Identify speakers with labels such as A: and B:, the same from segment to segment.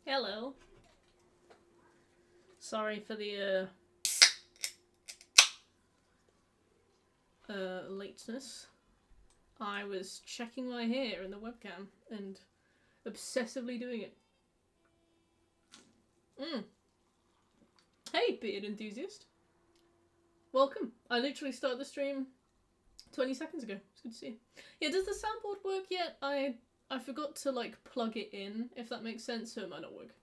A: Hello. Sorry for the lateness. I was checking my hair in the webcam and obsessively doing it. Hey, beard enthusiast. Welcome. I literally started the stream 20 seconds ago. It's good to see you. Yeah, does the soundboard work yet? I forgot to like plug it in, if that makes sense, so it might not work.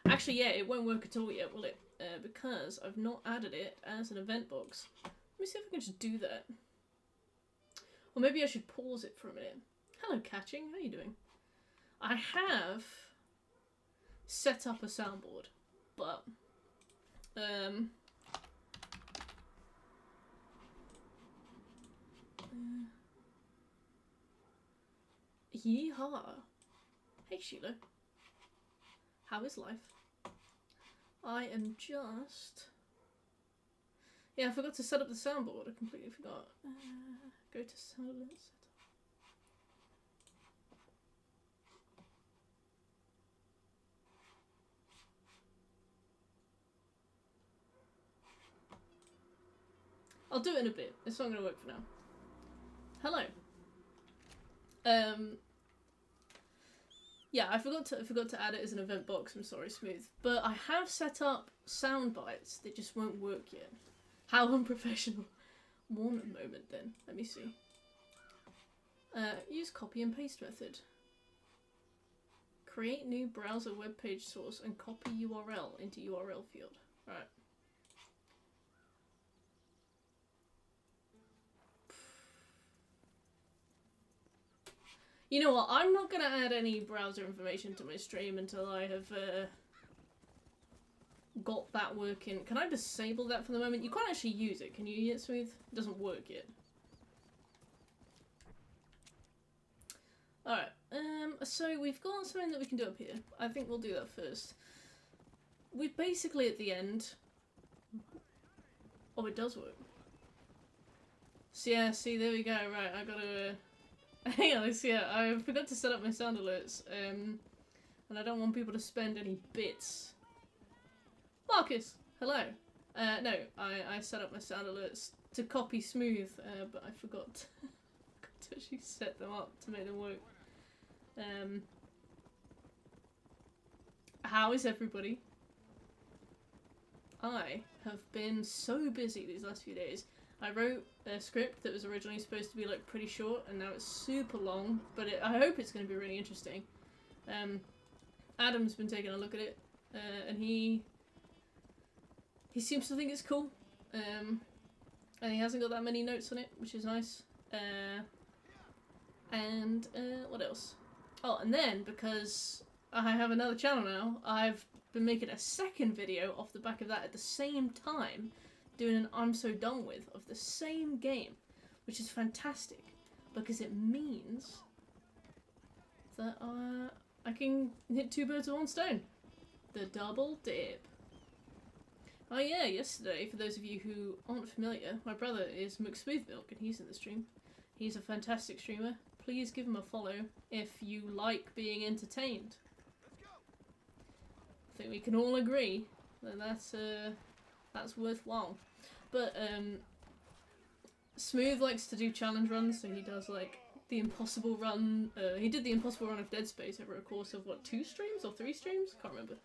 A: Actually, yeah, it won't work at all yet, will it? Because I've not added it as an event box. Let me see if I can just do that. Or maybe I should pause it for a minute. Hello, Catching. How are you doing? I have set up a soundboard, but yeehaw. Hey, Sheila. How is life? I am just... Yeah, I forgot to set up the soundboard. I completely forgot. Go to sound alerts. I'll do it in a bit. It's not going to work for now. Hello. Yeah, I forgot to add it as an event box. I'm sorry, Smooth. But I have set up sound bites. They just won't work yet. How unprofessional. One moment then. Let me see. Use copy and paste method. Create new browser web page source and copy URL into URL field. Right. You know what? I'm not gonna add any browser information to my stream until I have got that working. Can I disable that for the moment? You can't actually use it, can you yet, Smooth? It doesn't work yet. Alright, so we've got something that we can do up here. I think we'll do that first. We're basically at the end. Oh, it does work. So yeah, see, there we go, right, I gotta... Hang on, yeah, I forgot to set up my sound alerts, and I don't want people to spend any bits. Marcus, hello. No, I set up my sound alerts to copy Smooth, but I forgot to actually set them up to make them work. How is everybody? I have been so busy these last few days. I wrote a script that was originally supposed to be like pretty short, and now it's super long, but I hope it's going to be really interesting. Adam's been taking a look at it, and he seems to think it's cool, and he hasn't got that many notes on it, which is nice. And what else? Oh, and then, because I have another channel now, I've been making a second video off the back of that at the same time, doing an I'm So Done With of the same game, which is fantastic, because it means that I can hit two birds with one stone. The double dip. Oh yeah, yesterday, for those of you who aren't familiar, my brother is McSmoothMilk, and he's in the stream. He's a fantastic streamer. Please give him a follow if you like being entertained. I think we can all agree that that's worthwhile. But Smooth likes to do challenge runs, so he does like the impossible run. He did the impossible run of Dead Space over a course of what, 2 streams or 3 streams? Can't remember.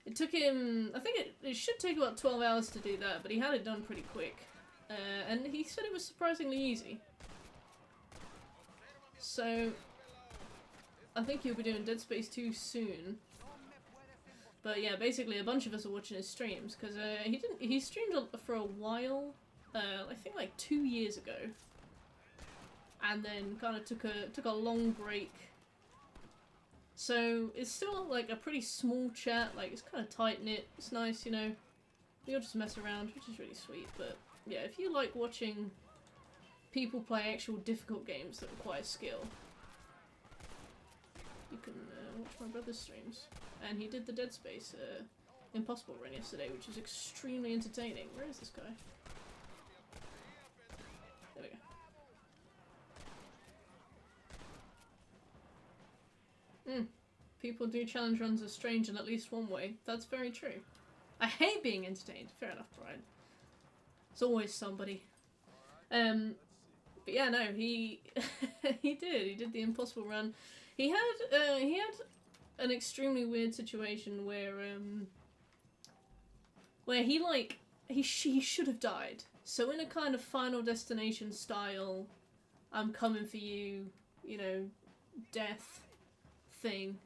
A: It took him, I think it should take about 12 hours to do that, but he had it done pretty quick. And he said it was surprisingly easy. So I think he'll be doing Dead Space 2 soon. But yeah, basically a bunch of us are watching his streams, because he streamed for a while, I think like 2 years ago, and then kind of took a long break. So it's still like a pretty small chat, like it's kind of tight knit. It's nice, you know. We all just mess around, which is really sweet. But yeah, if you like watching people play actual difficult games that require skill, you can watch my brother's streams. And he did the Dead Space Impossible run yesterday, which is extremely entertaining. Where is this guy? There we go. People do challenge runs as strange in at least one way. That's very true. I hate being entertained. Fair enough, Brian. It's always somebody. But yeah, no, he he did the impossible run. He had an extremely weird situation where he should have died. So in a kind of Final Destination style, I'm coming for you, you know, death thing.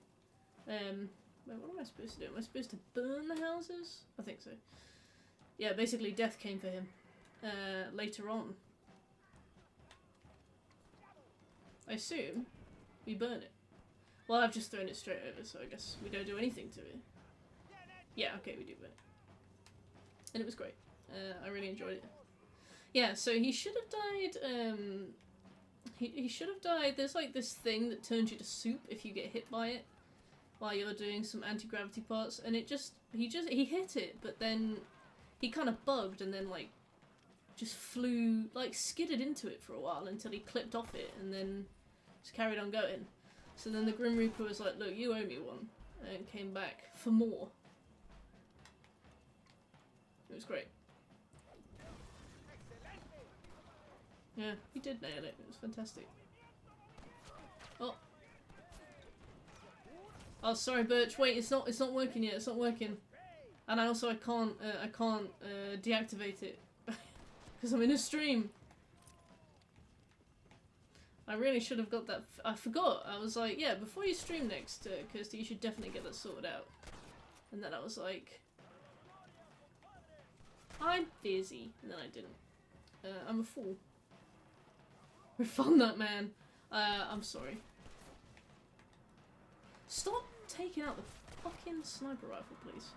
A: Wait, what am I supposed to do? Am I supposed to burn the houses? I think so. Yeah, basically death came for him later on. I assume we burn it. Well, I've just thrown it straight over, so I guess we don't do anything to it. Yeah, okay, we do burn it. And it was great. I really enjoyed it. Yeah, so he should have died, he should have died. There's like this thing that turns you to soup if you get hit by it while you're doing some anti-gravity parts, and he hit it, but then he kind of bugged and then like just flew, like skidded into it for a while until he clipped off it and then just carried on going. So then the Grim Reaper was like, look, you owe me one, and came back for more. It was great. Yeah, he did nail it. It was fantastic. Oh. Oh, sorry, Birch. Wait, it's not working yet. It's not working. And I can't deactivate it because I'm in a stream. I really should have got that. I forgot. I was like, yeah, before you stream next, Kirsty, you should definitely get that sorted out. And then I was like, I'm busy. And then I didn't. I'm a fool. Refund that man. I'm sorry. Stop taking out the fucking sniper rifle, please.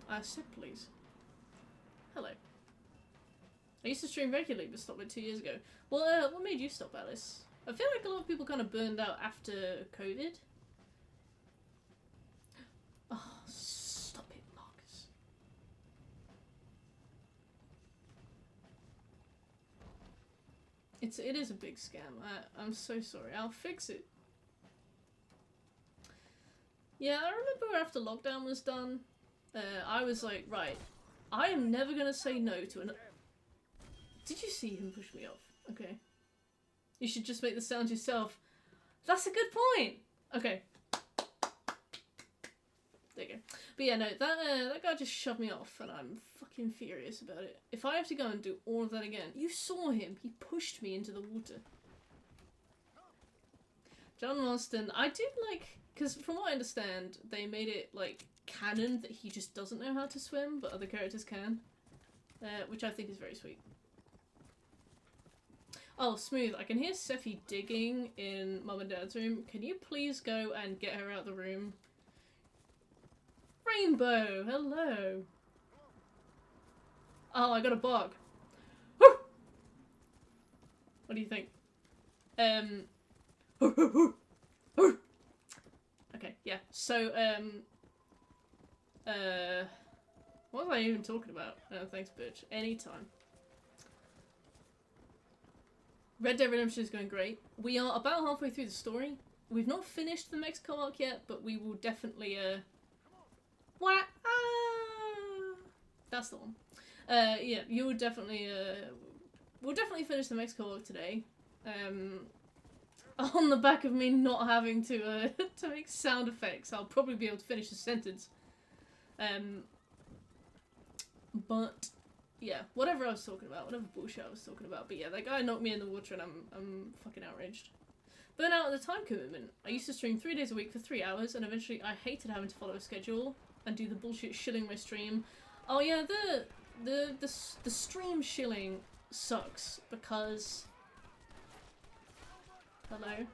A: I said please. Hello. I used to stream regularly, but stopped it 2 years ago. Well, what made you stop, Alice? I feel like a lot of people kind of burned out after COVID. Oh, stop it, Marcus. It is a big scam. I'm so sorry. I'll fix it. Yeah, I remember after lockdown was done, I was like, right, I am never gonna say no to an. Did you see him push me off? Okay. You should just make the sound yourself. That's a good point! Okay. There you go. But yeah, no, that guy just shoved me off, and I'm fucking furious about it. If I have to go and do all of that again, you saw him. He pushed me into the water. John Marston, I did like, because from what I understand, they made it like canon that he just doesn't know how to swim, but other characters can, which I think is very sweet. Oh, Smooth, I can hear Sephi digging in Mum and Dad's room. Can you please go and get her out of the room? Rainbow, hello. Oh, I got a bug. Woo! What do you think? Okay, yeah. So, what was I even talking about? Thanks, bitch. Anytime. Red Dead Redemption is going great. We are about halfway through the story. We've not finished the Mexico arc yet, but we will definitely, what? Ah! That's the one. Yeah, you will definitely, we'll definitely finish the Mexico arc today. On the back of me not having to, to make sound effects, I'll probably be able to finish the sentence. But yeah, whatever I was talking about, whatever bullshit I was talking about. But yeah, that guy knocked me in the water and I'm fucking outraged. Burnout at the time commitment. I used to stream 3 days a week for 3 hours, and eventually I hated having to follow a schedule and do the bullshit shilling my stream. Oh yeah, the stream shilling sucks because. Hello.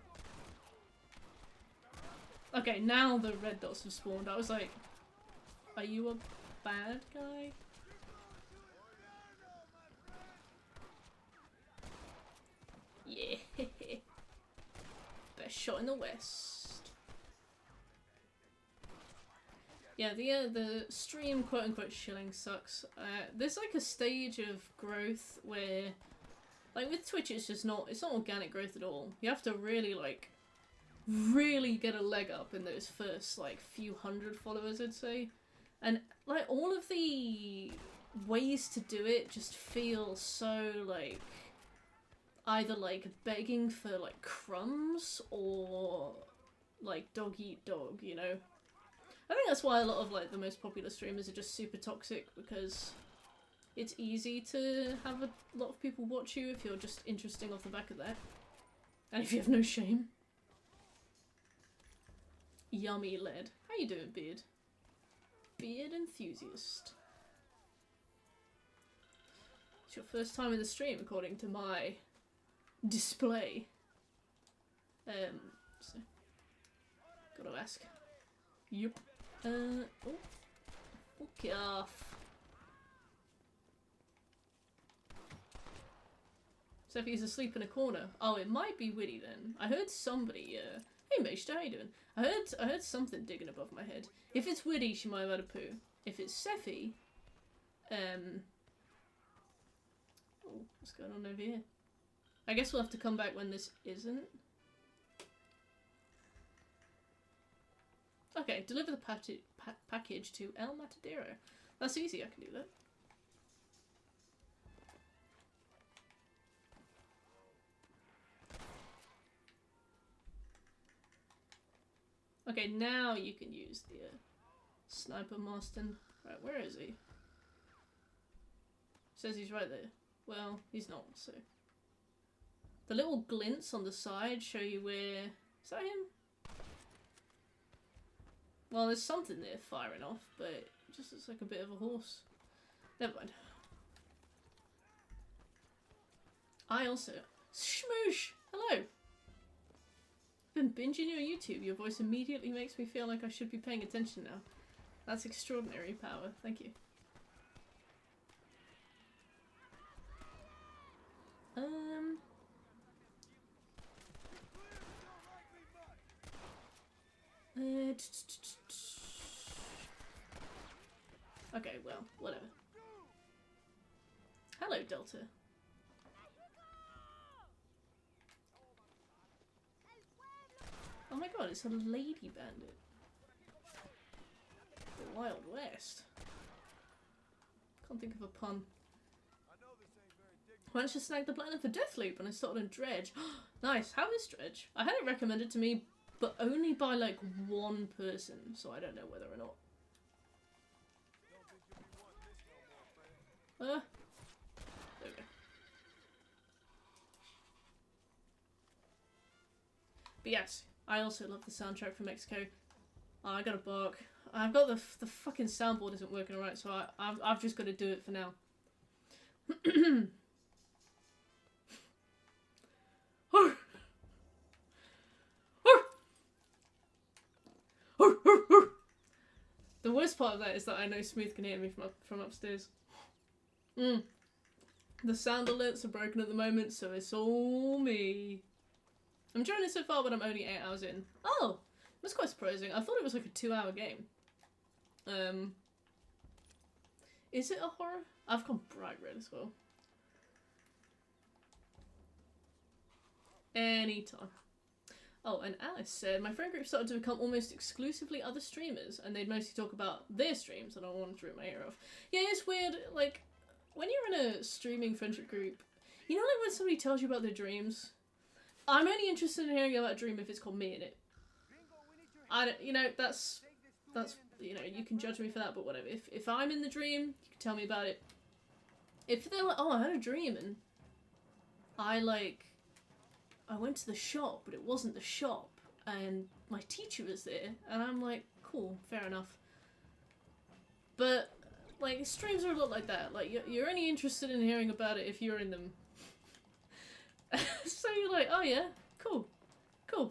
A: Okay, now the red dots have spawned. I was like, are you a bad guy? Yeah. Best shot in the West. Yeah, the stream quote-unquote shilling sucks. There's like a stage of growth where, like with Twitch, it's not organic growth at all. You have to really like really get a leg up in those first like few hundred followers, I'd say. And like all of the ways to do it just feel so like either like begging for like crumbs or like dog eat dog, you know? I think that's why a lot of like the most popular streamers are just super toxic, because it's easy to have a lot of people watch you if you're just interesting off the back of that. And if you have no shame. Yummy lead. How you doing, Beard? Beard enthusiast. It's your first time in the stream according to my display. So gotta ask. Yup. Oh. Fuck off. Seffi's asleep in a corner. Oh, it might be Witty then. I heard somebody, hey Meishta, how you doing? I heard something digging above my head. If it's Witty, she might have had a poo. If it's Seffi, oh, what's going on over here? I guess we'll have to come back when this isn't. Okay, deliver the package to El Matadero. That's easy, I can do that. Okay, now you can use the Sniper Marston. Right, where is he? Says he's right there. Well, he's not, so. The little glints on the side show you where... Is that him? Well, there's something there firing off, but it just looks like a bit of a horse. Never mind. I also... Smoosh! Hello! I've been binging your YouTube. Your voice immediately makes me feel like I should be paying attention now. That's extraordinary power. Thank you. Okay, well, whatever. Hello, Delta. Oh my god, it's a lady bandit. The Wild West. Can't think of a pun. Managed to snag the platinum for Deathloop and I started on Dredge. Nice, how is Dredge? I had it recommended to me, but only by like one person, so I don't know whether or not. There we go. But yes, I also love the soundtrack from Mexico. Oh, I gotta bark. I've got the fucking soundboard isn't working alright, so I've just got to do it for now. The worst part of that is that I know Smooth can hear me from upstairs. The sound alerts are broken at the moment, so it's all me. I'm enjoying it so far, but I'm only 8 hours in. Oh, that's quite surprising. I thought it was like a 2-hour game. Is it a horror? I've gone bright red as well. Anytime. Oh, and Alice said, my friend group started to become almost exclusively other streamers, and they'd mostly talk about their streams, and I wanted to rip my ear off. Yeah, it's weird, like, when you're in a streaming friendship group, you know like when somebody tells you about their dreams? I'm only interested in hearing about a dream if it's got me in it. I don't, you know, that's, you know, you can judge me for that, but whatever. If I'm in the dream, you can tell me about it. If they're like, oh, I had a dream, and I went to the shop, but it wasn't the shop, and my teacher was there, and I'm like, cool, fair enough. But, like, streams are a lot like that. Like, you're only interested in hearing about it if you're in them. So you're like, oh yeah, cool,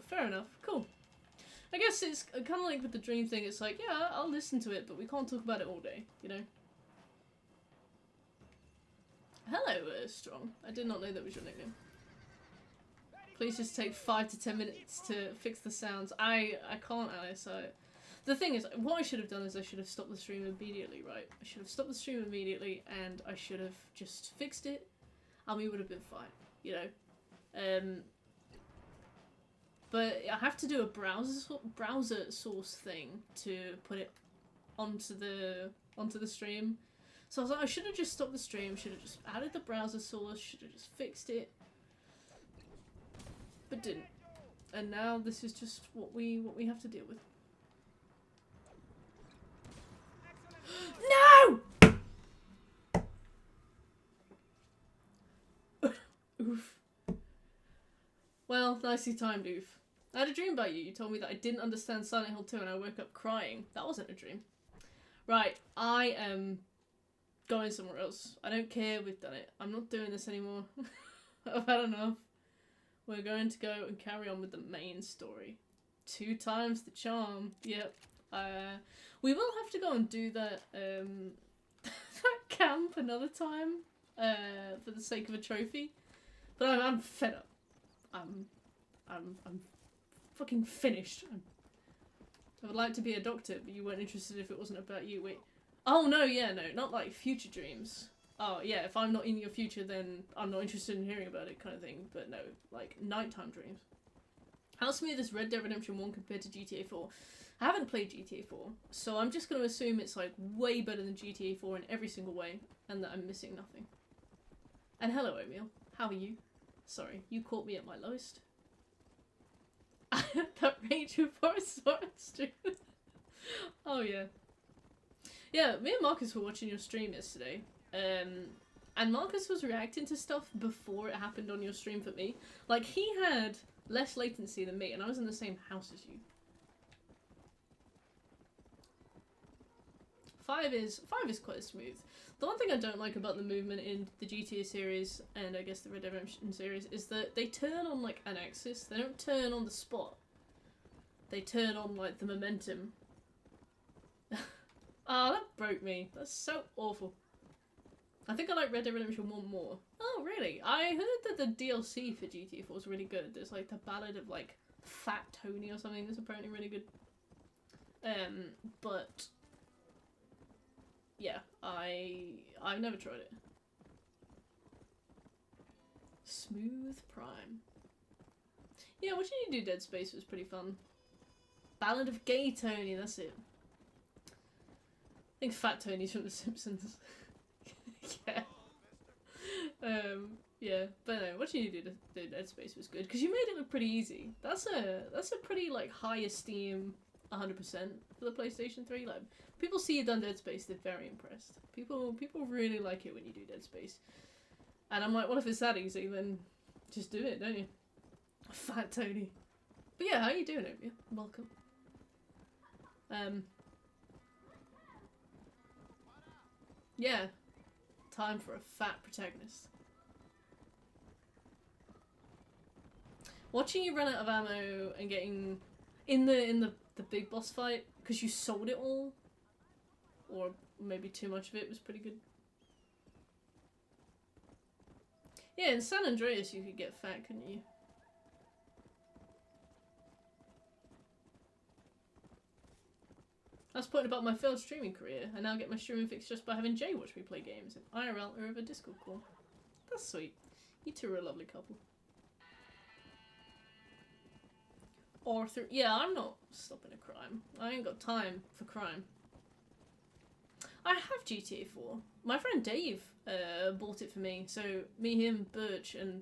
A: fair enough, cool. I guess it's kind of like with the dream thing, it's like, yeah, I'll listen to it, but we can't talk about it all day, you know? Hello, Strong. I did not know that was your nickname. Please just take 5 to 10 minutes to fix the sounds. I can't, Alice. The thing is, what I should have done is I should have stopped the stream immediately, right? I should have stopped the stream immediately, and I should have just fixed it, and we would have been fine, you know? but I have to do a browser source thing to put it onto the stream. So I was like, I should have just stopped the stream, should have just added the browser source, should have just fixed it, but didn't. And now this is just what we have to deal with. No! Oof. Well, nicely timed, oof. I had a dream about you. You told me that I didn't understand Silent Hill 2 and I woke up crying. That wasn't a dream. Right, I am going somewhere else. I don't care, we've done it. I'm not doing this anymore. I've had enough. We're going to go and carry on with the main story. 2 times the charm. Yep. We will have to go and do that that camp another time for the sake of a trophy. But I'm fed up. I'm fucking finished. I would like to be a doctor, but you weren't interested if it wasn't about you. Wait. Oh no, yeah, no, not like future dreams. Oh yeah, if I'm not in your future, then I'm not interested in hearing about it, kind of thing. But no, like nighttime dreams. How smooth is Red Dead Redemption 1 compared to GTA 4? I haven't played GTA 4, so I'm just going to assume it's like way better than GTA 4 in every single way, and that I'm missing nothing. And hello, Emil. How are you? Sorry, you caught me at my lowest. That rage before I saw it stream. Oh yeah. Yeah, me and Marcus were watching your stream yesterday, and Marcus was reacting to stuff before it happened on your stream for me. Like, he had less latency than me, and I was in the same house as you. 5 is quite smooth. The one thing I don't like about the movement in the GTA series, and I guess the Red Dead Redemption series, is that they turn on, like, an axis. They don't turn on the spot. They turn on, like, the momentum. Ah, oh, that broke me. That's so awful. I think I like Red Dead Redemption 1 more. Oh, really? I heard that the DLC for GTA 4 is really good. There's, like, the Ballad of, like, Fat Tony or something that's apparently really good. But... yeah, I've never tried it. Smooth Prime. Yeah, watching you do Dead Space was pretty fun. Ballad of Gay Tony, that's it. I think Fat Tony's from The Simpsons. Yeah. Yeah, but no, watching you do Dead Space was good because you made it look pretty easy. That's a pretty like high esteem 100% for the PlayStation 3. Like, people see you done Dead Space, they're very impressed. People really like it when you do Dead Space. And I'm like, well, if it's that easy, then just do it, don't you? Fat Tony. But yeah, how you doing, Ovia? Welcome. Yeah. Time for a fat protagonist. Watching you run out of ammo and getting in the big boss fight because you sold it all, or maybe too much of it, was pretty good. Yeah, in San Andreas you could get fat, couldn't you? I was pointing about my failed streaming career. I now get my streaming fixed just by having Jay watch me play games in IRL or over Discord call. That's sweet. You two are a lovely couple. Arthur. Yeah, I'm not stopping a crime. I ain't got time for crime. I have GTA 4. My friend Dave bought it for me, so me, him, Birch, and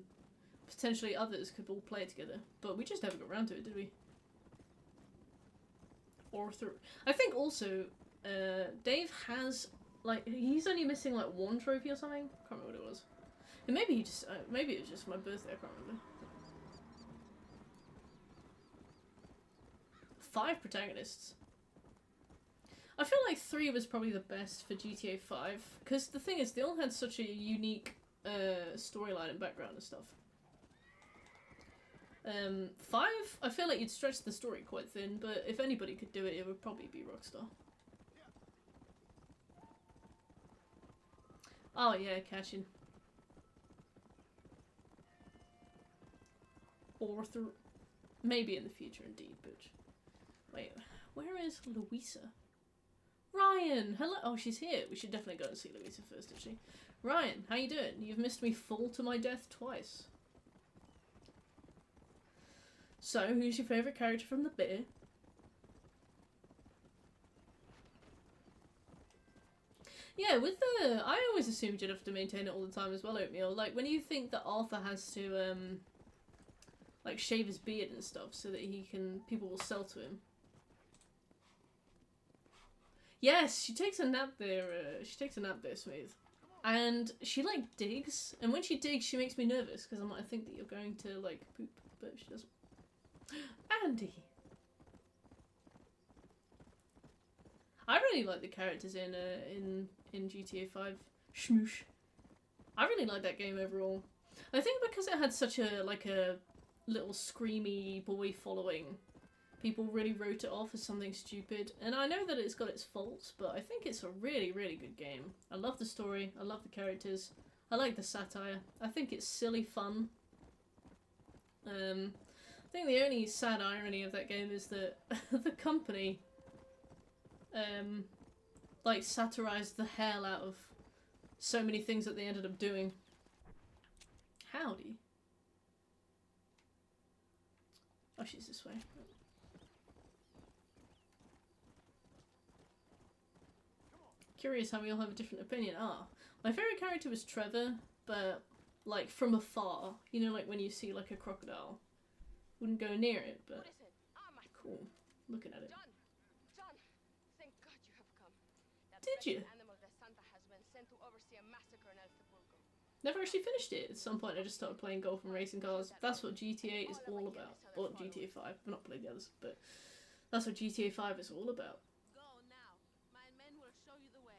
A: potentially others could all play it together. But we just never got around to it, did we? Arthur. I think also, Dave has, like, he's only missing, like, 1 trophy or something? I can't remember what it was. And maybe he just, maybe it was just my birthday, I can't remember. 5 protagonists. I feel like 3 was probably the best for GTA 5, because the thing is, they all had such a unique storyline and background and stuff. 5, I feel like you'd stretch the story quite thin, but if anybody could do it, it would probably be Rockstar. Oh yeah, catching. Arthur. Maybe in the future, indeed, bitch. Wait, where is Louisa? Ryan! Hello! Oh, she's here. We should definitely go and see Louisa first, actually. Ryan, how you doing? You've missed me fall to my death twice. So, who's your favourite character from the beer? Yeah, with the... I always assumed you'd have to maintain it all the time as well, Oatmeal. Like, when you think that Arthur has to, like, shave his beard and stuff so that he can... people will sell to him. Yes, she takes a nap there, Smooth. And she, like, digs. And when she digs, she makes me nervous, because I think that you're going to, like, poop. But she doesn't. Andy! I really like the characters in GTA 5. Shmoosh. I really like that game overall. I think because it had such a, like, a little screamy boy following, people really wrote it off as something stupid. And I know that it's got its faults, but I think it's a really, really good game. I love the story, I love the characters, I like the satire, I think it's silly fun. I think the only sad irony of that game is that the company like satirized the hell out of so many things that they ended up doing. Howdy. Oh, she's this way. Curious how we all have a different opinion. Ah, my favourite character was Trevor, but like from afar. You know, like when you see like a crocodile. Wouldn't go near it, but cool. Looking at it.
B: John, thank God you have come.
A: Did you?
B: Animal that Santa has been sent to oversee a massacre in Acapulco.
A: Never actually finished it. At some point I just started playing golf and racing cars. That's what GTA is all about. Or GTA 5. I've not played the others, but that's what GTA 5 is all about.
B: Go now. My men will show you the way.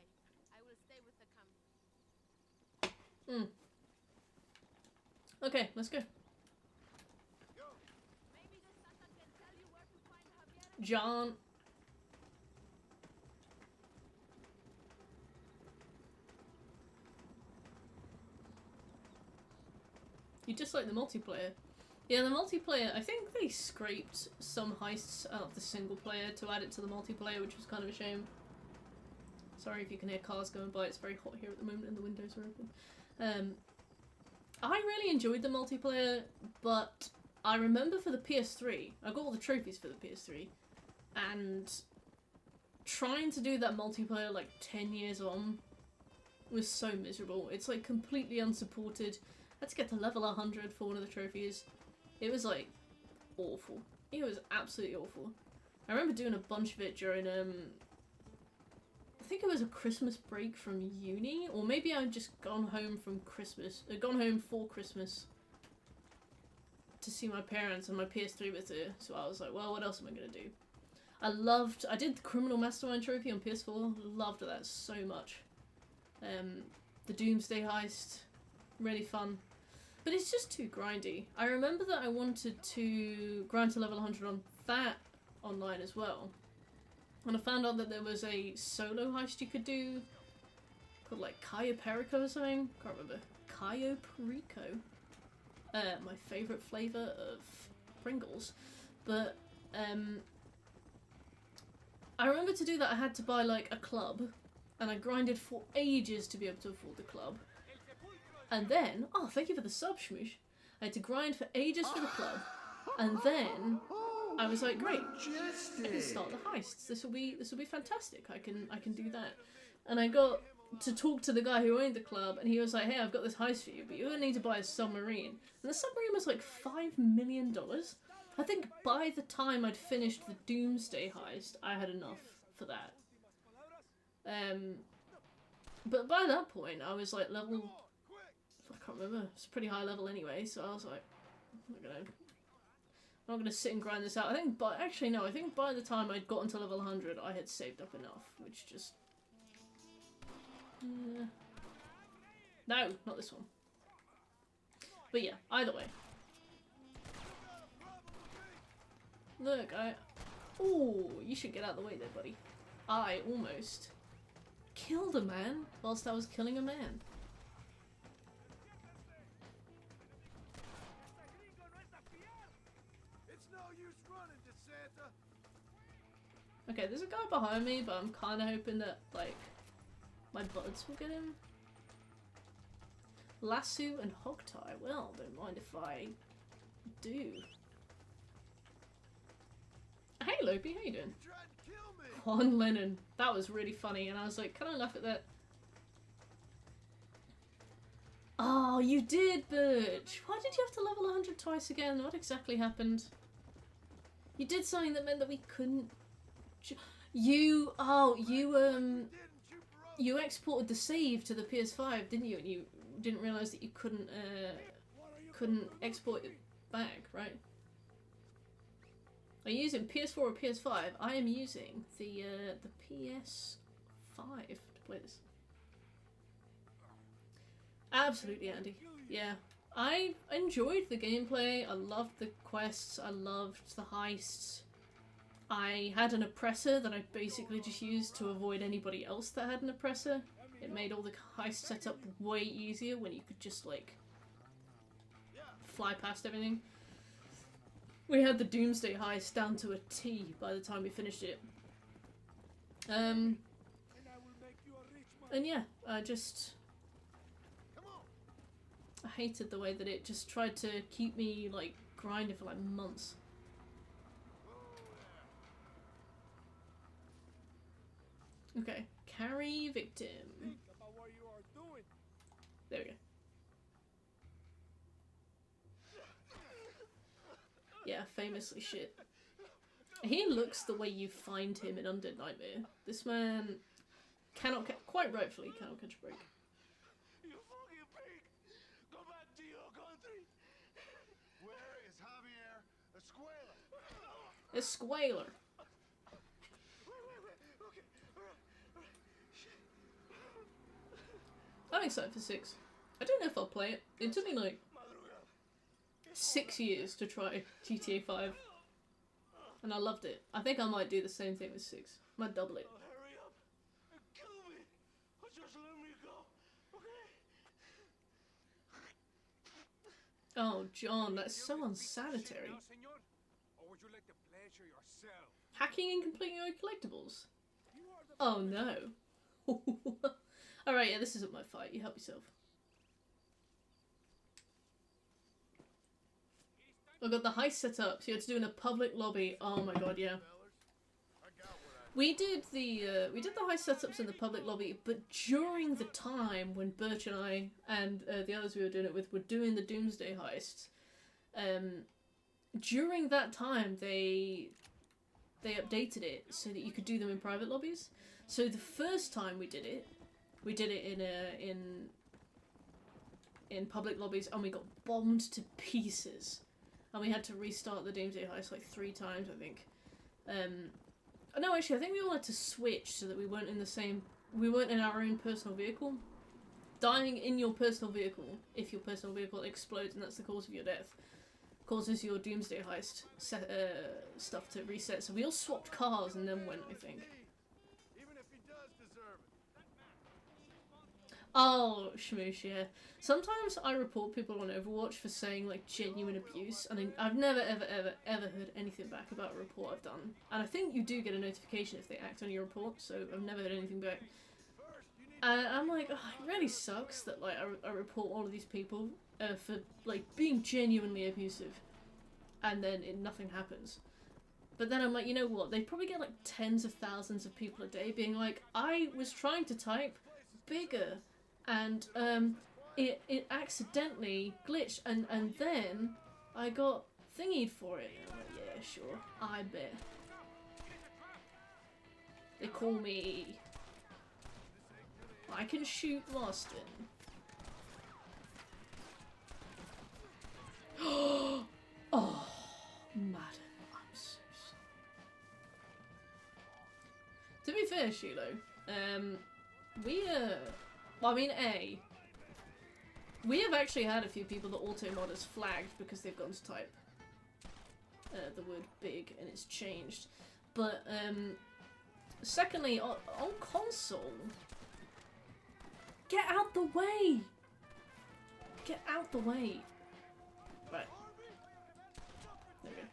B: I will stay with the camp.
A: Okay, let's go.
B: Maybe the Santa can tell you where to find Javier.
A: John. You just like the multiplayer. Yeah, the multiplayer, I think they scraped some heists out of the single player to add it to the multiplayer, which was kind of a shame. Sorry if you can hear cars going by, it's very hot here at the moment and the windows are open. I really enjoyed the multiplayer, but I remember for the PS3, I got all the trophies for the PS3, and trying to do that multiplayer like 10 years on was so miserable. It's like completely unsupported. I had to get to level 100 for one of the trophies. It was like awful. It was absolutely awful. I remember doing a bunch of it during I think it was a Christmas break from uni, or maybe I'd just gone home from Christmas, gone home for Christmas to see my parents, and my PS3 was there, so I was like, well, what else am I gonna do? I did the Criminal Mastermind trophy on PS4, loved that so much. The Doomsday Heist, really fun. But it's just too grindy. I remember that I wanted to grind to level 100 on that online as well. And I found out that there was a solo heist you could do called like Cayo Perico or something. Can't remember. Cayo Perico. My favourite flavour of Pringles. But I remember to do that I had to buy like a club. And I grinded for ages to be able to afford the club. And then, oh, thank you for the sub, Shmoosh. I had to grind for ages for the club. And then I was like, great, I can start the heists. This will be fantastic. I can do that. And I got to talk to the guy who owned the club, and he was like, hey, I've got this heist for you, but you're gonna need to buy a submarine. And the submarine was like $5 million. I think by the time I'd finished the Doomsday Heist, I had enough for that. But by that point, I was like level, I can't remember, it's a pretty high level anyway, so I was like, I'm not gonna sit and grind this out. I think, but actually no, I think by the time I'd gotten to level 100, I had saved up enough, which just... no, not this one. But yeah, either way. Look, ooh, you should get out of the way there, buddy. I almost killed a man whilst I was killing a man. Okay, there's a guy behind me, but I'm kind of hoping that, like, my buds will get him. Lasso and hogtie. Well, don't mind if I do. Hey Lopi, how you doing?
C: You tried to kill me.
A: Juan Lennon. That was really funny, and I was like, can I laugh at that? Oh, you did, Birch! Why did you have to level 100 twice again? What exactly happened? You did something that meant that we couldn't... You... Oh, you,
C: Didn't you, bro?
A: You exported the save to the PS5, didn't you? And you didn't realise that you couldn't export it back, right? Are you using PS4 or PS5? I am using the PS5 to play this. Absolutely, Andy. Yeah. I enjoyed the gameplay, I loved the quests, I loved the heists. I had an oppressor that I basically just used to avoid anybody else that had an oppressor. It made all the heist setup way easier when you could just, like, fly past everything. We had the Doomsday heist down to a T by the time we finished it. And yeah, I hated the way that it just tried to keep me, like, grinding for, like, months. Okay, carry victim. There we go. Yeah, famously shit. He looks the way you find him in Undead Nightmare. This man cannot, quite rightfully, cannot catch a break.
C: You fucking pig! Go back to your country! Where is Javier Escuela?
A: Escuela.
C: Okay, alright.
A: I'm excited for 6. I don't know if I'll play it. It took me like 6 years to try GTA 5. And I loved it. I think I might do the same thing with 6. I might double it.
C: Hurry up and kill me! Or just let me go, okay?
A: Oh, John, that's so unsanitary.
D: Or would you like the pleasure yourself?
A: Hacking and completing your collectibles. Oh no. Alright, yeah, this isn't my fight. You help yourself. I've got the heist set up, so you had to do in a public lobby. Oh my god, yeah. We did the heist setups in the public lobby, but during the time when Birch and I and the others we were doing it with were doing the Doomsday heists, during that time they updated it so that you could do them in private lobbies. So the first time we did it in public lobbies, and we got bombed to pieces. And we had to restart the Doomsday heist like 3 times, I think. No, actually, I think we all had to switch so that we weren't in our own personal vehicle. Dying in your personal vehicle, if your personal vehicle explodes and that's the cause of your death, causes your Doomsday heist stuff to reset. So we all swapped cars and then went, I think.
C: Even if he does deserve it.
A: Oh, Shmoosh, yeah. Sometimes I report people on Overwatch for saying, like, genuine abuse, and I've never, ever heard anything back about a report I've done. And I think you do get a notification if they act on your report, so I've never heard anything back. And I'm like, oh, it really sucks that, like, I report all of these people for, like, being genuinely abusive, and then nothing happens. But then I'm like, you know what, they probably get, like, tens of thousands of people a day being like, I was trying to type bigger, and it accidentally glitched, and then I got thingied for it. And I'm like, yeah, sure, I bet. They call me... I can shoot Marston. Oh, madam, I'm so sorry. To be fair, Shiloh, we have actually had a few people that auto-mod us flagged because they've gone to type the word big and it's changed. But, secondly, on console, get out the way! Get out the way! Right. There we go.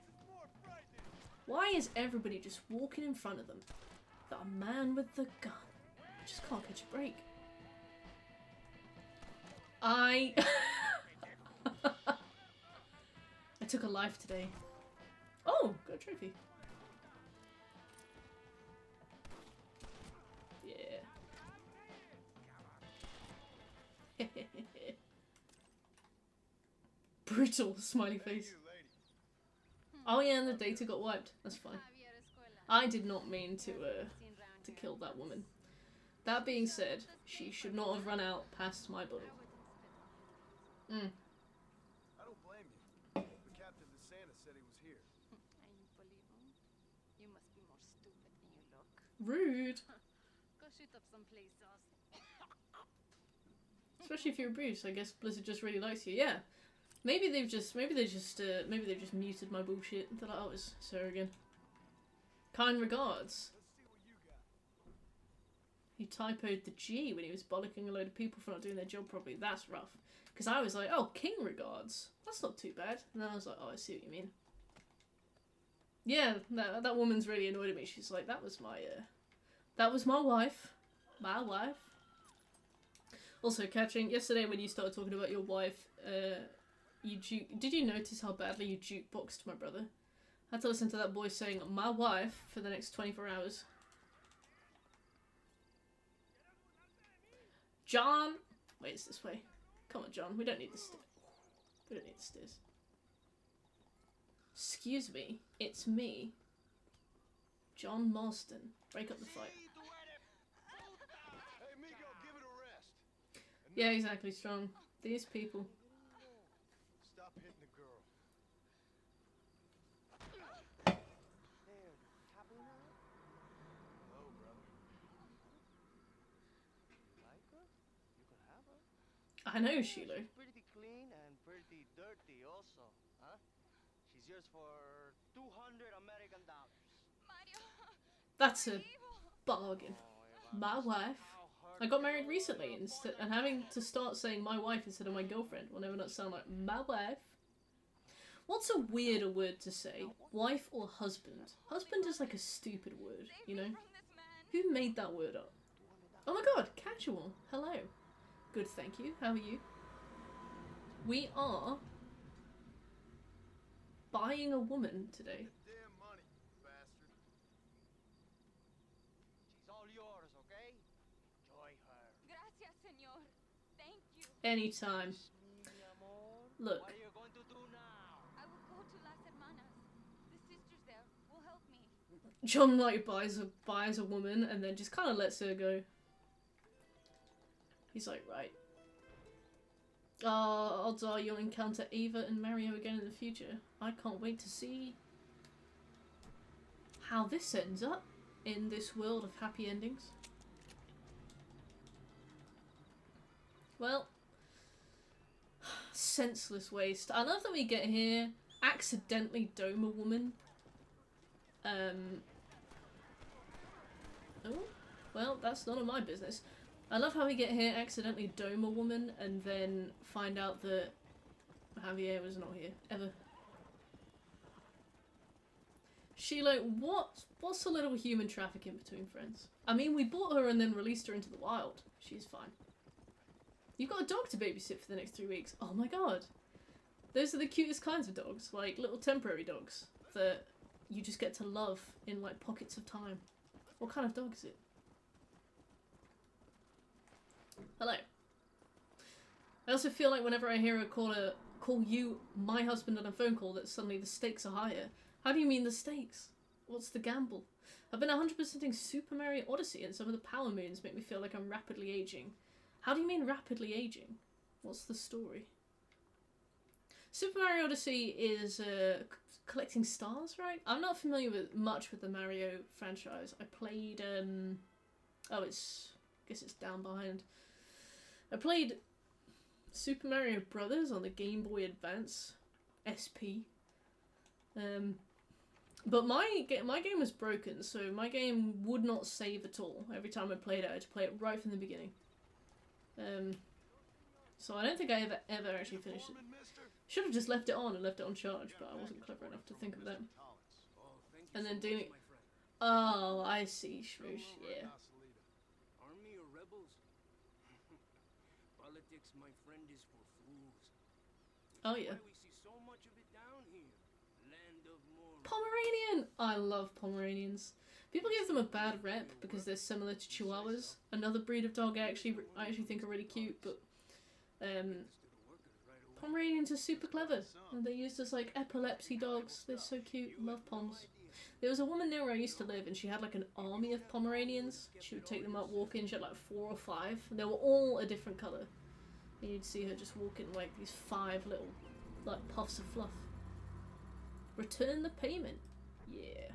A: Why is everybody just walking in front of them? The man with the gun. I just can't catch a break. I took a life today. Oh, got a trophy. brutal smiley face. Oh yeah, and the data got wiped. That's fine. I did not mean to kill that woman. That being said, she should not have run out past my body.
E: I don't blame you. But Captain DeSantis said he was here.
B: And you believe him? You must be more stupid than you look.
A: Rude.
B: Go shoot up some places.
A: Especially if you're Bruce, I guess Blizzard just really likes you. Yeah. Maybe they've just muted my bullshit. They're like, oh, it's Sir again. Kind regards.
E: Let's see what you got.
A: He typoed the G when he was bollocking a load of people for not doing their job properly. That's rough. Because I was like, oh, King regards. That's not too bad. And then I was like, oh, I see what you mean. Yeah, that woman's really annoyed at me. She's like, that was my wife. My wife. Also, catching yesterday when you started talking about your wife, did you notice how badly you jukeboxed my brother? I had to listen to that boy saying my wife for the next 24 hours. John! Wait, it's this way. Come on, John. We don't need the stairs. We don't need the stairs. Excuse me. It's me. John Marston. Break up the fight.
E: Hey, Miko, give it a rest.
A: Yeah, exactly, Strong. These people.
E: Stop hitting the girl.
C: There, happy now?
E: Hello, brother.
C: You like her? You can have her.
A: I know, Sheila.
C: She's pretty clean and pretty dirty also, huh? She's yours for $200 American.
B: Mario,
A: That's a bargain.
C: Oh,
A: My wife. I got married recently, and having to start saying my wife instead of my girlfriend will never not sound like my wife. What's a weirder word to say? Wife or husband? Husband is like a stupid word, you know?
B: from this man.
A: Who made that word up? Oh my god, casual. Hello. Good, thank you. How are you? We are buying a woman today.
E: Damn money, bastard.
C: She's all yours, okay? Enjoy her.
B: Gracias, señor. Thank you.
A: Anytime.
C: Mi amor.
A: Look.
C: What are you going to do now?
B: I will go to Las Hermanas. The sisters there will help me.
A: John like buys a woman and then just kind of lets her go. He's like, right. Odds are you'll encounter Ava and Mario again in the future. I can't wait to see how this ends up in this world of happy endings. Well, senseless waste. I love that we get here, accidentally dome a woman. Oh, well, that's none of my business. I love how we get here, accidentally dome a woman, and then find out that Javier was not here, ever. Sheila, what's a little human trafficking between friends? I mean, we bought her and then released her into the wild. She's fine. You've got a dog to babysit for the next 3 weeks. Oh my god. Those are the cutest kinds of dogs, like little temporary dogs that you just get to love in like pockets of time. What kind of dog is it? Hello. I also feel like whenever I hear a caller call you my husband on a phone call that suddenly the stakes are higher. How do you mean the stakes? What's the gamble? I've been 100%ing Super Mario Odyssey and some of the power moons make me feel like I'm rapidly aging. How do you mean rapidly aging? What's the story? Super Mario Odyssey is collecting stars, right? I'm not familiar with much with the Mario franchise. I played I guess it's down behind. I played Super Mario Brothers on the Game Boy Advance SP. But my game was broken, so my game would not save at all. Every time I played it, I had to play it right from the beginning. So I don't think I ever actually finished it. Should have just left it on and left it on charge, but I wasn't clever enough to think of that. And then doing it. Oh, I see, Shmoosh, yeah.
D: Army or rebels? Politics, my friend, is for fools.
A: Oh yeah.
D: Why we see so much of it down here. Land of morals.
A: Pomeranian! I love Pomeranians. People give them a bad rep because they're similar to Chihuahuas. Another breed of dog I actually think are really cute, but Pomeranians are super clever. And they're used as like epilepsy dogs. They're so cute. Love Poms. There was a woman near where I used to live and she had like an army of Pomeranians. She would take them out walking. She had like 4 or 5. They were all a different colour. And you'd see her just walking like these 5 little like puffs of fluff. Return the payment. Yeah.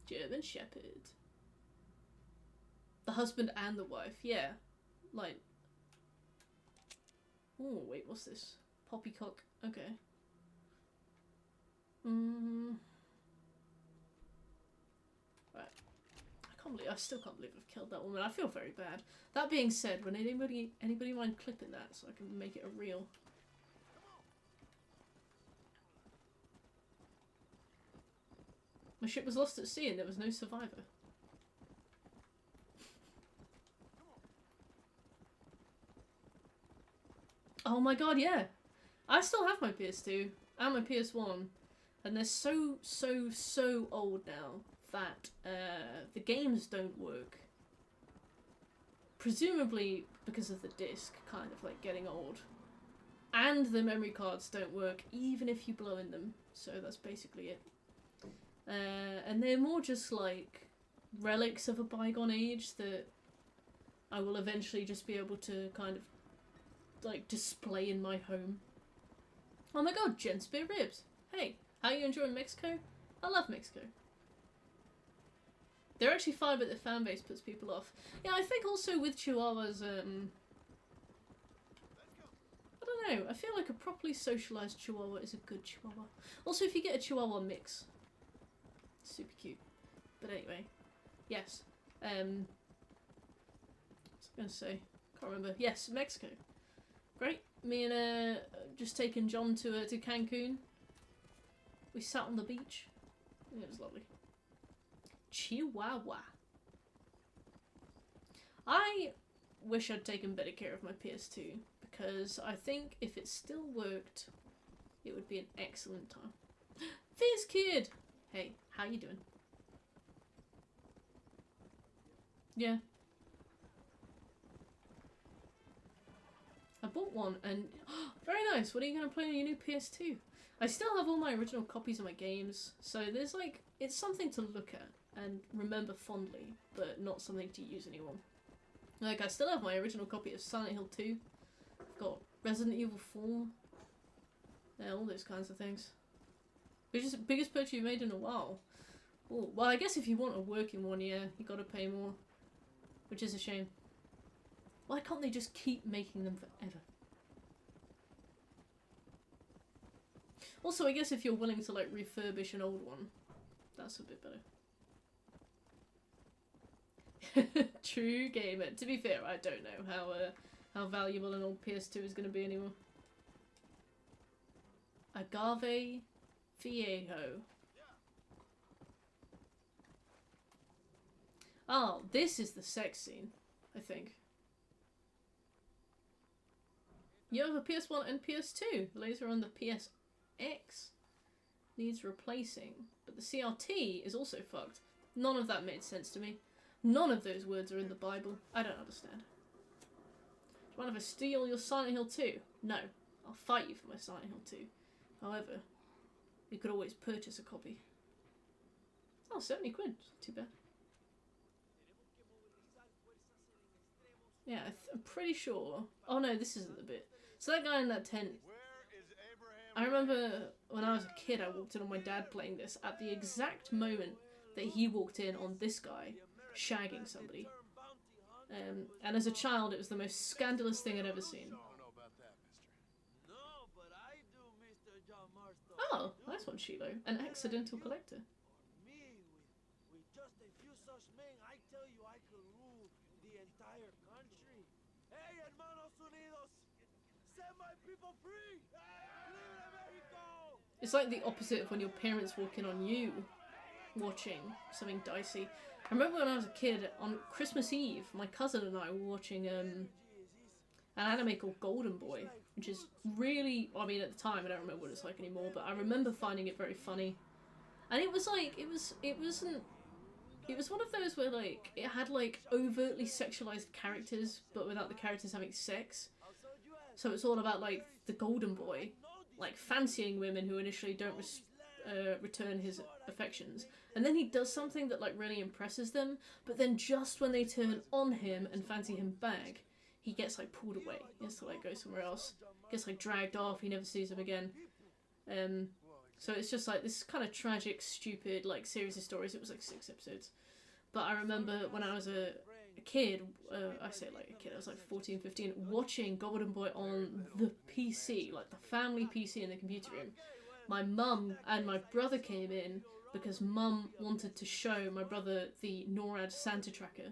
A: German Shepherd. The husband and the wife. Yeah. Like. Oh, wait, what's this? Poppycock. Okay. Right. I still can't believe I've killed that woman. I feel very bad. That being said, would anybody mind clipping that so I can make it a reel? My ship was lost at sea and there was no survivor. Oh my god, yeah! I still have my PS2 and my PS1 and they're so old now that the games don't work. Presumably because of the disc kind of like getting old. And the memory cards don't work even if you blow in them, so that's basically it. And they're more just like relics of a bygone age that I will eventually just be able to kind of like display in my home. Oh my god, Jen Spear Ribs! Hey, how you enjoying Mexico? I love Mexico. They're actually fine, but the fan base puts people off. Yeah, I think also with Chihuahuas, I don't know, I feel like a properly socialised Chihuahua is a good Chihuahua. Also, if you get a Chihuahua mix, super cute. But anyway, yes. What was I going to say? Can't remember. Yes, Mexico. Great. Me and just taking John to Cancun. We sat on the beach. It was lovely. Chihuahua. I wish I'd taken better care of my PS2 because I think if it still worked, it would be an excellent time. Fizz Kid! Hey, how you doing? Yeah. I bought one and very nice. What are you going to play on your new PS2? I still have all my original copies of my games, so there's like, it's something to look at and remember fondly, but not something to use anymore. Like, I still have my original copy of Silent Hill 2. I've got Resident Evil 4. Yeah, all those kinds of things. Biggest purchase you've made in a while. Ooh, well, I guess if you want a working one, yeah, you gotta pay more. Which is a shame. Why can't they just keep making them forever? Also, I guess if you're willing to, like, refurbish an old one, that's a bit better. True gamer. To be fair, I don't know how valuable an old PS2 is going to be anymore. Agave Viejo. Oh, this is the sex scene, I think. You have a PS1 and PS2. Later on the PSX needs replacing, but the CRT is also fucked. None of that made sense to me. None of those words are in the Bible. I don't understand. Do you mind if I steal your Silent Hill 2? No. I'll fight you for my Silent Hill 2. However, you could always purchase a copy. Oh, 70 quid. Too bad. Yeah, I'm pretty sure. Oh no, this isn't the bit. So that guy in that tent. I remember when I was a kid, I walked in on my dad playing this at the exact moment that he walked in on this guy shagging somebody. And as a child, it was the most scandalous thing I'd ever seen. Oh, nice one, Shiloh. An accidental collector.
D: With just a few such men, I tell you, I could rule the entire country. Hey, hermanos unidos, set my people free. Libre Mexico!
A: It's like the opposite of when your parents walk in on you watching something dicey. I remember when I was a kid, on Christmas Eve, my cousin and I were watching an anime called Golden Boy, which is really, I mean, at the time, I don't remember what it's like anymore, but I remember finding it very funny. And it was like, it was one of those where, like, it had, like, overtly sexualized characters, but without the characters having sex. So it's all about like the golden boy, like fancying women who initially don't return his affections, and then he does something that like really impresses them, but then just when they turn on him and fancy him back, he gets like pulled away. He has to like go somewhere else, gets like dragged off, he never sees him again. So it's just like this kind of tragic, stupid like series of stories. It was like 6 episodes, but I remember when I was a kid, I say like a kid, I was like 14, 15, watching Golden Boy on the PC, like the family PC in the computer room. My mum and my brother came in because mum wanted to show my brother the NORAD Santa tracker.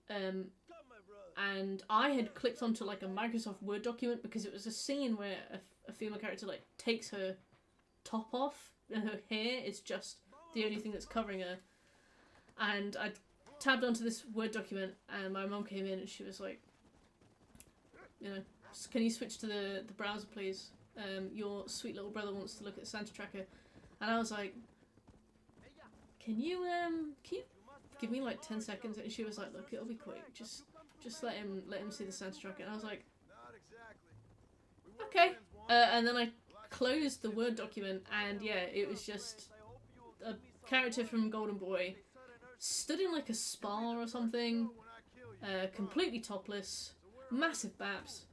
A: And I had clicked onto like a Microsoft Word document because it was a scene where a female character like takes her top off and her hair is just the only thing that's covering her. And I tabbed onto this Word document and my mum came in and she was like, you know, can you switch to the browser please? Your sweet little brother wants to look at Santa tracker. And I was like, can you give me like 10 seconds? And she was like, look, it'll be quick, just let him see the Santa tracker. And I was like, okay. And then I closed the Word document and yeah, it was just a character from Golden Boy stood in like a spa or something, completely topless, massive baps,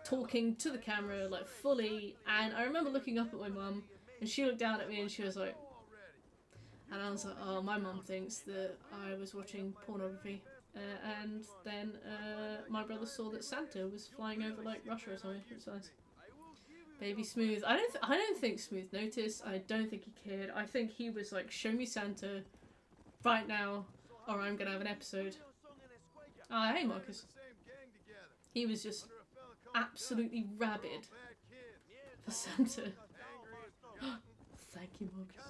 A: talking to the camera like fully. And I remember looking up at my mum and she looked down at me and she was like, and I was like, oh, my mum thinks that I was watching pornography. And then my brother saw that Santa was flying over like Russia or something. It was nice. Baby Smooth. I don't think Smooth noticed. I don't think he cared. I think he was like, show me Santa right now or I'm gonna have an episode. Ah, hey Marcus. He was just absolutely rabid for Santa. Thank you, Marcus.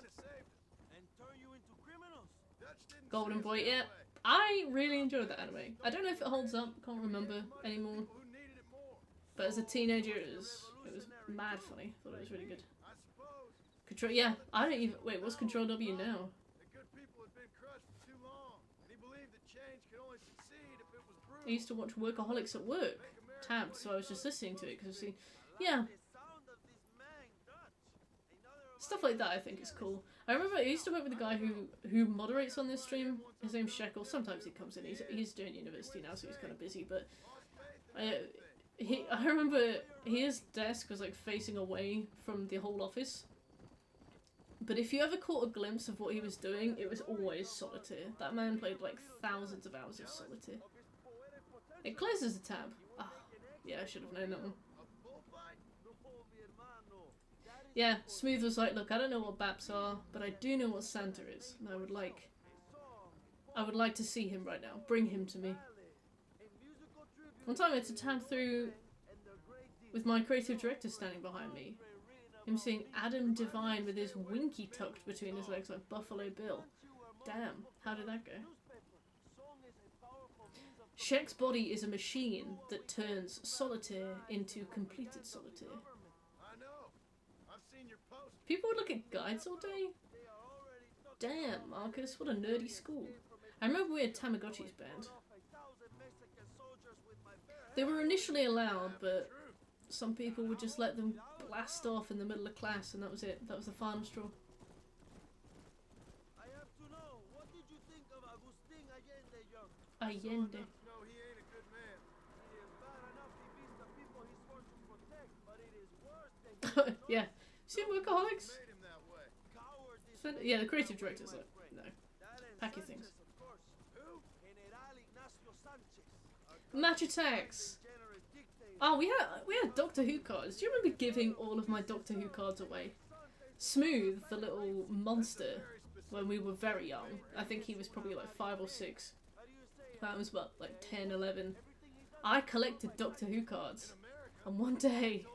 A: Golden Boy, yeah. I really enjoyed that anime. I don't know if it holds up, can't remember anymore. But as a teenager, it was mad funny. I thought it was really good. Control, yeah. I don't even wait. What's Control W now? I used to watch Workaholics at work, tabbed, so I was just listening to it because I've seen, yeah. Stuff like that I think is cool. I remember I used to work with a guy who moderates on this stream. His name's Shekel. Sometimes he comes in. He's doing university now, so he's kind of busy. But I remember his desk was like facing away from the whole office. But if you ever caught a glimpse of what he was doing, it was always Solitaire. That man played like thousands of hours of Solitaire. It closes a tab. Ah, yeah, I should have known that one. Yeah, Smooth was like, look, I don't know what BAPs are, but I do know what Santa is, and I would like to see him right now. Bring him to me. One time I had to tab through with my creative director standing behind me. Him seeing Adam Devine with his winky tucked between his legs like Buffalo Bill. Damn, how did that go? Shek's body is a machine that turns Solitaire into completed Solitaire. People would look at guides all day? Damn, Marcus, what a nerdy school. I remember we had Tamagotchis banned. They were initially allowed, but some people would just let them blast off in the middle of class, and that was it. That was the final straw.
D: I have to know, what did you think of Agustin Allende, young?
A: Allende.
E: No, he ain't a good man.
D: It is bad enough he beats the people he's sworn to protect, but it is worse than
A: Yeah. See Workaholics?
E: Made him that way.
D: coward.
A: Yeah, the creative director's like, no. Pack your things. Match attacks! Oh, we had Doctor Who cards. Do you remember giving all of my Doctor Who cards away? Smooth, the little monster, when we were very young. I think he was probably like 5 or 6. That was what, like 10, 11. I collected Doctor Who cards. And one day,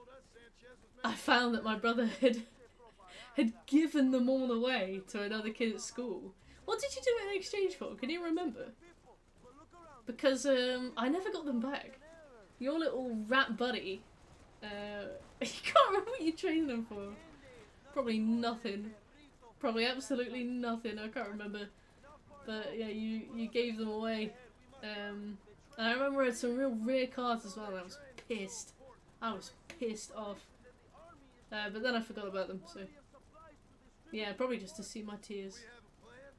A: I found that my brother had given them all away to another kid at school. What did you do it in exchange for? Can you remember? Because I never got them back. Your little rat buddy, you can't remember what you traded them for. Probably nothing. Probably absolutely nothing. I can't remember. But yeah, you gave them away. And I remember I had some real rare cards as well, and I was pissed. I was pissed off. But then I forgot about them, so... Yeah, probably just to see my tears.
E: We have a plan?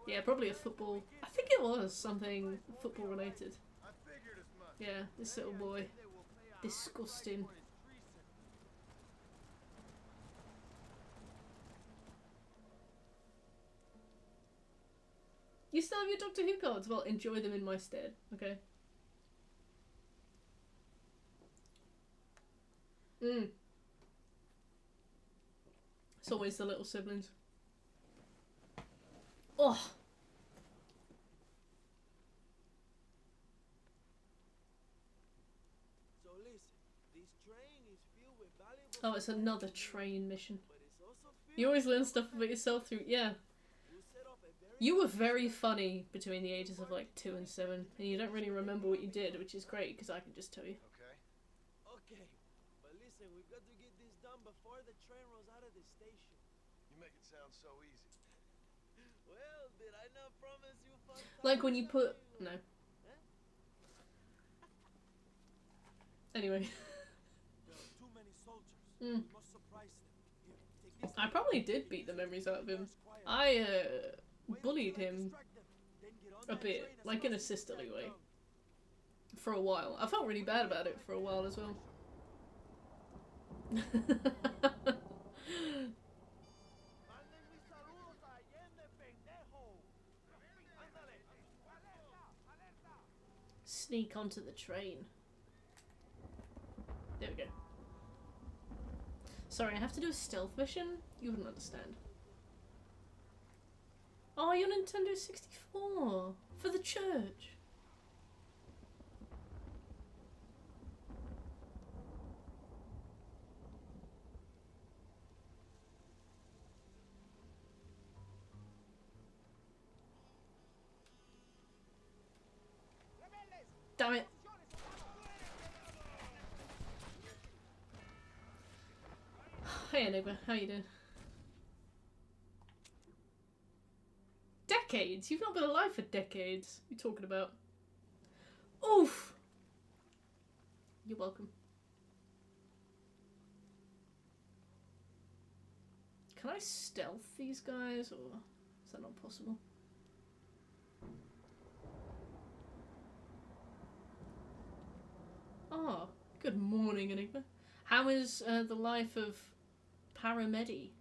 A: Yeah, probably a football... I think it was something football related.
E: I figured as much.
A: Yeah, this little boy. Disgusting. You still have your Doctor Who cards? Well, enjoy them in my stead, okay? It's always the little siblings. Oh!
D: So listen, this train is filled with valuable
A: Oh, it's another train mission.
D: but it's also filled
A: You always learn stuff about yourself through... Yeah.
D: You set off a very
A: You were very funny between the ages of like 2 and 7, and you don't really remember what you did, which is great because I can just tell you.
E: Okay.
D: Okay, but listen, we've got to get this done before the train rolls out of the station.
E: You make it sound so easy.
D: Well, did I not promise you fun
A: Like when you
D: times,
A: put...
D: amigo?
A: No. Anyway.
D: There are too many soldiers.
A: Mm.
D: We must surprise them. Here, take this.
A: I probably did beat the memories out of him.
D: Quiet.
A: I
D: Wait
A: bullied
D: until I
A: him
D: distract them, then get on
A: a
D: that
A: bit,
D: train as
A: like in a
D: fast as you
A: sisterly
D: can.
A: way,
D: Come.
A: for a while. I felt really bad about it for a while as well.
D: Manden mis saludos a Allende, pendejo. Ándale. Alerta.
A: Sneak onto the train. There we go. Sorry, I have to do a stealth mission? You wouldn't understand. Oh, your Nintendo 64! For the church! Damn it! Hey Enigma, how you doing? Decades? You've not been alive for decades. What are you talking about? Oof! You're welcome. Can I stealth these guys, or is that not possible? Oh, good morning, Enigma. How is the life of Paramedi?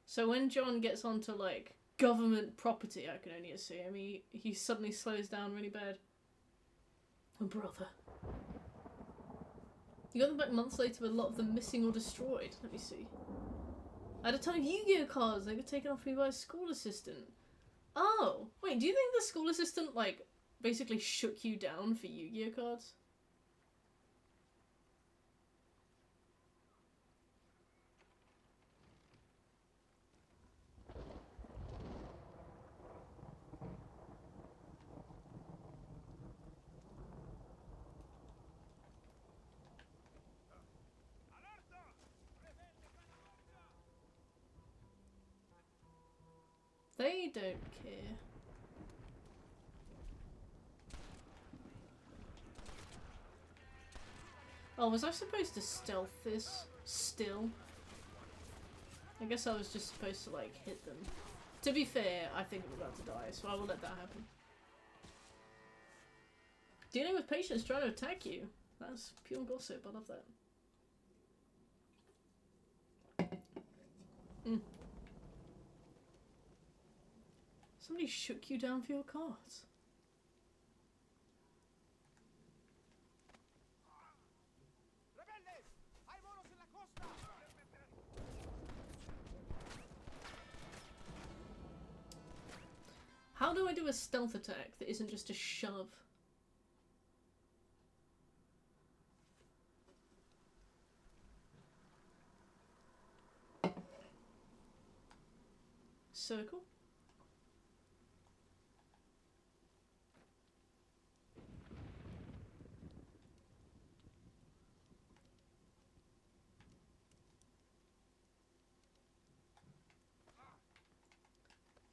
A: So when John gets onto, like, government property, I can only assume, he suddenly slows down really bad. Oh, brother. You got them back months later with a lot of them missing or destroyed. Let me see. I had a ton of Yu-Gi-Oh cards. They got taken off me by a school assistant. Oh, wait, do you think the school assistant, like, basically shook you down for Yu-Gi-Oh cards? They don't care. Oh, was I supposed to stealth this still? I guess I was just supposed to, like, hit them. To be fair, I think I'm about to die, so I will let that happen. Dealing with patients trying to attack you. That's pure gossip, I love that. Somebody shook you down for your cards.
D: ¡Rebeldes! ¡Hay moros en la costa!
A: How do I do a stealth attack that isn't just a shove? Circle?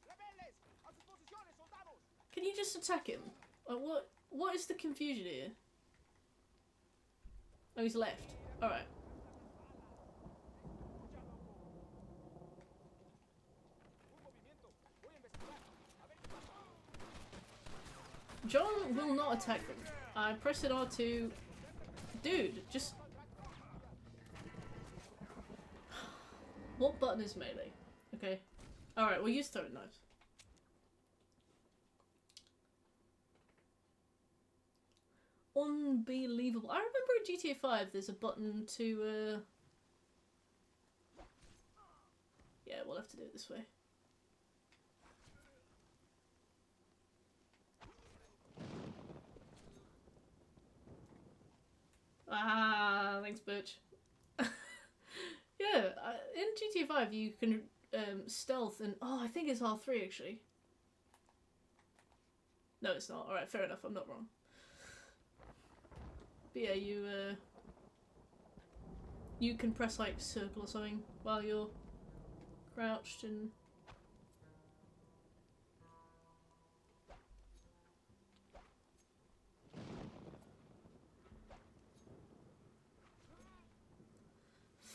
D: ¡Rebeldes! ¡A sus posiciones, soldados!
A: Can you just attack him? What is the confusion here? Oh, he's left. Alright. John will not attack them. I press it R2. Dude, just... What button is melee? Okay. Alright, we'll use throwing knives. Unbelievable. I remember in GTA 5 there's a button to, Yeah, we'll have to do it this way. Ah, thanks, bitch. Yeah, in GTA 5 you can stealth and... Oh, I think it's R3 actually. No, it's not. Alright, fair enough, I'm not wrong. But yeah, you can press like circle or something while you're crouched and...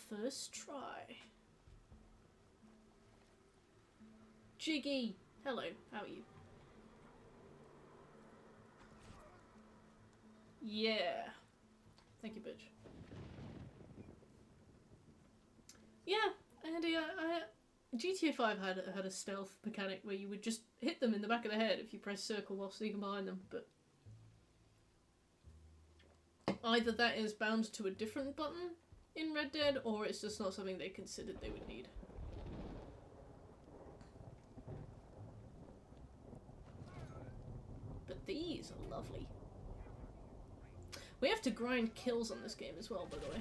A: First try. Jiggy! Hello, how are you? Yeah. Thank you, bitch. Yeah, and GTA 5 had a stealth mechanic where you would just hit them in the back of the head if you press circle while sneaking behind them, but either that is bound to a different button in Red Dead, or it's just not something they considered they would need. But these are lovely. We have to grind kills on this game as well, by the way.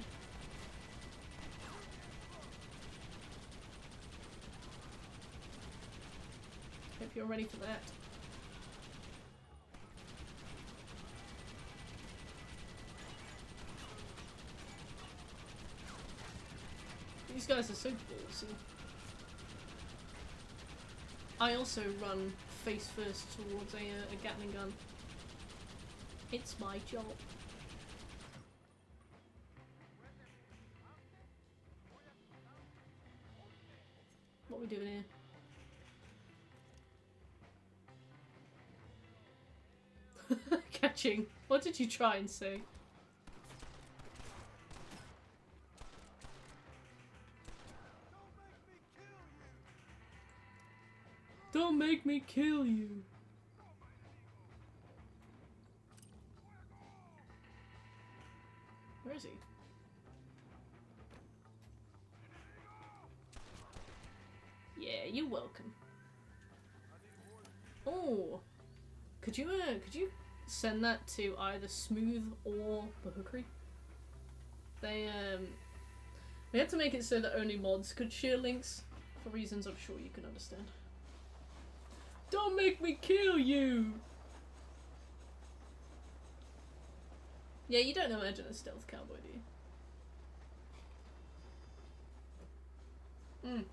A: Hope you're ready for that. These guys are so ballsy. I also run face first towards a Gatling gun. It's my job. What are we doing here? Catching. What did you try and say? Don't make me kill you. Where is he? Yeah, you're welcome. Oh, could you send that to either Smooth or Bahukri? They had to make it so that only mods could share links for reasons I'm sure you can understand. Don't make me kill you! Yeah, you don't imagine a stealth cowboy, do you?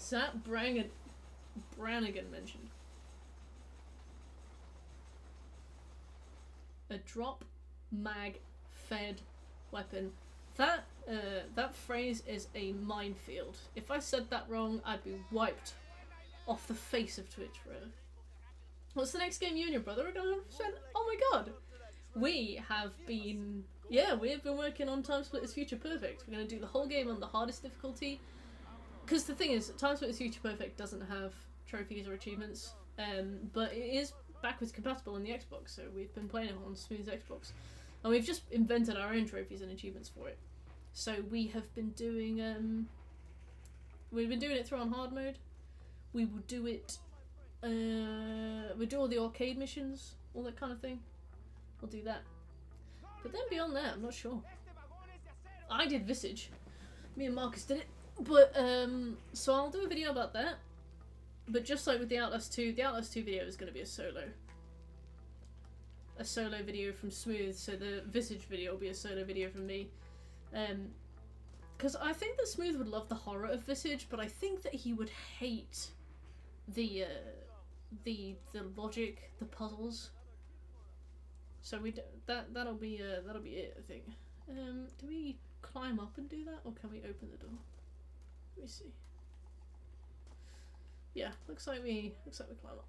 A: Zap Brannigan mentioned. A drop mag fed weapon. That phrase is a minefield. If I said that wrong, I'd be wiped off the face of Twitch forever. What's the next game you and your brother are gonna spend? Oh my god! We have been working on Time Splitters Future Perfect. We're gonna do the whole game on the hardest difficulty. Because the thing is, Time Splitters Future Perfect doesn't have trophies or achievements, but it is backwards compatible on the Xbox, so we've been playing it on Smooth's Xbox. And we've just invented our own trophies and achievements for it. So we have been doing, it through on hard mode. We will do it, we do all the arcade missions, all that kind of thing. We'll do that. But then beyond that, I'm not sure. I did Visage. Me and Marcus did it. But, so I'll do a video about that. But just like with the Outlast 2 video is going to be a solo video from Smooth, so the Visage video will be a solo video from me. Because I think that Smooth would love the horror of Visage, but I think that he would hate the the logic, the puzzles. So that'll be it, I think. Do we climb up and do that, or can we open the door? Let me see. Yeah, looks like we climb up.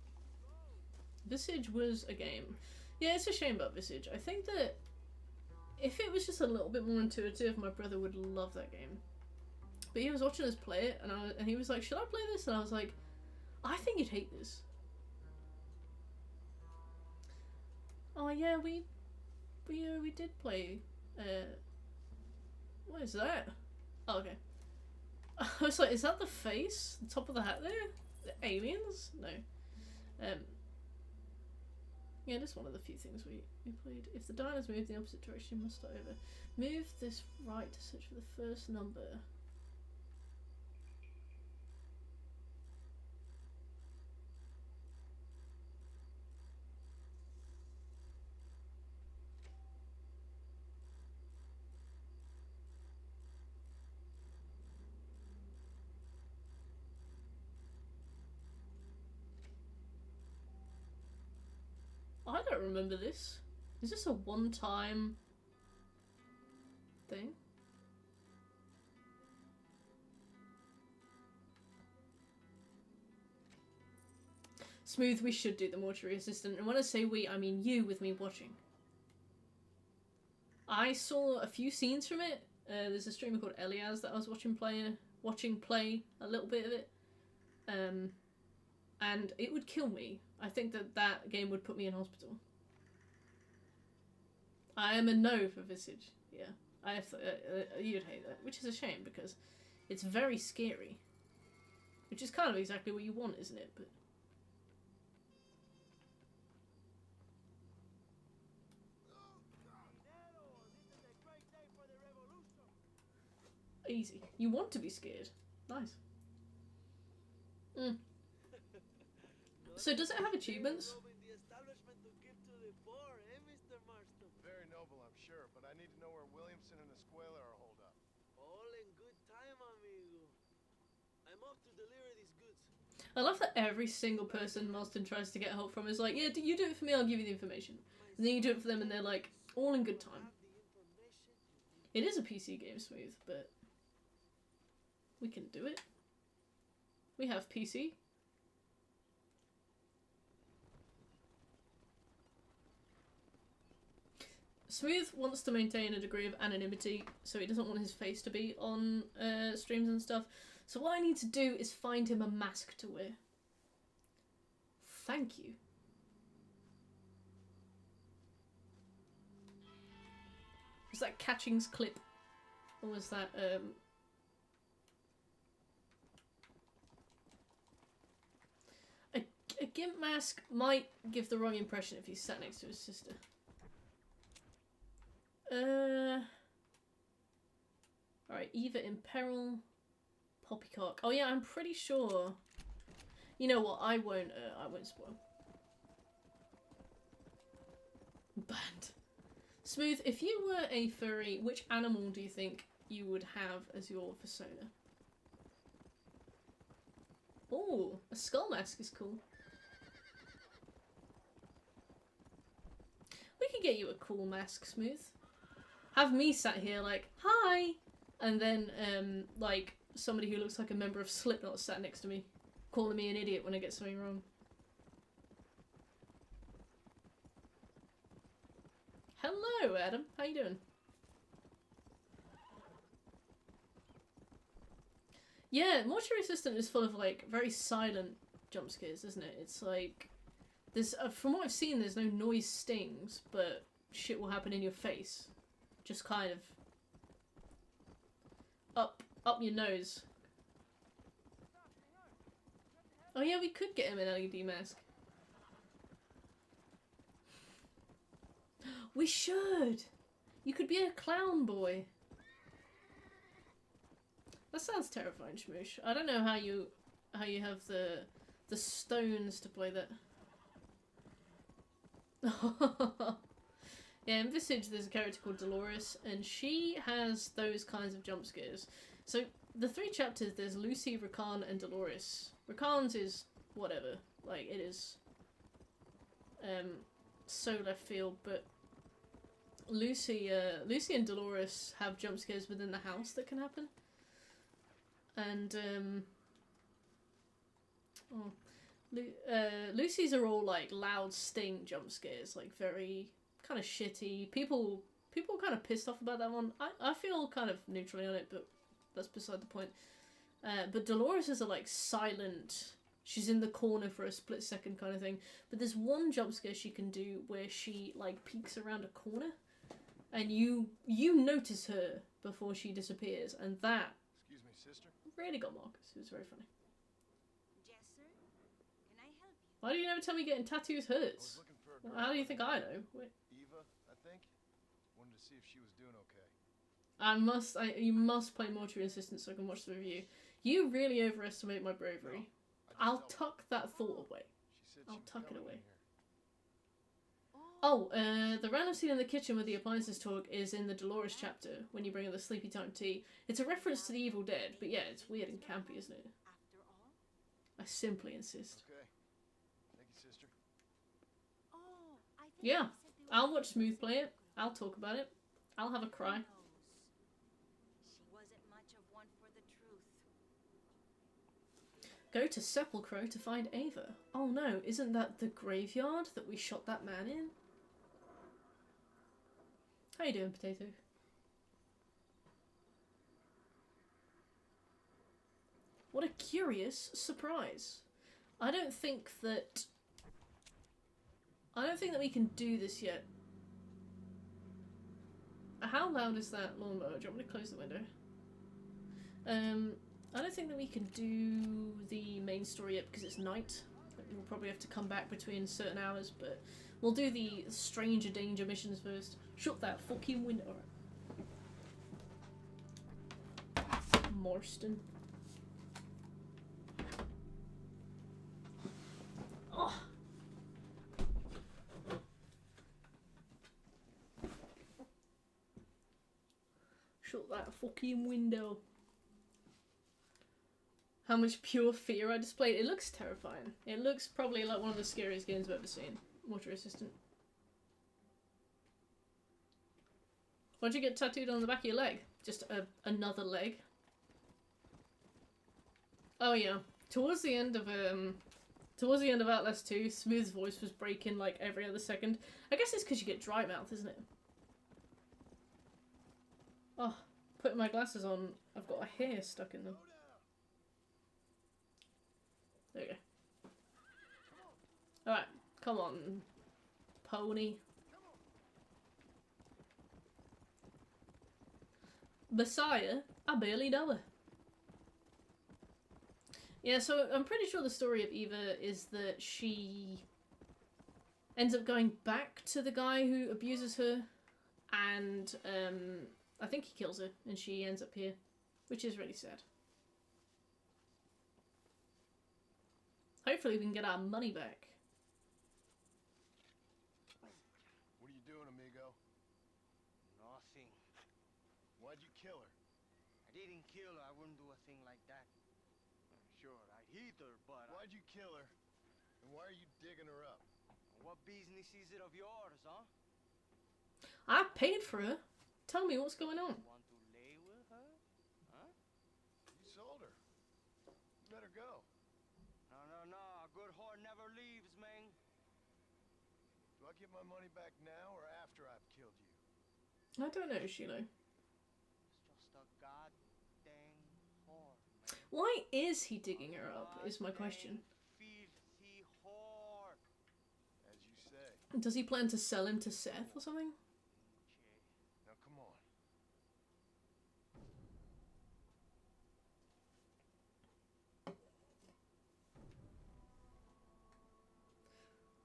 A: Visage was a game. Yeah, it's a shame about Visage. I think that if it was just a little bit more intuitive, my brother would love that game. But he was watching us play it, and he was like, "Should I play this?" And I was like, "I think you'd hate this." Oh yeah, we did play. What is that? Oh, okay. I was like, is that the face? The top of the hat there? The aliens? No. Yeah, that's one of the few things we played. If the diners move in the opposite direction, you must start over. Move this right to search for the first number. I don't remember this. Is this a one-time thing? Smooth, we should do the mortuary assistant. And when I say we, I mean you with me watching. I saw a few scenes from it. There's a streamer called Elias that I was watching play a little bit of it. And it would kill me. I think that game would put me in hospital. I am a no for Visage. Yeah, you'd hate that, which is a shame because it's very scary. Which is kind of exactly what you want, isn't it? But easy. You want to be scared. Nice. So does it have achievements?
E: Very noble, I'm sure, but I need to know where Williamson and Escuela are holed up.
D: All in good time, amigo. I'm off to deliver these goods.
A: I love that every single person Marston tries to get help from is like, yeah, you do it for me, I'll give you the information. And then you do it for them and they're like, all in good time. It is a PC game, Smooth, but we can do it. We have PC. Smooth wants to maintain a degree of anonymity, so he doesn't want his face to be on streams and stuff. So what I need to do is find him a mask to wear. Thank you. Was that Catchings clip? Or was that, A gimp mask might give the wrong impression if he's sat next to his sister. Alright, Eva in peril. Poppycock. Oh yeah, I'm pretty sure. You know what? I won't spoil. Banned. Smooth, if you were a furry, which animal do you think you would have as your persona? Oh, a skull mask is cool. We could get you a cool mask, Smooth. Have me sat here like, hi! And then, like, somebody who looks like a member of Slipknot sat next to me, calling me an idiot when I get something wrong. Hello, Adam. How you doing? Yeah, Mortuary Assistant is full of, like, very silent jump scares, isn't it? It's like, there's, from what I've seen, there's no noise stings, but shit will happen in your face. Just kind of up your nose. Oh yeah, we could get him an LED mask. We should! You could be a clown boy. That sounds terrifying, Shmoosh. I don't know how you have the stones to play that. Yeah, in Visage there's a character called Dolores, and she has those kinds of jump scares. So, the 3 chapters, there's Lucy, Rakan, and Dolores. Rakan's is whatever. Like, it is so left field, but Lucy and Dolores have jump scares within the house that can happen. And Lucy's are all like loud sting jump scares, like very kind of shitty. People kind of pissed off about that one. I feel kind of neutrally on it, but that's beside the point. But Dolores are like silent. She's in the corner for a split second kind of thing. But there's one jump scare she can do where she like peeks around a corner, and you notice her before she disappears, and that
E: Excuse me, sister.
A: really got Marcus. It was very funny.
B: Yes, sir. Can I help you?
A: Why do you never tell me getting tattoos
E: I was
A: hurts?
E: looking for a girl
A: How do you
E: by
A: think
E: the
A: I
E: name
A: know?
E: of
A: Wait.
E: Eva, I think. Wanted to see if she was doing okay.
A: You must play more to your insistence so I can watch the review. You really overestimate my bravery.
E: I just
A: I'll
E: don't-
A: tuck that thought away.
E: She said
A: I'll
E: she was
A: tuck it
E: coming
A: away.
E: in here.
B: Oh,
A: The random scene in the kitchen with the appliances talk is in the Dolores chapter, when you bring her the sleepy time tea. It's a reference to the Evil Dead, but yeah, it's weird and campy, isn't it?
B: after all.
A: I simply insist.
E: Okay. Thank you, sister.
B: Oh, I think
A: Yeah,
B: you said they were
A: I'll watch
B: looking
A: Smooth
B: for
A: play it.
B: some
A: I'll talk about it. I'll have a
B: Who
A: cry.
B: knows? She wasn't much of one for the truth.
A: Go to Sepulchre to find Ava. Oh no, isn't that the graveyard that we shot that man in? How you doing, Potato? What a curious surprise. I don't think that we can do this yet. How loud is that lawnmower? Do you want me to close the window? I don't think that we can do the main story yet because it's night. We'll probably have to come back between certain hours, but we'll do the stranger danger missions first. Shut that fucking window. Marston. Oh. Shut that fucking window. How much pure fear I displayed. It looks terrifying. It looks probably like one of the scariest games I've ever seen. Water Assistant. What'd you get tattooed on the back of your leg? Just another leg? Oh yeah. Towards the end of Outlast 2, Smooth's voice was breaking like every other second. I guess it's because you get dry mouth, isn't it? Oh, putting my glasses on, I've got a hair stuck in them. There you go. Alright, come on, pony. Messiah? I barely know her. Yeah, so I'm pretty sure the story of Eva is that she ends up going back to the guy who abuses her, and I think he kills her, and she ends up here, which is really sad. Hopefully we can get our money back.
E: What are you doing, amigo?
C: Nothing.
E: Why'd you kill her?
C: I didn't kill her. I wouldn't do a thing like that. Sure, I hit her, but
E: Why'd you kill her? And why are you digging her up?
C: what business is it of yours, huh?
A: I paid for her. Tell me what's going on.
C: Want to lay with her? Huh?
E: You sold her. You let her go.
C: No. A good whore never leaves, man.
E: Do I get my money back now or after I've killed you?
A: I don't know, Shiloh.
C: It's just a goddamn whore.
A: Why is he digging her up, is my question.
C: Filthy whore.
E: As you say.
A: Does he plan to sell him to Seth or something?
E: Now come on.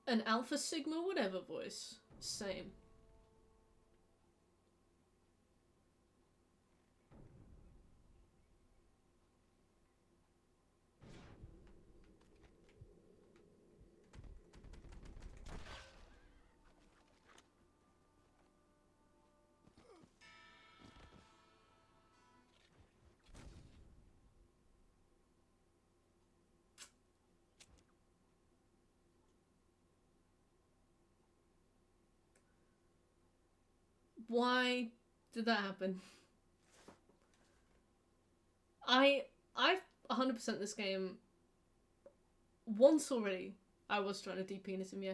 A: An Alpha Sigma whatever voice. Same. Why did that happen? I've 100% this game once already. I was trying to de-penis him, yeah.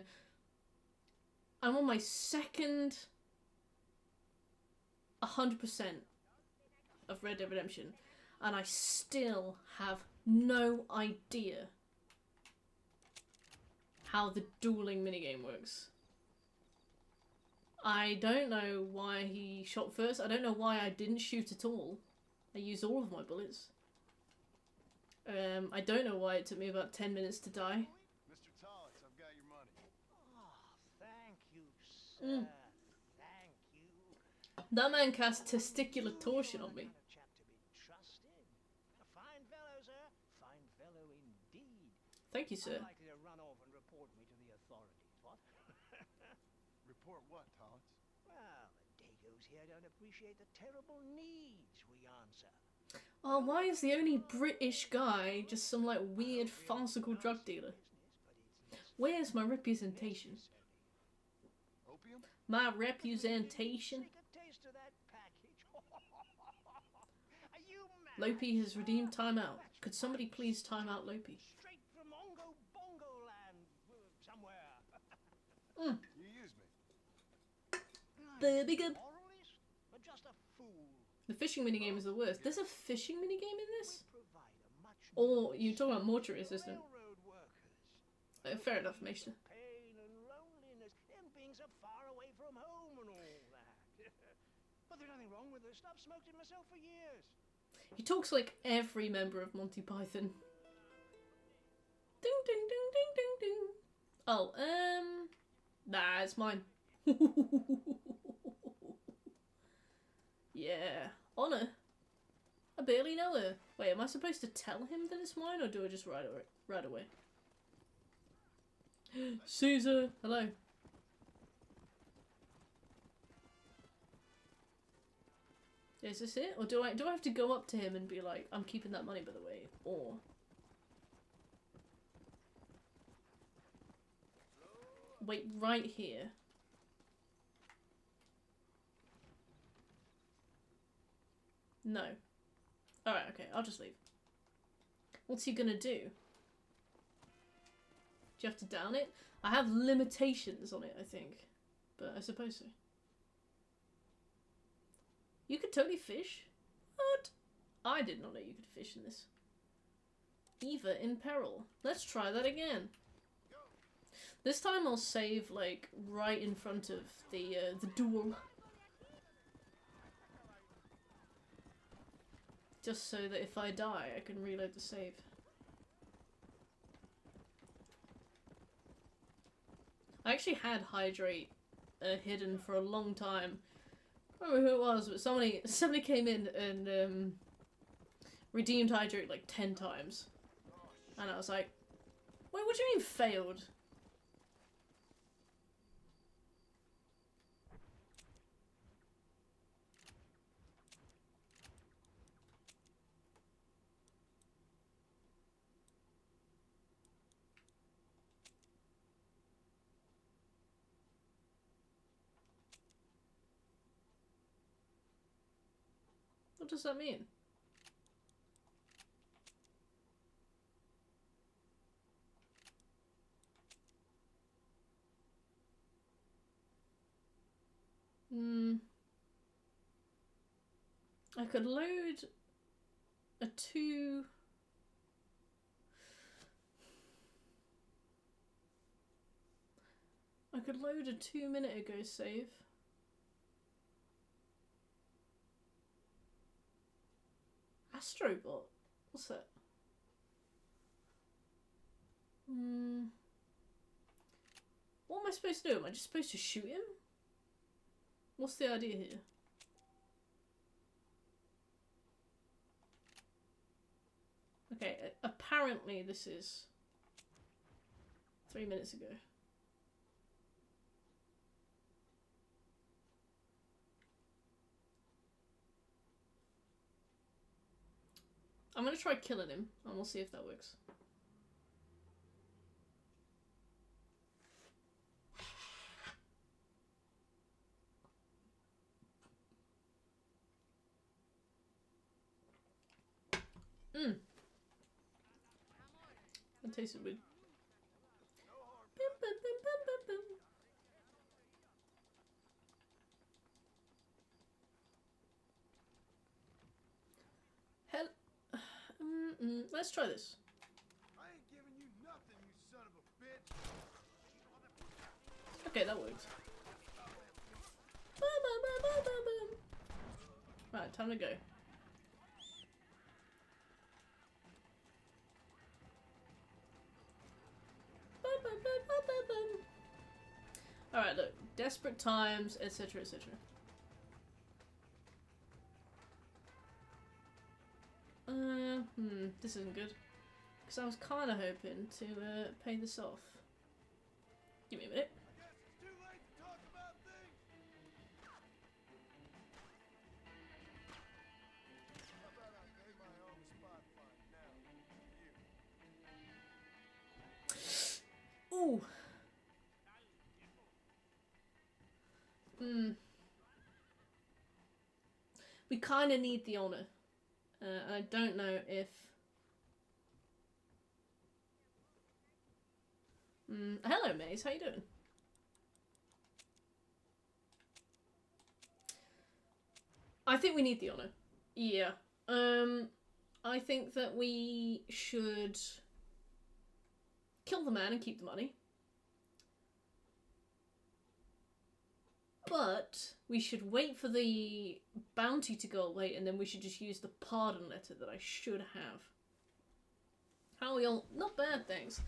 A: I'm on my second 100% of Red Dead Redemption, and I still have no idea how the dueling minigame works. I don't know why he shot first. I don't know why I didn't shoot at all. I used all of my bullets. I don't know why it took me about 10 minutes to die.
E: Mr. Tollitz, I've got your money.
C: Oh, thank you, sir. Thank you.
A: That man cast testicular torsion on me.
C: Kind of chap to be trusted. A fine fellow, sir. Fine fellow indeed.
A: Thank you, sir.
C: Unlikely to run off and report me to the authorities, what?
E: Report what, Tollitz?
C: Well, the Dagos here don't appreciate the terrible needs we answer.
A: Oh, why is the only British guy just some like weird farcical drug dealer? Where's my representation?
E: Opium?
A: My representation?
C: Take a taste of that package. Are you mad?
A: Lopi has redeemed timeout. Could somebody please time out Lopi?
C: Straight from Ongo Bongo land somewhere.
E: You use me.
A: Baby good.
C: Moralist, but just a fool.
A: The fishing minigame is the worst. There's a fishing minigame in this?
C: Provide a much
A: Or you talking about mortuary assistant?
C: railroad workers.
A: Fair enough, Maester.
C: Pain and loneliness, them being so far away from home and all that. But there's nothing wrong with this. I've smoked it myself for years.
A: He talks like every member of Monty Python. Ding ding ding ding ding ding. Oh, nah, it's mine. Yeah, honor. I barely know her. Wait, am I supposed to tell him that it's mine, or do I just right away? Caesar, hello. Is this it, or do I have to go up to him and be like, I'm keeping that money, by the way, or? Wait, right here. No. Alright, okay, I'll just leave. What's he gonna do? Do you have to down it? I have limitations on it, I think. But I suppose so. You could totally fish? What? I did not know you could fish in this. Eva in peril. Let's try that again. This time I'll save, like, right in front of the duel. Just so that if I die, I can reload the save. I actually had Hydrate hidden for a long time. I don't remember who it was, but somebody came in and redeemed Hydrate like 10 times. And I was like, wait, what do you mean failed? What does that mean? I could load a 2... I could load a 2-minute ago save. Astrobot? What's that? What am I supposed to do? Am I just supposed to shoot him? What's the idea here? Okay, apparently this is 3 minutes ago. I'm gonna try killing him, and we'll see if that works. tasted weird. Bum, bum, bum, bum, bum, bum. Hell, let's try this.
E: I ain't giving you nothing, you son of a bitch.
A: Okay, that worked. Bum, bum, bum, bum, bum, bum. Right, time to go. Bum, bum, bum, bum, bum, bum. Alright, look. Desperate times, etc., etc. This isn't good. Because I was kind of hoping to pay this off. Give me a minute.
E: I guess it's too late to talk about things. How about I pay my own spot fine now? You.
A: Ooh. We kind of need the honor. I don't know if... hello, Maze. How you doing? I think we need the honor. Yeah. I think that we should kill the man and keep the money. But we should wait for the bounty to go away, and then we should just use the pardon letter that I should have. How are we all? Not bad, thanks.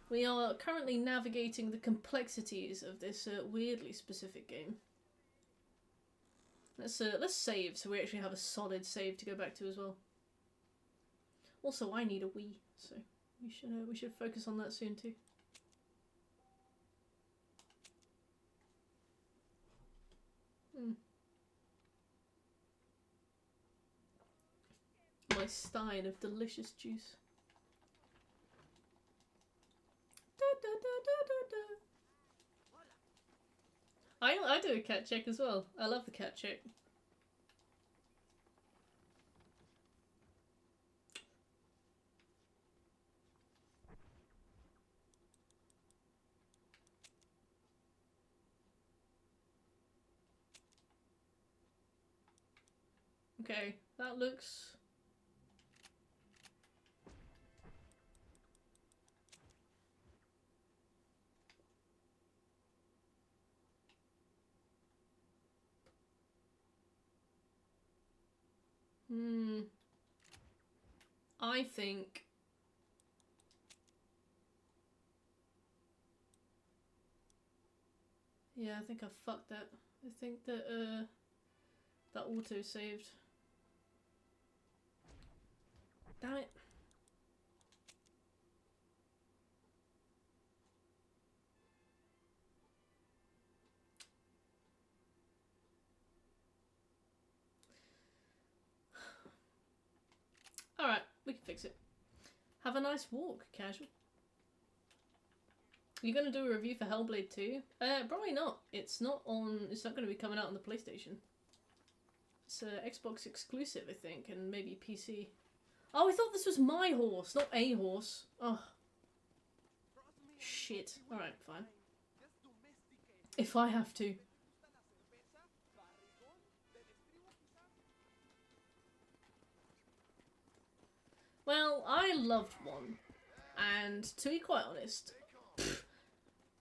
A: We are currently navigating the complexities of this weirdly specific game. Let's save so we actually have a solid save to go back to as well. Also, I need a Wii, so we should focus on that soon too. My stein of delicious juice. I do a cat check as well. I love the cat check. Okay, that looks... I think... Yeah, I think I fucked that. I think that, that auto-saved. Damn it. Alright, we can fix it. Have a nice walk, casual. You gonna do a review for Hellblade 2? Probably not. It's not gonna be coming out on the PlayStation. It's Xbox exclusive, I think, and maybe PC. Oh, I thought this was my horse, not a horse. Oh. Shit. Alright, fine. If I have to. Well, I loved 1, and to be quite honest,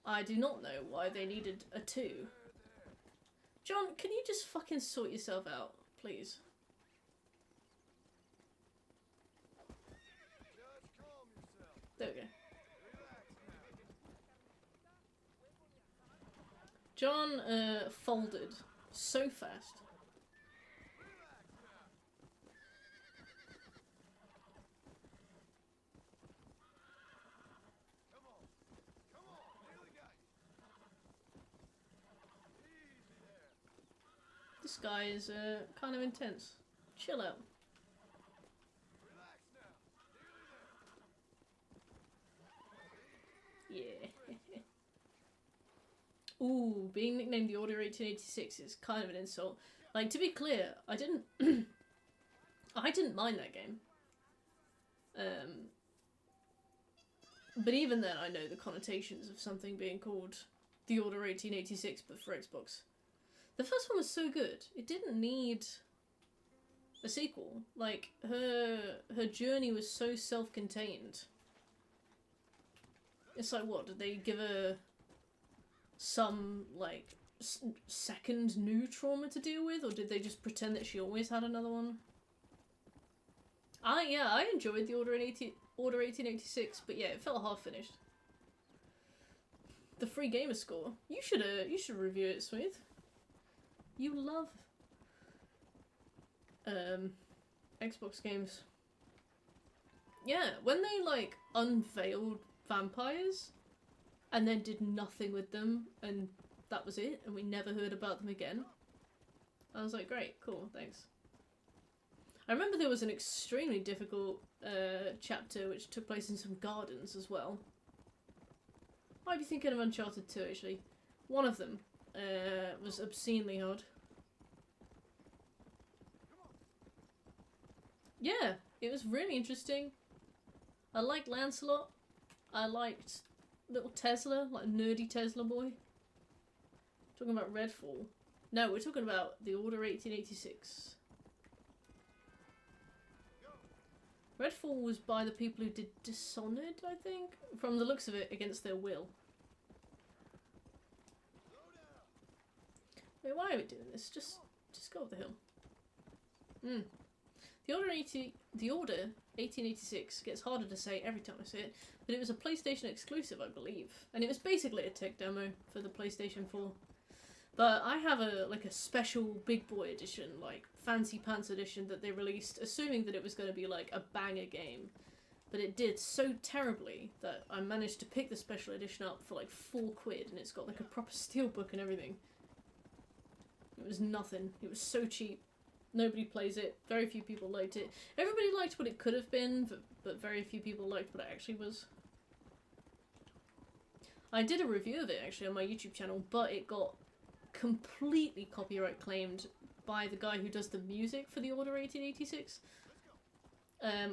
A: I do not know why they needed a 2. John, can you just fucking sort yourself out, please? There we go. John folded so fast. This guy is kind of intense. Chill out. Yeah. Ooh, being nicknamed the Order 1886 is kind of an insult. Like, to be clear, I didn't I didn't mind that game. But even then, I know the connotations of something being called The Order 1886, but for Xbox. The first one was so good, it didn't need a sequel. Like, her journey was so self-contained. It's like, what, did they give her some, like, second new trauma to deal with, or did they just pretend that she always had another one? I enjoyed the Order 1886, but yeah, it felt half finished. The free gamer score. You should review it, Smooth. You love Xbox games. Yeah, when they like unveiled vampires and then did nothing with them and that was it and we never heard about them again, I was like, great, cool, thanks. I remember there was an extremely difficult chapter which took place in some gardens as well. Might be thinking of Uncharted 2 actually. One of them was obscenely hard. Yeah, it was really interesting. I liked Lancelot. I liked little Tesla, like nerdy Tesla boy. Talking about Redfall. No, we're talking about the Order 1886. Redfall was by the people who did Dishonored, I think? From the looks of it, against their will. Wait, why are we doing this? Just go up the hill. The Order 1886 gets harder to say every time I say it, but it was a PlayStation exclusive, I believe. And it was basically a tech demo for the PlayStation 4. But I have a special big boy edition, like fancy pants edition that they released, assuming that it was going to be like a banger game. But it did so terribly that I managed to pick the special edition up for like £4, and it's got like a proper steelbook and everything. It was nothing. It was so cheap. Nobody plays it. Very few people liked it. Everybody liked what it could have been, but very few people liked what it actually was. I did a review of it actually on my YouTube channel, but it got completely copyright claimed by the guy who does the music for the Order 1886.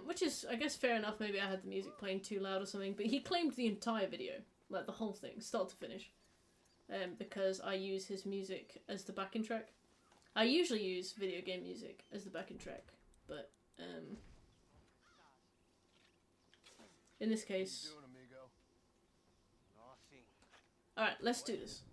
A: Which is, I guess, fair enough. Maybe I had the music playing too loud or something, but he claimed the entire video, like the whole thing, start to finish, because I use his music as the backing track. I usually use video game music as the backing track, but in this case...
E: What are you doing, amigo?
C: Nothing.
A: Alright, let's do this.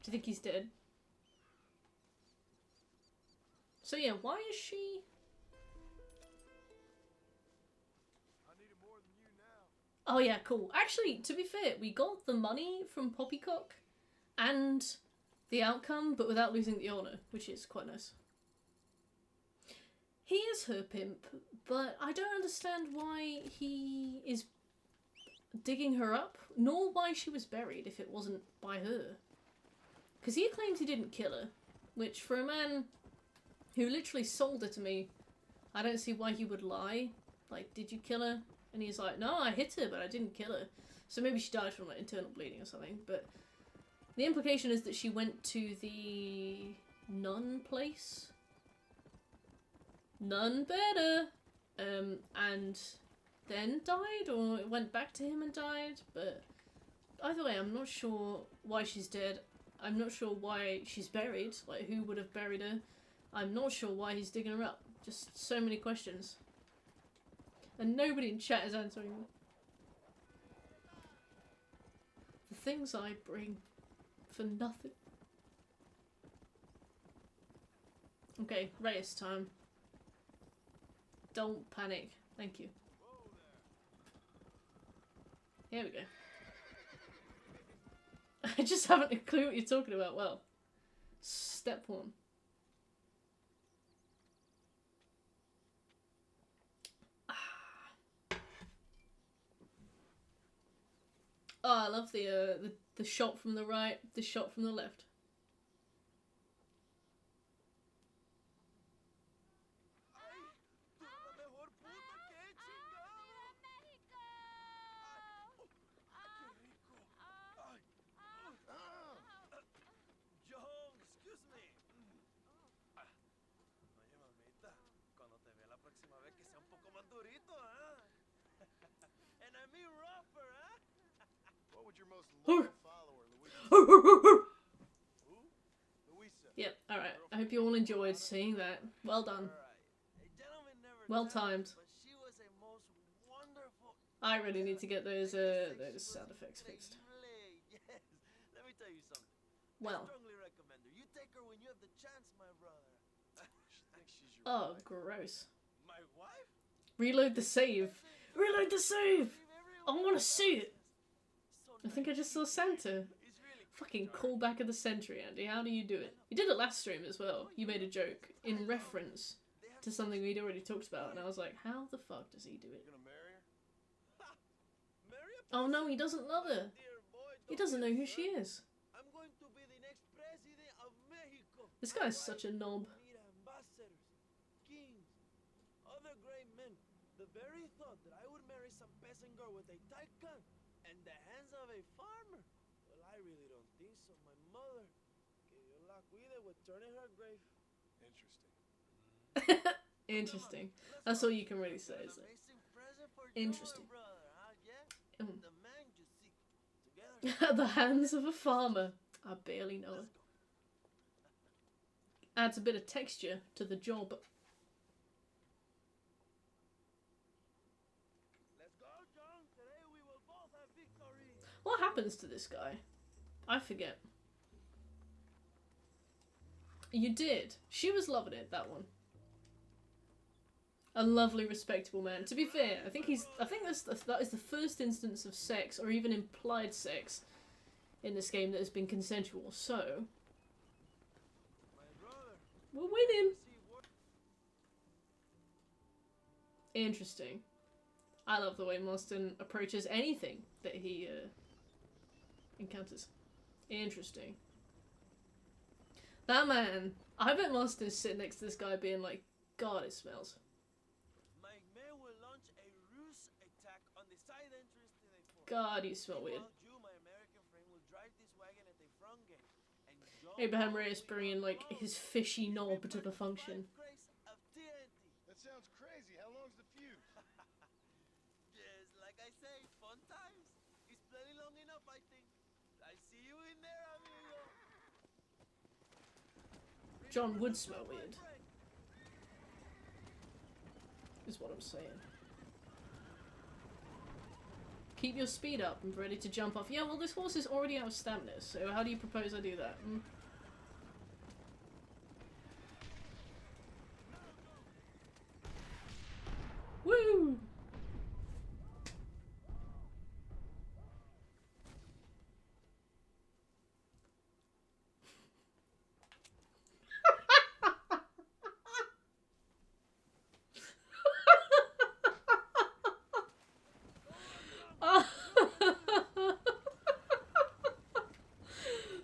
A: Do you think he's dead? So yeah, why is she...
E: I need it more than you now.
A: Oh yeah, cool. Actually, to be fair, we got the money from Poppycock and the outcome, but without losing the honor, which is quite nice. He is her pimp, but I don't understand why he is digging her up, nor why she was buried if it wasn't by her. Because he claims he didn't kill her, which for a man who literally sold her to me, I don't see why he would lie. Like, did you kill her? And he's like, no, I hit her, but I didn't kill her. So maybe she died from like internal bleeding or something. But the implication is that she went to the nun place. None better. And then died, or it went back to him and died. But either way, I'm not sure why she's dead. I'm not sure why she's buried, like who would have buried her. I'm not sure why he's digging her up. Just so many questions. And nobody in chat is answering them. The things I bring for nothing. Okay, race time. Don't panic. Thank you. Here we go. I just haven't a clue what you're talking about. Well, step one. Oh, I love the shot from the right, the shot from the left.
E: your most
A: Hur.
E: loyal follower, Louisa. Who? Louisa.
A: Yep, alright. I hope you all enjoyed seeing that. Well done.
D: Alright. A gentleman never
A: Well
D: died,
A: timed.
D: but she was a most wonderful.
A: I really need to get those sound effects fixed.
D: Yes. Let me tell you something.
A: Well.
D: I strongly recommend her. You take her when you have the chance, my brother.
E: She thinks she's your
A: Oh,
E: wife.
A: gross.
D: My wife?
A: Reload the save. Reload the save! I want to see it!
D: So
A: I think I just saw Santa.
D: It's really
A: Fucking callback of the century, Andy. How do you do it? You did it last stream as well. You made a joke in reference to something we'd already talked about, and I was like, how the fuck does he do it?
E: You gonna marry her?
D: Marry a
A: Oh no, he doesn't love her.
D: dear boy.
A: He
D: don't
A: doesn't know
D: be
A: who she
D: afraid.
A: is.
D: I'm going to be the next president of Mexico.
A: This guy's such a knob.
D: We need ambassadors, kings, other great men. The very thought that I would marry some peasant girl with a tight gun and the hands of a farmer. Well, I really don't think so. My mother, que Dios la cuide, would turn in her grave.
E: Interesting.
A: Interesting.
D: Come on, let's
A: That's
D: go.
A: all you can really say,
D: An
A: is it?
D: amazing present for
A: Interesting.
D: you, my brother, huh? Yeah?
A: Mm.
D: The man you seek. Together.
A: At the hands of a farmer. I barely know it. Adds a bit of texture to the job.
D: Let's go, John. Today we will both have victory.
A: What happens to this guy? I forget. You did. She was loving it, that one. A lovely, respectable man. To be fair, I think that is the first instance of sex, or even implied sex, in this game that has been consensual. So,
D: My brother.
A: we're winning.
D: See what?
A: Interesting. I love the way Marston approaches anything that he encounters. Interesting. That man. I bet Marston's sitting next to this guy being like, God, it smells.
D: My men will launch a ruse attack on the side entrance to the fort.
A: God, you smell weird.
D: Meanwhile, you, my American friend, will drive this wagon at the front gate. And John
A: Abraham
D: will
A: Reyes
D: be
A: bringing like
D: alone.
A: his fishy knob to the function.
D: 5 crates of TNT.
E: That sounds crazy. How long's the fuse?
D: Yes, like I say, fun times. It's plenty long enough, I think. I see you in there, amigo.
A: John would
D: Remember to
A: smell
D: my
A: weird,
D: friend.
A: is what I'm saying. Keep your speed up and ready to jump off. Yeah, well, this horse is already out of stamina, so how do you propose I do that? Hmm? Woo!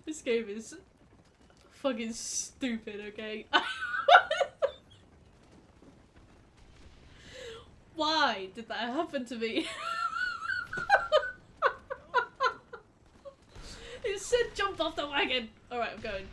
A: This game is fucking stupid, okay? Why did that happen to me? It said jump off the wagon! Alright, I'm going.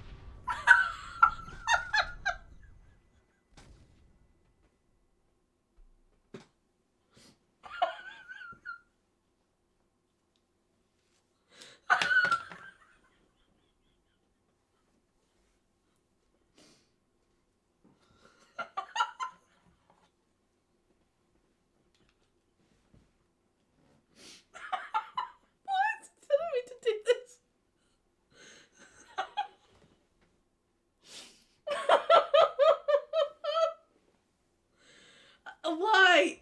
A: What? Did I mean to do this? Why?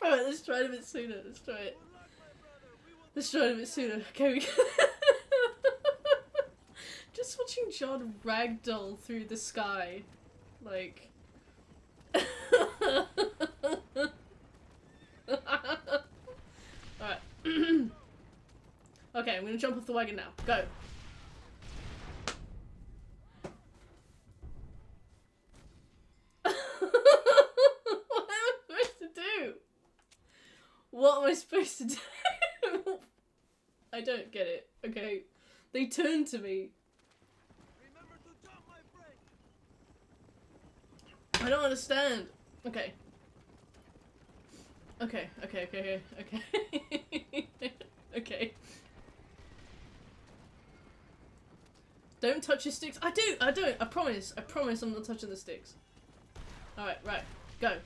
A: Alright, let's try it a bit sooner. Let's try it.
D: Good luck, my brother. We will
A: Let's try it a bit sooner. Okay, we go. Just watching John ragdoll through the sky. Like. Alright. Okay, I'm gonna jump off the wagon now. Go. What am I supposed to do? What am I supposed to do? I don't get it. Okay. They turn to me.
D: remember to jump, my friend.
A: I don't understand. Okay. Okay. Okay. Don't touch your sticks. I don't. I promise I'm not touching the sticks. Alright, right. Go.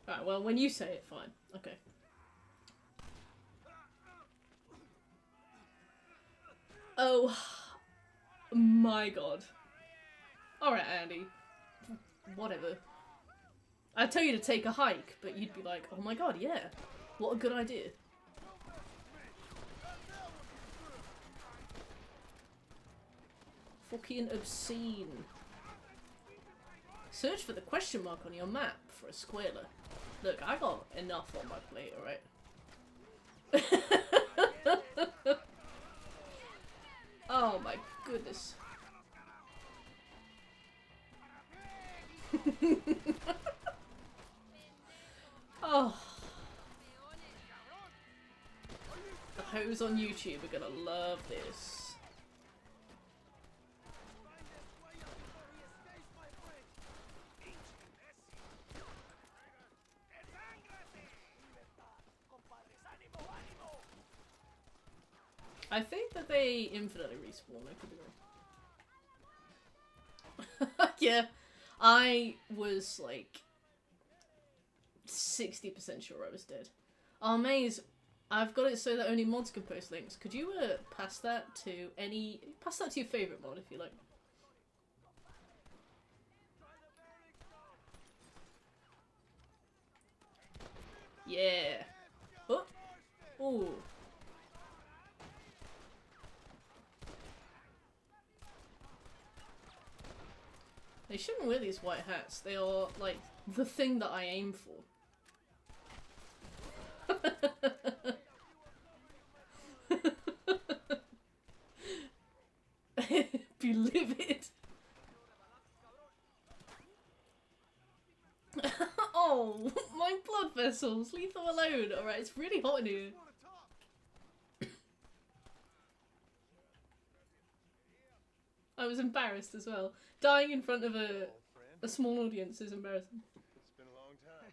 A: Alright, well, when you say it, fine. Okay. Oh my god. Alright, Andy. Whatever. I'd tell you to take a hike, but you'd be like, oh my god, yeah. What a good idea. Fucking obscene. Search for the question mark on your map for a squaler. Look, I got enough on my plate, alright? Oh my goodness. Oh. The hoes on YouTube are gonna love this. I think that they infinitely respawn, I could be wrong. Yeah, I was like 60% sure I was dead. Oh, Maze, I've got it so that only mods can post links. Could you pass that to your favourite mod if you like. Yeah. Oh. Ooh. They shouldn't wear these white hats. They are, like, the thing that I aim for. Be livid. Oh, my blood vessels. Leave them alone. Alright, it's really hot in here. I was embarrassed as well. Dying in front of a small audience is embarrassing.
E: It's been a long time.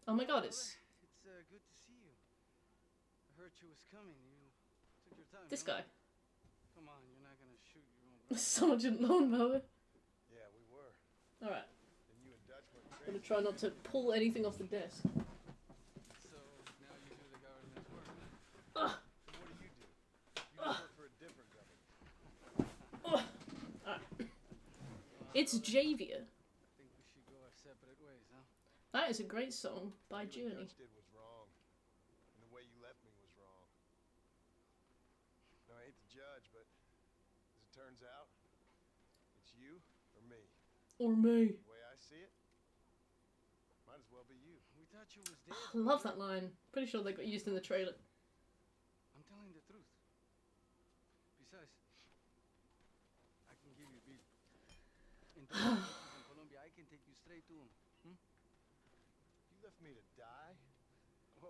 A: Oh my god, it's
F: It's good to see you. I heard you was coming. You took your time.
A: this
F: huh?
A: guy.
F: Come on, you're not gonna shoot your own brother.
A: Sergeant Lawnmower.
E: Yeah, we were.
A: Alright,
E: And you and Dutch went
A: I'm gonna
E: crazy.
A: try not to pull anything off the desk.
F: So now you do the government's work.
A: Ugh.
E: So what do? You just work for a different government.
A: Ugh. Alright. It's Javier.
F: I think we should go our separate ways, huh?
A: That is a great song by
E: What
A: Journey.
E: Dutch did was wrong. And the way you left me was wrong. Now, I hate to judge, but as it turns out, it's you or me.
A: Or me.
E: The way I see it, might as well be you.
F: We thought you was dead.
A: I love that line. Pretty sure they got used in the trailer.
F: I'm telling the truth. Besides, I can give you beat. In Colombia, I can take you straight to him.
E: You left me to die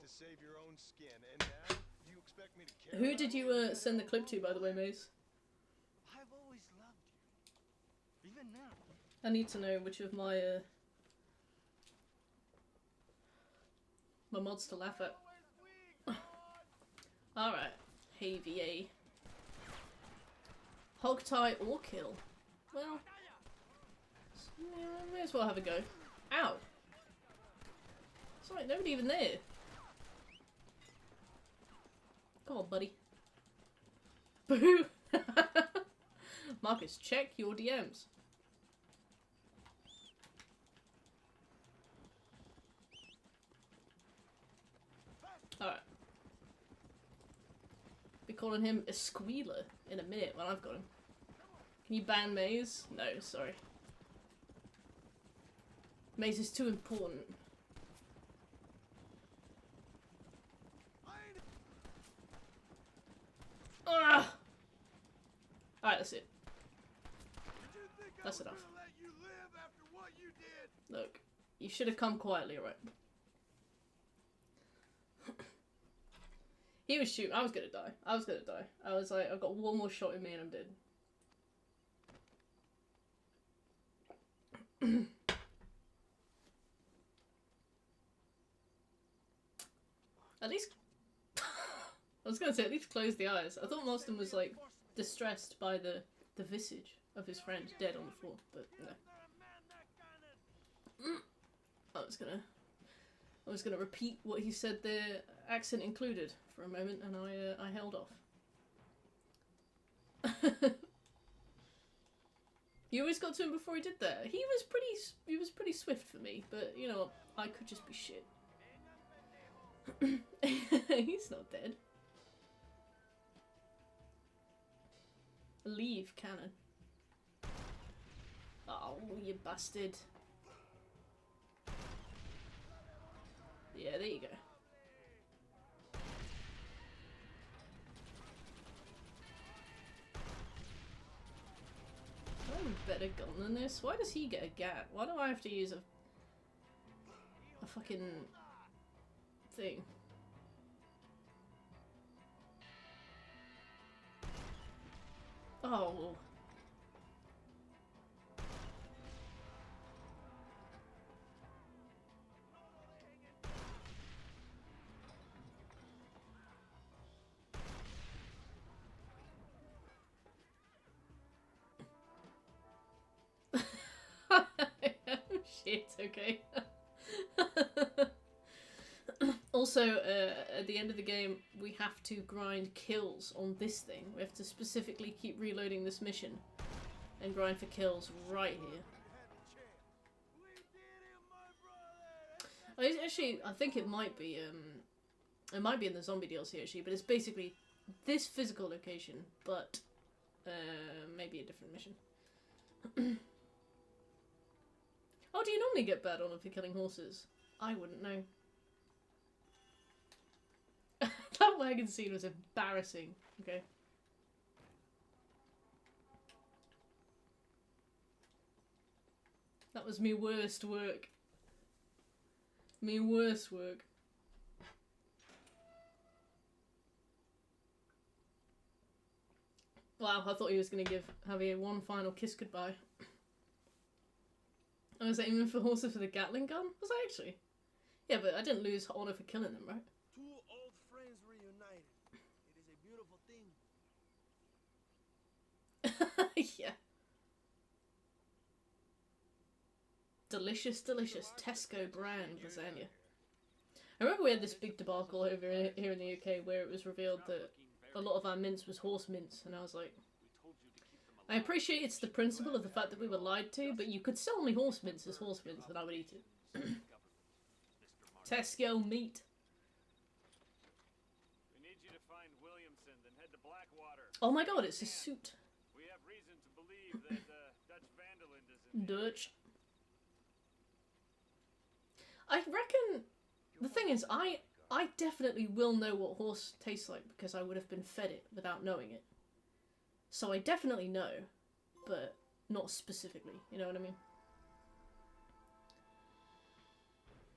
E: to save your own skin, and now you expect me to care.
A: Who
E: about
A: did you send the clip to, by the way, Maze?
F: I've always loved you. Even now.
A: I need to know which of my mods to laugh at. Alright, hey VA. Hog tie or kill. Well, yeah, may as well have a go. Ow! It's like nobody even there. Come on, buddy. Boo! Marcus, check your DMs. Alright. Be calling him a squealer in a minute when I've got him. Can you ban Maze? No, sorry. Maze is too important. Ah! Alright, that's it. That's enough. Look, you should have come quietly, alright? He was shooting. I was gonna die. I was gonna die. I was like, I've got one more shot in me and I'm dead. At least... I was gonna say, at least close the eyes. I thought Marston was, like, distressed by the visage of his friend dead on the floor, but no. I was gonna repeat what he said the accent included for a moment, and I held off. You always got to him before he did that. He was pretty swift for me, but you know what? I could just be shit. He's not dead. Leave, cannon. Oh, you bastard. Yeah, there you go. I have a better gun than this. Why does he get a gat? Why do I have to use a fucking thing? Oh. Shit, okay. Also, at the end of the game, we have to grind kills on this thing. We have to specifically keep reloading this mission and grind for kills right here. Actually, I think it might be in the zombie DLC actually, but it's basically this physical location, but maybe a different mission. Oh, do you normally get bad honor for killing horses? I wouldn't know. That wagon scene was embarrassing. Okay. That was me worst work. Me worst work. Wow, I thought he was going to give Javier one final kiss goodbye. I was aiming for horses for the Gatling gun? Was I actually? Yeah, but I didn't lose honor for killing them, right?
D: Two old friends reunited. It is a beautiful thing.
A: Yeah. Delicious, delicious Tesco brand lasagna. I remember we had this big debacle over here in the UK where it was revealed that a lot of our mince was horse mince, and I was like, I appreciate it's the principle of the fact that we were lied to, but you could sell me horse mince as horse mince and I would eat it. Tesco meat.
G: We need you to find Williamson, then head to Blackwater.
A: Oh my god, it's a suit.
G: We have reason to believe that Dutch Vanderland is in
A: Dutch. I reckon the thing is, I definitely will know what horse tastes like because I would have been fed it without knowing it. So I definitely know, but not specifically, you know what I mean?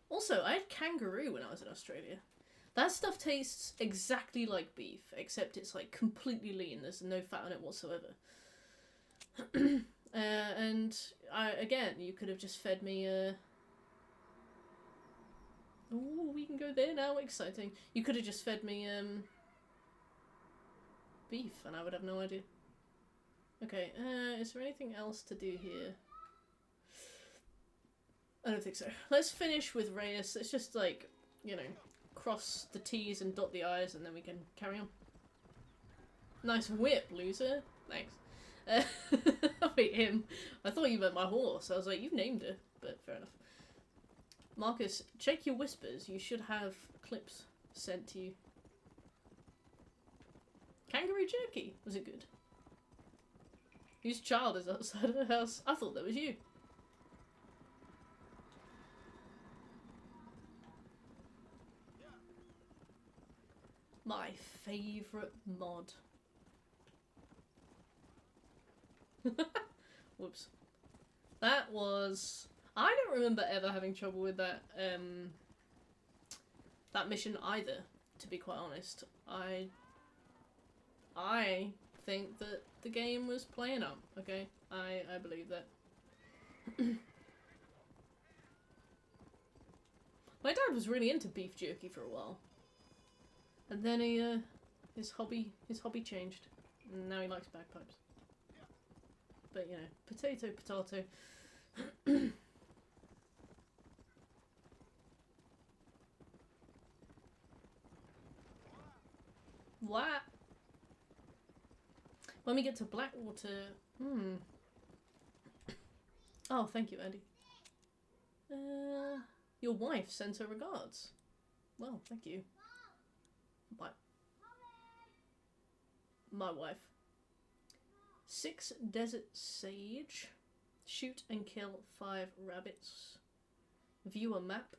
A: Also, I had kangaroo when I was in Australia. That stuff tastes exactly like beef, except it's like completely lean, there's no fat on it whatsoever. And again, you could have just fed me oh, we can go there now, exciting. You could have just fed me beef and I would have no idea. Okay, is there anything else to do here? I don't think so. Let's finish with Reyes. Let's just, like, you know, cross the T's and dot the I's and then we can carry on. Nice whip, loser. Thanks. Wait, him. I thought you meant my horse. I was like, you've named it, but fair enough. Marcus, check your whispers. You should have clips sent to you. Kangaroo jerky. Was it good? Whose child is outside of the house? I thought that was you. My favourite mod. Whoops. That was... I don't remember ever having trouble with that that mission either, to be quite honest. I think that the game was playing up, okay? I believe that. My dad was really into beef jerky for a while. And then his hobby changed, and now he likes bagpipes. But you know, potato, potato. What? When we get to Blackwater, Oh, thank you, Andy. Your wife sends her regards. Well, thank you. My wife. 6 desert sage. Shoot and kill 5 rabbits. View a map.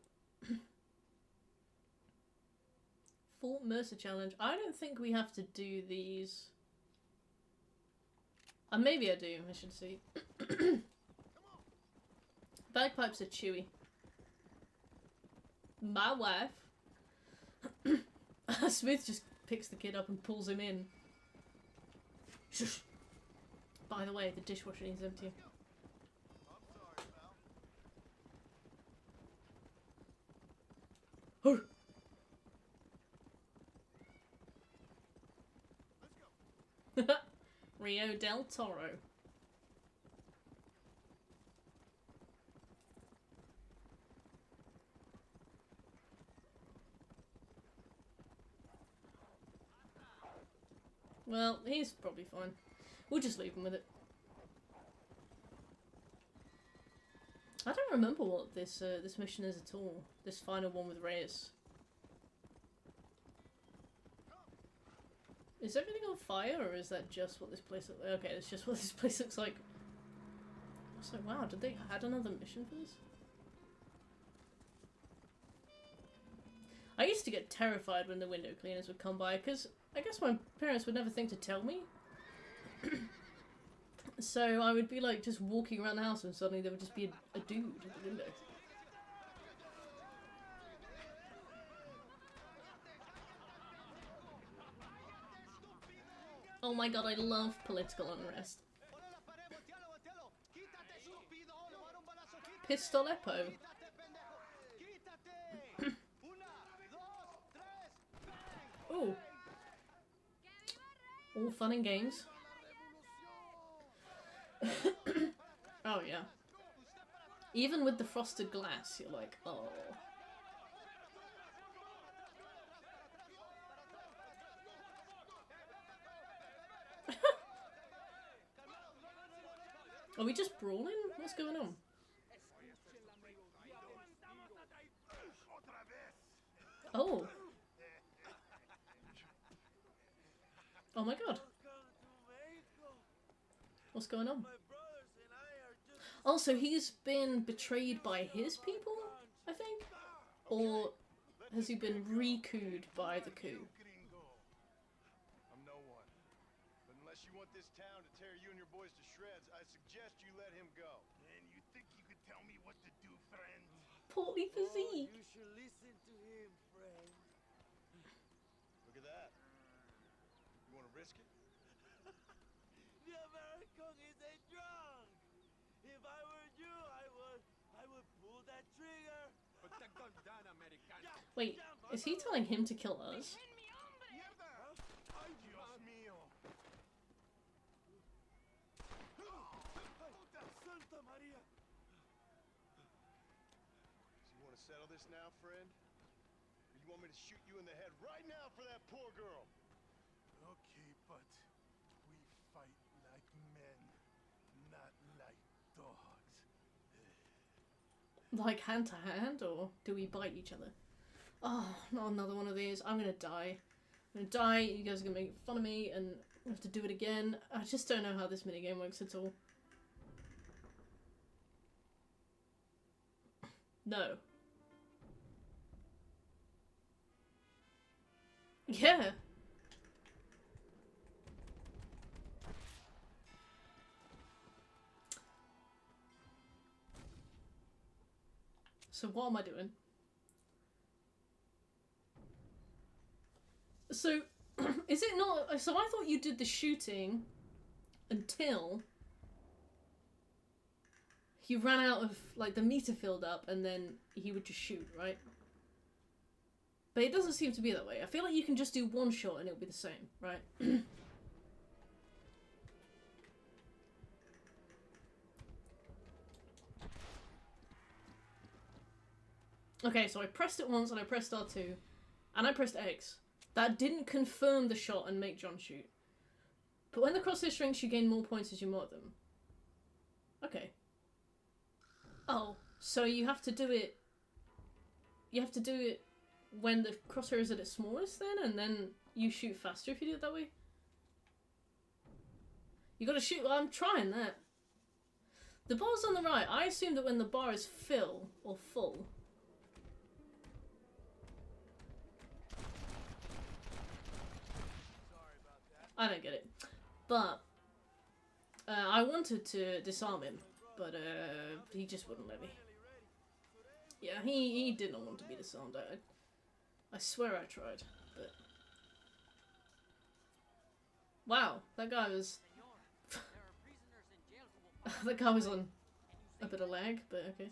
A: Fort Mercer challenge. I don't think we have to do these. Maybe I do. I should see. Bagpipes are chewy. My wife. Smith just picks the kid up and pulls him in. Shush. By the way, the dishwasher needs emptying. Oh. Rio del Toro. Well, he's probably fine. We'll just leave him with it. I don't remember what this mission is at all. This final one with Reyes. Is everything on fire, or is that just what this place looks like? Okay, it's just what this place looks like. So wow, did they add another mission for this? I used to get terrified when the window cleaners would come by, because I guess my parents would never think to tell me. So I would be like just walking around the house and suddenly there would just be a dude at the window. Oh my god, I love political unrest. Pistoleppo. Ooh. All fun and games. Oh yeah. Even with the frosted glass, you're like, oh. Are we just brawling? What's going on? Oh. Oh my god. What's going on? Also, he's been betrayed by his people, I think? Or has he been re-cooed by the coup?
E: I'm no one. But unless you want this town to tear you and your boys to shreds, I suggest you let him go.
D: And you think you could tell me what to do, friend?
A: Portly physique.
D: You should listen to him, friend.
E: Look at that. You want to risk it?
D: The American is a drunk. If I were you, I would pull that trigger. Put the gun down, American.
A: Wait, is he telling him to kill us?
E: Ay, Dios mío.
D: Santa Maria.
E: So you want to settle this now, friend? Or you want me to shoot you in the head right now for that poor girl?
D: Okay, but we fight like men, not like dogs.
A: Like hand to hand, or do we bite each other? Oh, not another one of these. I'm gonna die. I'm gonna die, you guys are gonna make fun of me, and I have to do it again. I just don't know how this minigame works at all. No. Yeah. So what am I doing? So, is it not... So I thought you did the shooting until he ran out of, like, the meter filled up and then he would just shoot, right? But it doesn't seem to be that way. I feel like you can just do one shot and it'll be the same, right? Okay, so I pressed it once and I pressed R2 and I pressed X. That didn't confirm the shot and make John shoot. But when the crosshair shrinks, you gain more points as you mod them. Okay. Oh, so you have to do it... You have to do it when the crosshair is at its smallest then, and then you shoot faster if you do it that way? You gotta shoot... Well, I'm trying that. The bar's on the right. I assume that when the bar is full, I don't get it. But I wanted to disarm him, but he just wouldn't let me. Yeah, he did not want to be disarmed. I swear I tried, but... Wow, that guy was... that guy was on a bit of lag, but okay.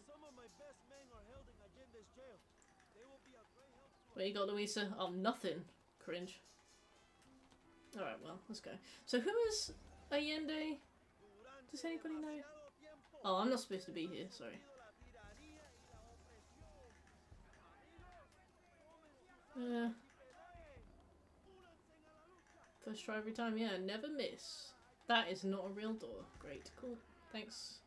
A: What you got, Louisa? Oh, nothing. Cringe. Alright, well, let's go. So who is Allende? Does anybody know? Oh, I'm not supposed to be here, sorry. First try every time, yeah, never miss. That is not a real door. Great, cool. Thanks,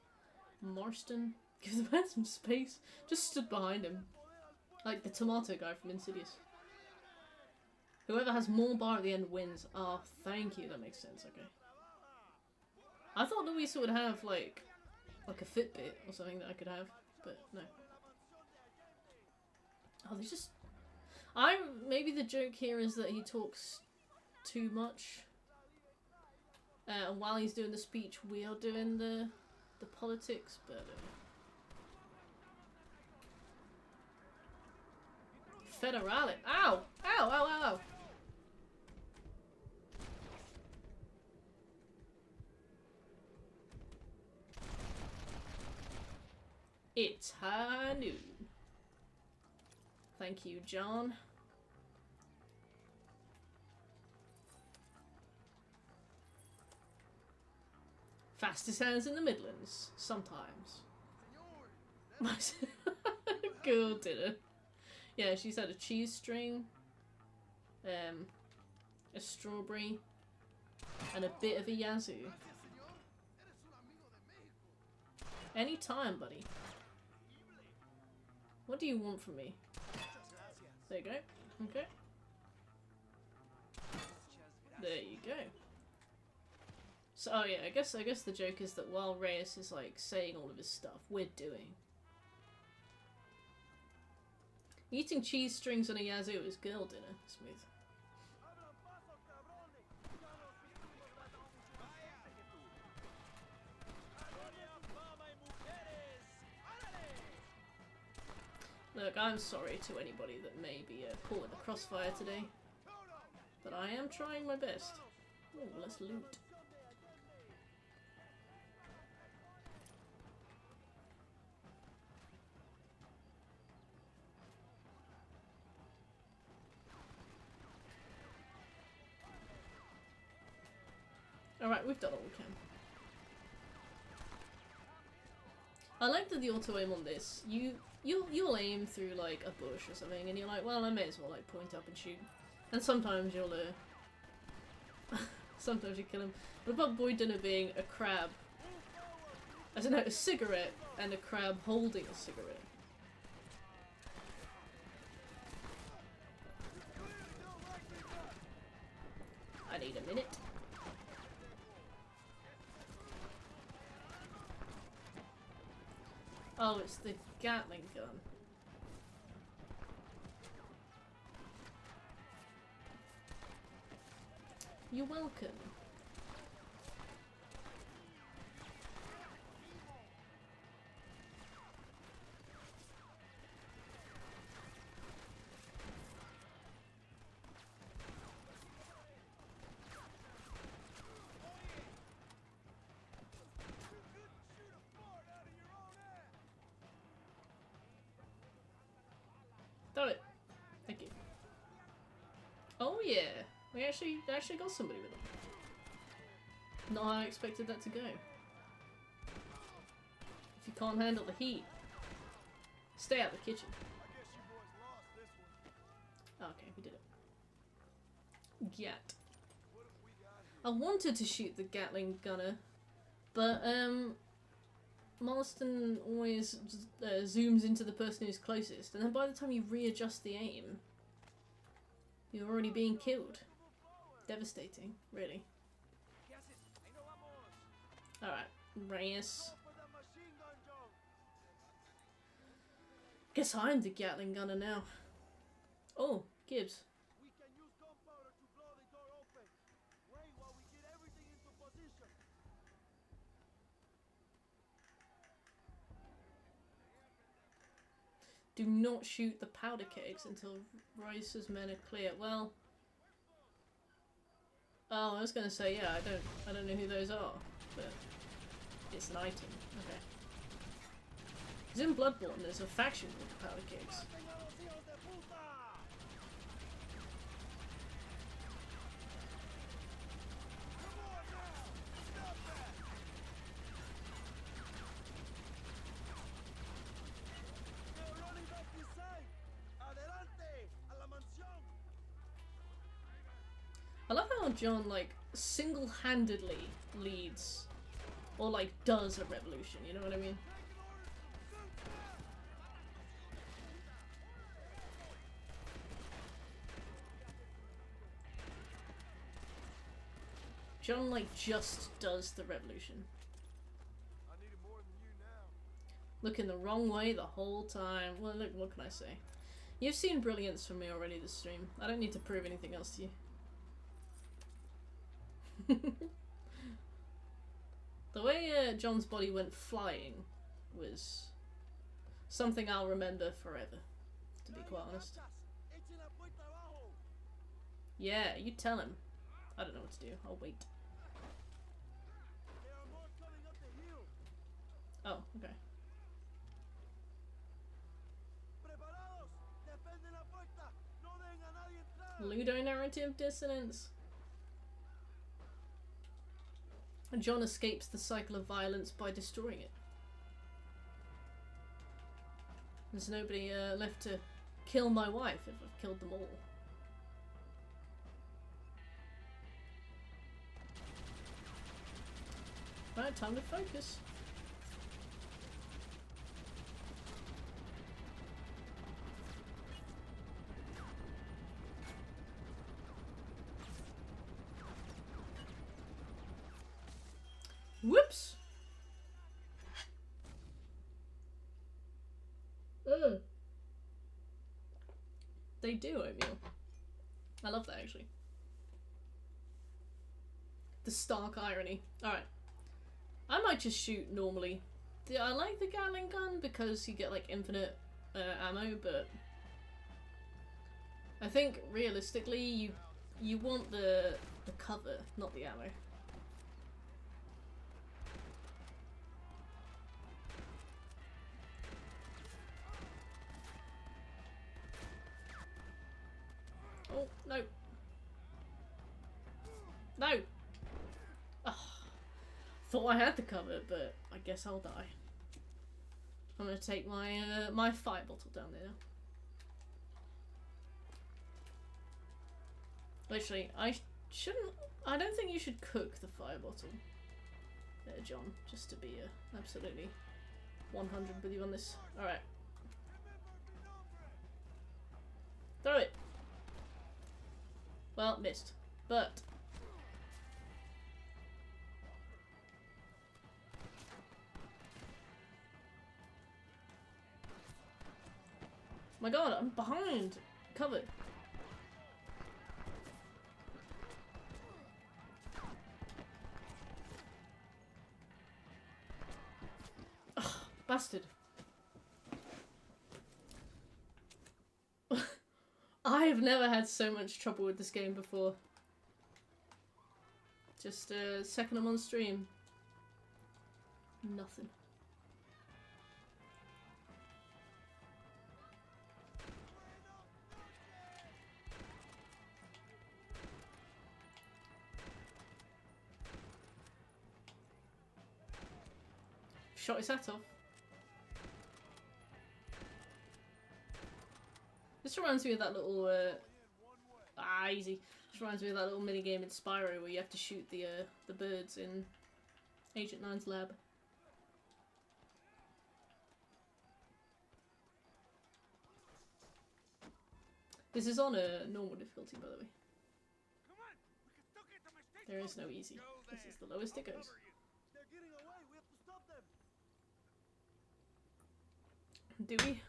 A: Marston. Give the man some space. Just stood behind him. Like the tomato guy from Insidious. Whoever has more bar at the end wins. Oh, thank you. That makes sense. Okay. I thought Louisa would have like a Fitbit or something that I could have, but no. Oh, they just... maybe the joke here is that he talks too much. And while he's doing the speech, we are doing the politics, but... Federale. Ow! Ow, ow, ow, ow! It's high noon. Thank you, John. Fastest hands in the Midlands. Sometimes. Girl dinner. Yeah, she's had a cheese string, a strawberry, and a bit of a yazoo. Anytime, buddy. What do you want from me? There you go. Okay. There you go. So, oh yeah, I guess the joke is that while Reyes is like saying all of his stuff, we're doing. Eating cheese strings on a yazoo is girl dinner. Smooth. Look, I'm sorry to anybody that may be caught in the crossfire today, but I am trying my best. Oh, let's loot. Alright, we've done all we can. I like that the auto aim on this, you'll aim through like a bush or something and you're like, well, I may as well like point up and shoot. And sometimes you'll sometimes you kill him. What about Boy Dinner being a crab? I don't know, a cigarette and a crab holding a cigarette. I need a minute. Oh, it's the Gatling gun. You're welcome. Throw it. Thank you. Oh yeah, we actually got somebody with them. Not how I expected that to go. If you can't handle the heat, stay out of the kitchen.
E: I guess you boys lost this one.
A: Okay, we did it. Gat.
E: What have we got here?
A: I wanted to shoot the Gatling gunner, but Marston always zooms into the person who's closest, and then by the time you readjust the aim, you're already being killed. Devastating, really. Alright, Reyes. Guess I'm the Gatling gunner now. Oh, Gibbs.
D: We can use gunpowder to blow the door open. Wait while we get everything into position.
A: Do not shoot the powder kegs until Rice's men are clear. Well, oh, I was gonna say yeah. I don't know who those are, but it's an item. Okay. Because in Bloodborne, there's a faction called the Powder Kegs.
D: They're running back this side. Adelante, a la mansión.
A: I love how John like single-handedly leads, or like does a revolution. You know what I mean? John like just does the revolution.
E: I needed more than you now.
A: Looking the wrong way the whole time. Well, look, what can I say? You've seen brilliance from me already this stream. I don't need to prove anything else to you. The way John's body went flying was something I'll remember forever, to be quite honest.
D: Echen la puerta abajo.
A: Yeah, you tell him. I don't know what to do. I'll wait.
D: There are more coming up the hill.
A: Oh, okay.
D: Preparados. Defenden la puerta. No dejen a nadie entrar.
A: Ludonarrative dissonance. And John escapes the cycle of violence by destroying it. There's nobody left to kill my wife if I've killed them all. Right, time to focus. Whoops! They do oatmeal. I love that actually. The stark irony. Alright. I might just shoot normally. I like the Gatling gun because you get like infinite ammo, but I think realistically you want the cover, not the ammo. Oh, no. No! Ugh. Thought I had the cover, but I guess I'll die. I'm gonna take my my fire bottle down there now. Literally, I don't think you should cook the fire bottle. There, John, just to be absolutely 100 with you on this. Alright. Throw it! Well, missed. But my god, I'm behind! Covered. Ugh, bastard. I have never had so much trouble with this game before. Just second I'm on stream. Nothing. Shot his hat off. This reminds me of that little, easy. This reminds me of that little mini game in Spyro where you have to shoot the birds in Agent 9's lab. This is on a normal difficulty, by the way. There is no easy. This is the lowest it goes.
D: They're getting away. We have to stop them.
A: Do we?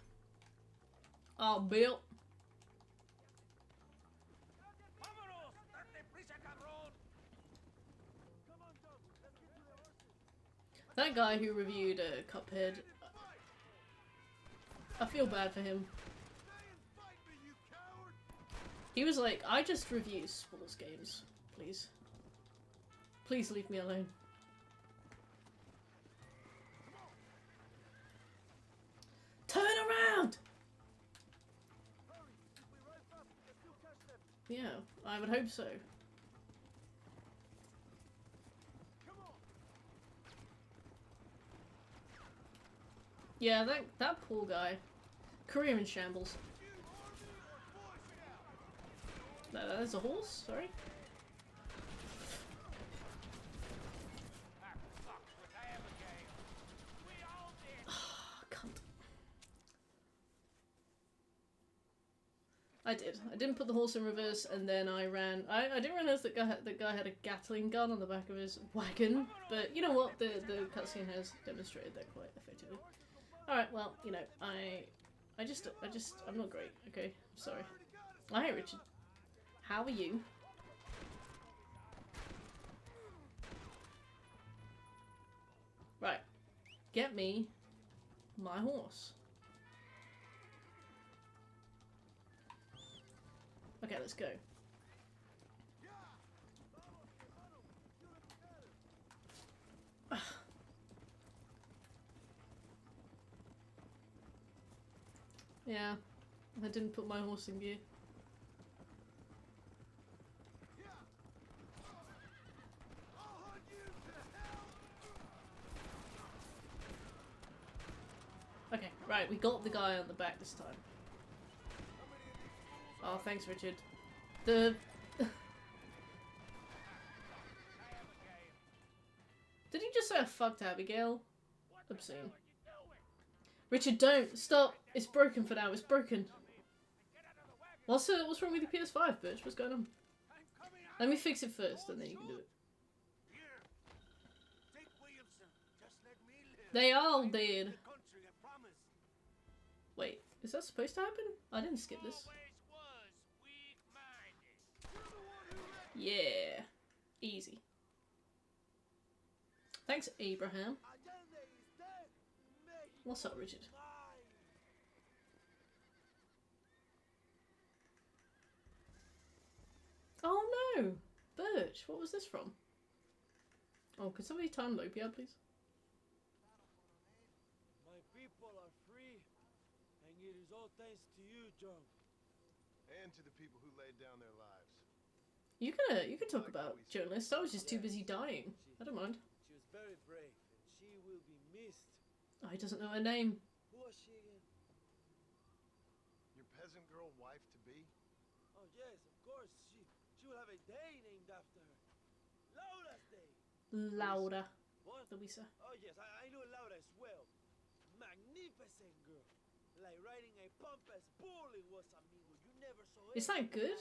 A: Oh, Bill. That guy who reviewed Cuphead, I feel bad for him. He was like, I just review sports games, please. Please leave me alone. Turn around! Yeah, I would hope so. Yeah, that poor guy. Career in shambles. No, that's a horse, sorry. Cunt. I did. I didn't put the horse in reverse, and then I ran. I didn't realize that guy had a Gatling gun on the back of his wagon, but you know what? The cutscene has demonstrated that quite effectively. Alright, well, you know, I'm not great, okay? I'm sorry. Hi, Richard. How are you? Right. Get me my horse. Okay, let's go. Yeah, I didn't put my horse in gear. Okay, right, we got the guy on the back this time. Oh, thanks, Richard. Did he just say I fucked Abigail? Obscene. Richard, don't! Stop! It's broken for now, it's broken. What's wrong with your PS5, bitch? What's going on? Let me fix it first, and then you can do it. They all did. Wait, is that supposed to happen? I didn't skip this. Yeah. Easy. Thanks, Abraham. What's up, Richard? Oh no! Birch, what was this from? Oh, could somebody time Lopia, please?
D: My people are free, and it is all thanks to you, John.
E: And to the people who laid down their lives.
A: You can talk about journalists. I was just too busy dying. I don't mind.
D: She was very brave, and she will be missed.
A: Oh, he doesn't know her name.
D: Who was she again?
E: Your peasant girl wife-to-be?
D: Oh yes, of course. She will have a day named after her. Laura's Day.
A: Laura.
D: What?
A: Luisa.
D: Oh yes, I know Laura as well. Magnificent girl. Like riding a pompous bull it was, amigo. You never saw it.
A: Is that good?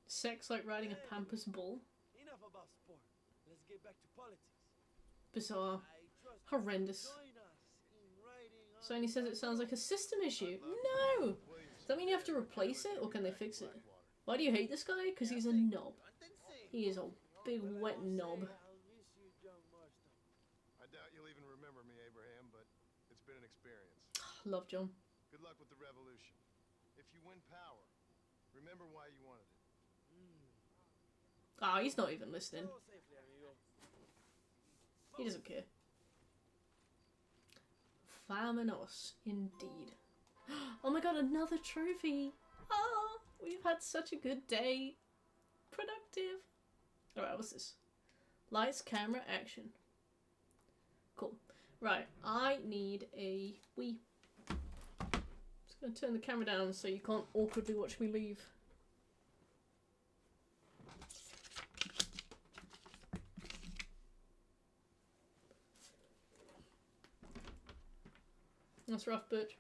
A: Sex like riding a pampas bull?
D: Enough about sport. Let's get back to politics.
A: Bizarre.
D: I trust you
A: Horrendous.
D: join us in writing on
A: Sony says it sounds like a system issue. No! Does that mean you have to replace it, or can they fix it? Why do you hate this guy? Because he's a knob. He is a big wet knob.
D: I'll miss you, John Marston.
E: I doubt you'll even remember me, Abraham, but it's been an experience.
A: Love John.
E: Good luck with the revolution. If you win power, remember why you wanted it.
A: Ah, he's not even listening.
D: Go safely, amigo.
A: He doesn't care. Faminos, indeed. Oh my god, another trophy! Oh, we've had such a good day. Productive. Alright, what's this? Lights, camera, action. Cool. Right, I need a wee. Just gonna turn the camera down so you can't awkwardly watch me leave. That's rough, bitch.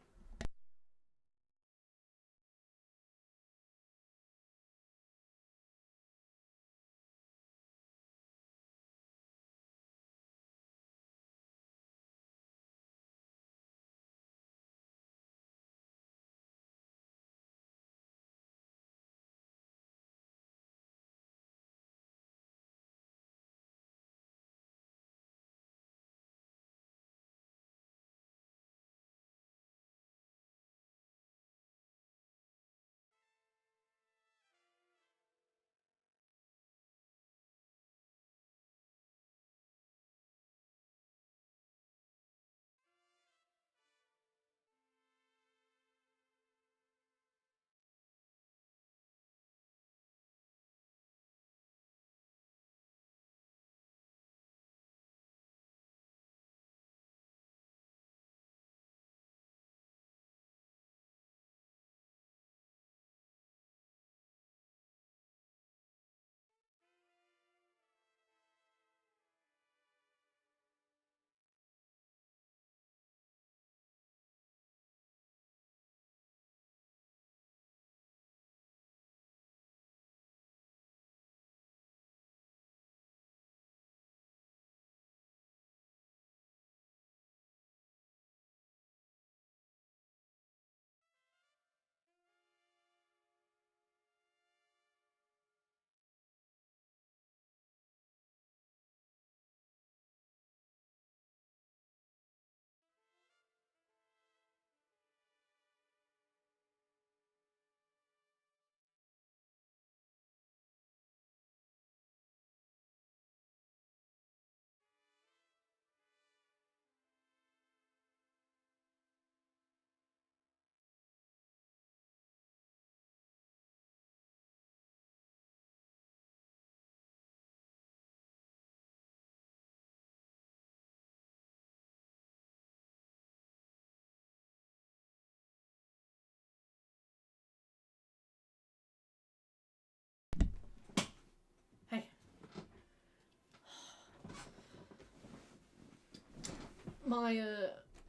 A: Hey.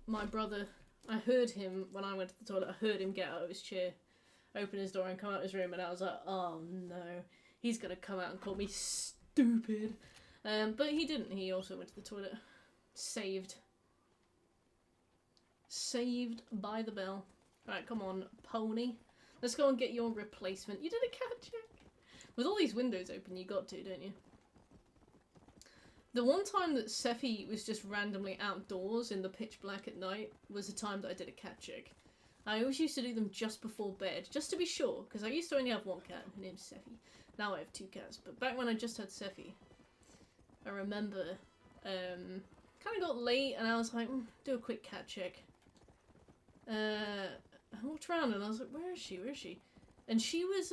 A: My brother, I heard him when I went to the toilet, I heard him get out of his chair, open his door and come out of his room, and I was like, oh no, he's gonna come out and call me stupid. But he didn't, he also went to the toilet. Saved. Saved by the bell. Right, come on, pony. Let's go and get your replacement. You did a cat check. With all these windows open, you got to, don't you? The one time that Sephi was just randomly outdoors in the pitch black at night was the time that I did a cat check. I always used to do them just before bed, just to be sure, because I used to only have one cat, her name's Sephi. Now I have two cats, but back when I just had Sephi, I remember, kind of got late and I was like, do a quick cat check. I walked around and I was like, where is she, where is she? And she was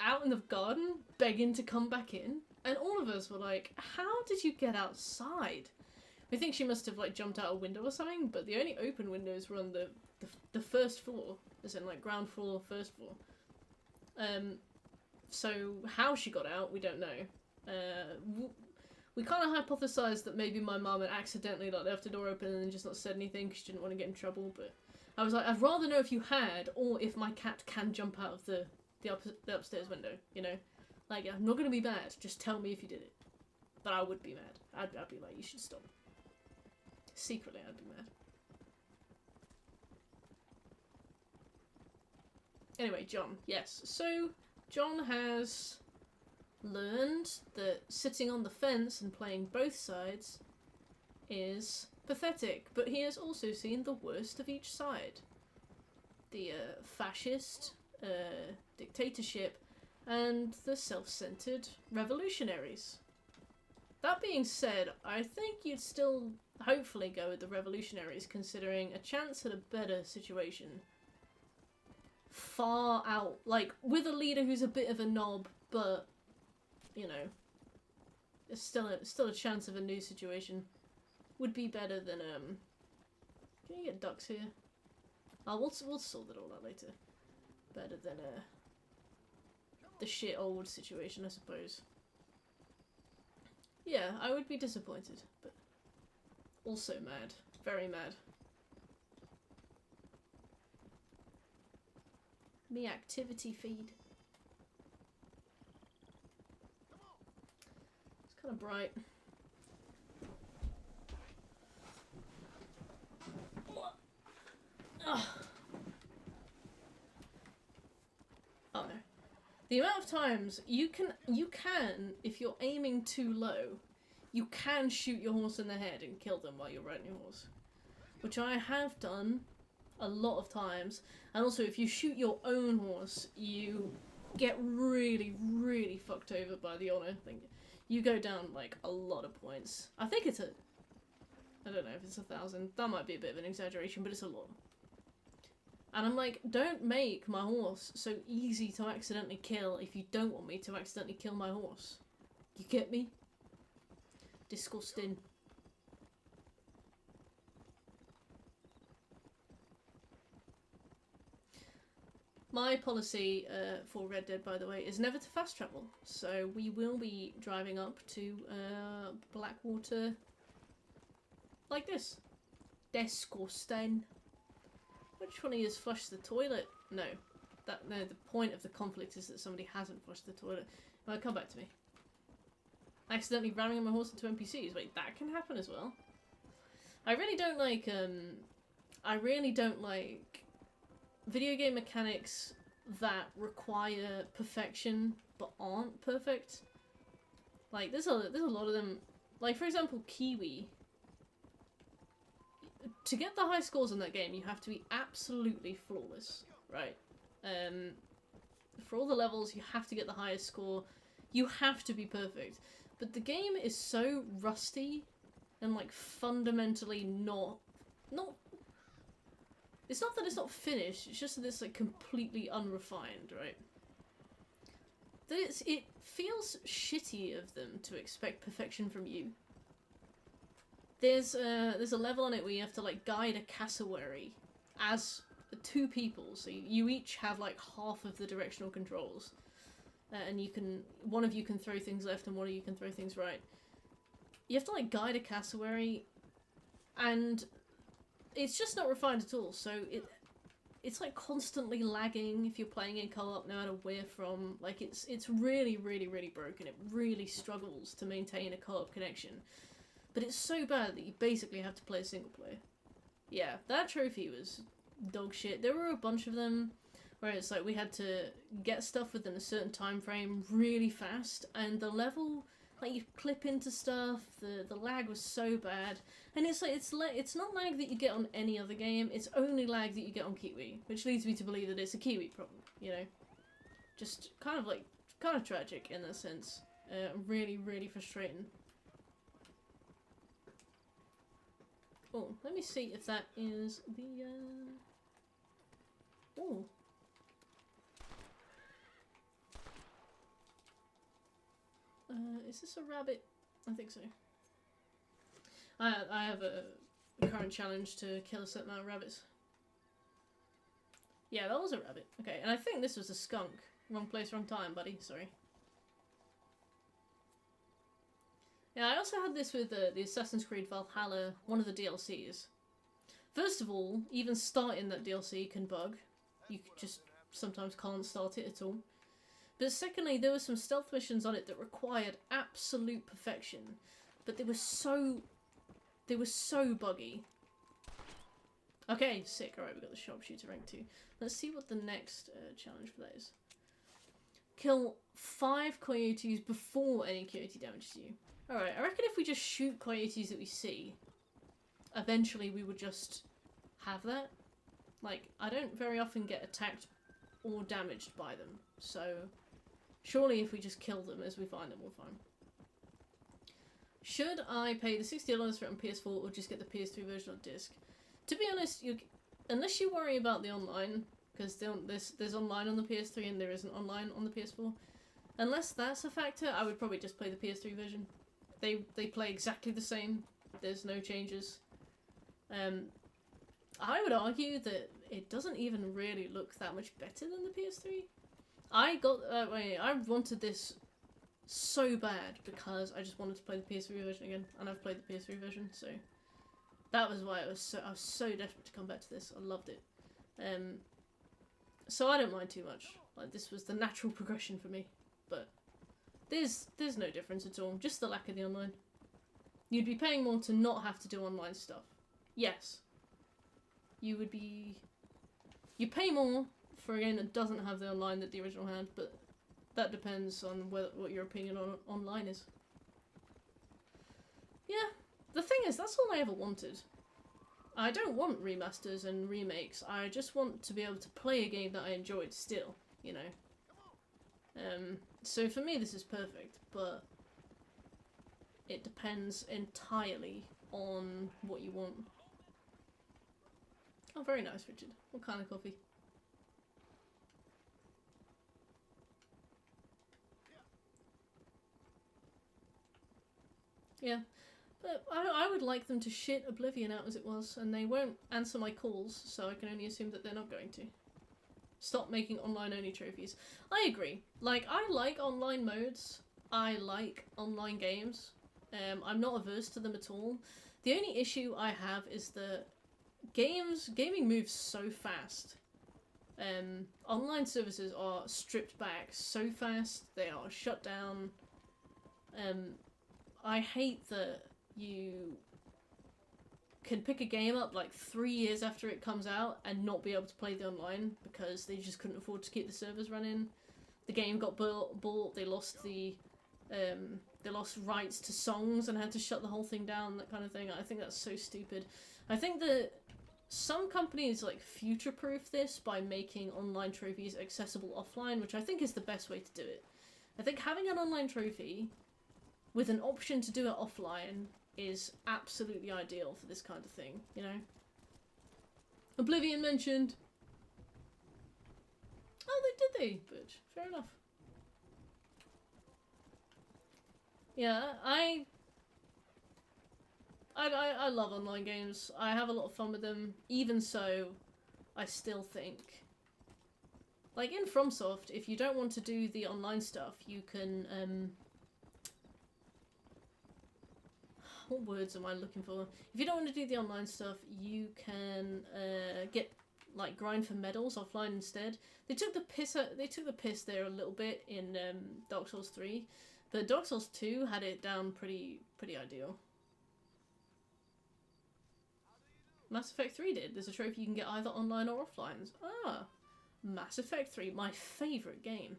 A: out in the garden begging to come back in. And all of us were like, how did you get outside? We think she must have like jumped out a window or something, but the only open windows were on the first floor, as in like ground floor, first floor. So how she got out, we don't know. We kind of hypothesized that maybe my mum had accidentally like left the door open and just not said anything because she didn't want to get in trouble, but I was like, I'd rather know if you had, or if my cat can jump out of the upstairs window, you know? Like, I'm not gonna be mad, just tell me if you did it. But I would be mad. I'd be like, you should stop. Secretly, I'd be mad. Anyway, John, yes. So, John has learned that sitting on the fence and playing both sides is pathetic, but he has also seen the worst of each side. The fascist, dictatorship, and the self-centered revolutionaries. That being said, I think you'd still hopefully go with the revolutionaries, considering a chance at a better situation. Far out, like, with a leader who's a bit of a knob, but, you know, there's still a chance of a new situation. would be better than Can you get ducks here? We'll sort that all out later. Better than the shit old situation, I suppose. Yeah, I would be disappointed, but also mad. Very mad. Me activity feed. It's kind of bright. Ugh. Oh no. The amount of times you can, if you're aiming too low, you can shoot your horse in the head and kill them while you're riding your horse. Which I have done a lot of times. And also, if you shoot your own horse, you get really, really fucked over by the honor thing. You go down, like, a lot of points. I think it's I don't know if it's 1,000. That might be a bit of an exaggeration, but it's a lot. And I'm like, don't make my horse so easy to accidentally kill if you don't want me to accidentally kill my horse. You get me? Disgusting. My policy for Red Dead, by the way, is never to fast travel. So we will be driving up to Blackwater like this. Disgusting. Which one of you has flushed the toilet? No. No, the point of the conflict is that somebody hasn't flushed the toilet. Well, come back to me. Accidentally ramming my horse into NPCs. Wait, that can happen as well? I really don't like video game mechanics that require perfection but aren't perfect. Like, there's a lot of them. Like, for example, Kiwi. To get the high scores in that game, you have to be absolutely flawless, right? For all the levels, you have to get the highest score. You have to be perfect. But the game is so rusty and, like, fundamentally not... It's not that it's not finished, it's just that it's, like, completely unrefined, right? That it feels shitty of them to expect perfection from you. There's a level on it where you have to, like, guide a cassowary as two people, so you each have, like, half of the directional controls. And one of you can throw things left and one of you can throw things right. You have to, like, guide a cassowary, and it's just not refined at all, so it's like constantly lagging if you're playing in co-op, no matter where from. Like, it's really, really, really broken. It really struggles to maintain a co-op connection. But it's so bad that you basically have to play a single player. Yeah, that trophy was dog shit. There were a bunch of them where it's like we had to get stuff within a certain time frame really fast, and the level, like, you clip into stuff, the lag was so bad. And it's like, it's not lag that you get on any other game, it's only lag that you get on Kiwi, which leads me to believe that it's a Kiwi problem, you know? Just kind of tragic in that sense. Really, really frustrating. Oh, let me see if that is the, oh. Is this a rabbit? I think so. I have a current challenge to kill a certain amount of rabbits. Yeah, that was a rabbit. Okay, and I think this was a skunk. Wrong place, wrong time, buddy. Sorry. Yeah, I also had this with the Assassin's Creed Valhalla, one of the DLCs. First of all, even starting that DLC can bug. You just sometimes can't start it at all. But secondly, there were some stealth missions on it that required absolute perfection. But they were so buggy. Okay, sick. Alright, we got the sharpshooter rank 2. Let's see what the next challenge for that is. Kill 5 coyotes before any coyote damages you. Alright, I reckon if we just shoot coyotes that we see, eventually we would just have that. Like, I don't very often get attacked or damaged by them, so surely if we just kill them as we find them, we'll find. Should I pay the $60 for it on PS4 or just get the PS3 version on disc? To be honest, unless you worry about the online, because there's online on the PS3 and there isn't online on the PS4, unless that's a factor, I would probably just play the PS3 version. They play exactly the same. There's no changes. I would argue that it doesn't even really look that much better than the PS3. I wanted this so bad because I just wanted to play the PS3 version again, and I've played the PS3 version, so that was why I was so desperate to come back to this. I loved it. So I don't mind too much. Like, this was the natural progression for me, but there's no difference at all. Just the lack of the online. You'd be paying more to not have to do online stuff. Yes. You pay more for a game that doesn't have the online that the original had, but that depends on what your opinion on online is. Yeah, the thing is, that's all I ever wanted. I don't want remasters and remakes. I just want to be able to play a game that I enjoyed still, you know. So for me this is perfect, but it depends entirely on what you want. Oh, very nice, Richard. What kind of coffee? Yeah, but I would like them to shit Oblivion out as it was, and they won't answer my calls, so I can only assume that they're not going to. Stop making online-only trophies. I agree. Like, I like online modes. I like online games. I'm not averse to them at all. The only issue I have is that gaming moves so fast. Online services are stripped back so fast. They are shut down. I hate that you can pick a game up like 3 years after it comes out and not be able to play the online because they just couldn't afford to keep the servers running. The game got bought. They lost they lost rights to songs and had to shut the whole thing down. That kind of thing. I think that's so stupid. I think that some companies like future-proof this by making online trophies accessible offline, which I think is the best way to do it. I think having an online trophy with an option to do it offline is absolutely ideal for this kind of thing, you know? Oblivion mentioned. Oh, they did they? Bitch. Fair enough. Yeah, I love online games. I have a lot of fun with them. Even so, I still think, like in FromSoft, if you don't want to do the online stuff, you can, what words am I looking for? If you don't want to do the online stuff, you can get like grind for medals offline instead. They took the piss there a little bit in Dark Souls 3, but Dark Souls 2 had it down pretty ideal. Mass Effect 3 did. There's a trophy you can get either online or offline. Ah, Mass Effect 3, my favourite game.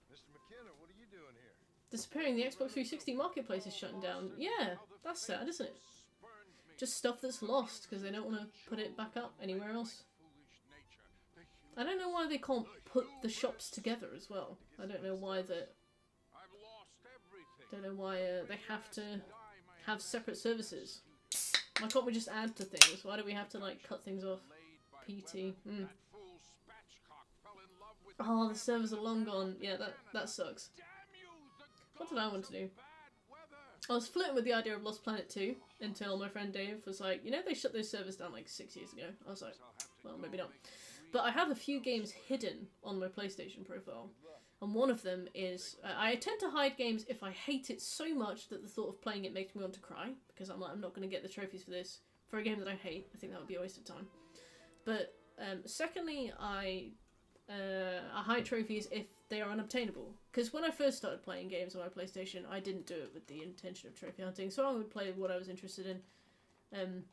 E: Mr. McKenna, what are you doing here?
A: Disappearing. The Xbox 360 marketplace is shutting down. Yeah, that's sad, isn't it? Just stuff that's lost because they don't want to put it back up anywhere else. I don't know why they can't put the shops together as well. I don't know why that. Don't know why they have to have separate services. Why can't we just add to things? Why do we have to like cut things off? PT. Oh, the servers are long gone. Yeah, that sucks. What did I want to do? I was flirting with the idea of Lost Planet 2 until my friend Dave was like, you know, they shut those servers down like 6 years ago. I was like, well, maybe not. But I have a few games hidden on my PlayStation profile. And one of them is, I tend to hide games if I hate it so much that the thought of playing it makes me want to cry. Because I'm like, I'm not going to get the trophies for this. For a game that I hate, I think that would be a waste of time. But secondly, I hide trophies if they are unobtainable. Because when I first started playing games on my PlayStation, I didn't do it with the intention of trophy hunting. So I would play what I was interested in.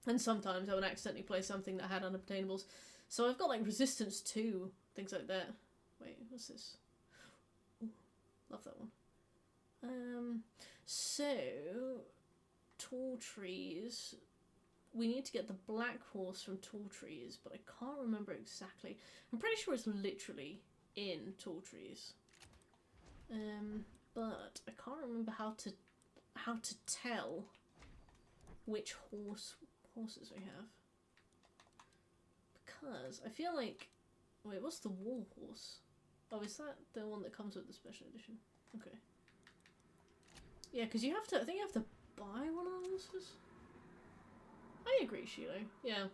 A: And sometimes I would accidentally play something that had unobtainables. So I've got like Resistance 2, things like that. Wait, what's this? Ooh, love that one. So, Tall Trees. We need to get the Black Horse from Tall Trees, but I can't remember exactly. I'm pretty sure it's literally in Tall Trees. But I can't remember how to tell which horses we have. Because I feel like, wait, what's the War Horse? Oh, is that the one that comes with the special edition? Okay. Yeah, because you have to, I think you have to buy one of the horses? I agree, Shiloh. Yeah.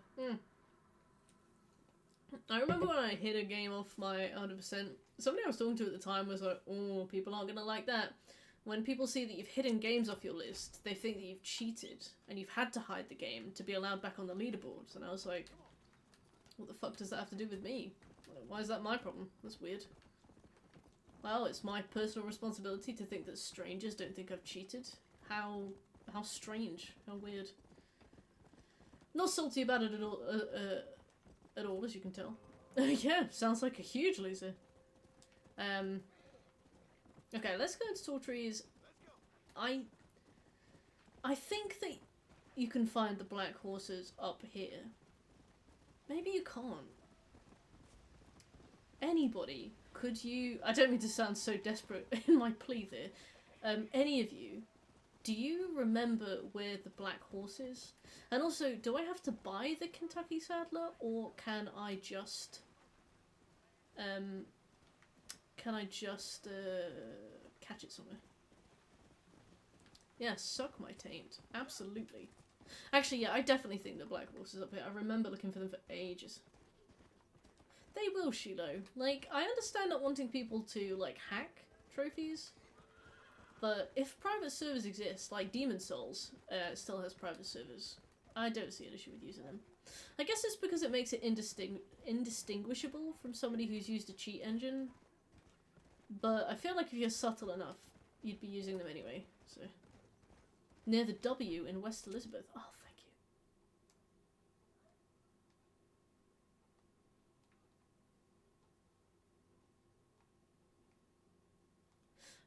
A: I remember when I hit a game off my 100%, somebody I was talking to at the time was like, oh, people aren't gonna like that. When people see that you've hidden games off your list, they think that you've cheated, and you've had to hide the game to be allowed back on the leaderboards. And I was like, what the fuck does that have to do with me? Why is that my problem? That's weird. Well, it's my personal responsibility to think that strangers don't think I've cheated. How strange. How weird. Not salty about it at all, as you can tell. Yeah, sounds like a huge loser. Okay, let's go into Tall Trees. I think that you can find the black horses up here. Maybe you can't. Anybody, could you... I don't mean to sound so desperate in my plea there. Any of you, do you remember where the black horse is? And also, do I have to buy the Kentucky Saddler, or can I just... catch it somewhere? Yeah, suck my taint. Absolutely. Actually, yeah, I definitely think the black horse is up here. I remember looking for them for ages. They will, Shiloh. Like, I understand not wanting people to, like, hack trophies. But if private servers exist, like Demon Souls still has private servers, I don't see an issue with using them. I guess it's because it makes it indistinguishable from somebody who's used a cheat engine. But I feel like if you're subtle enough, you'd be using them anyway, so... Near the W in West Elizabeth. Oh, thank you.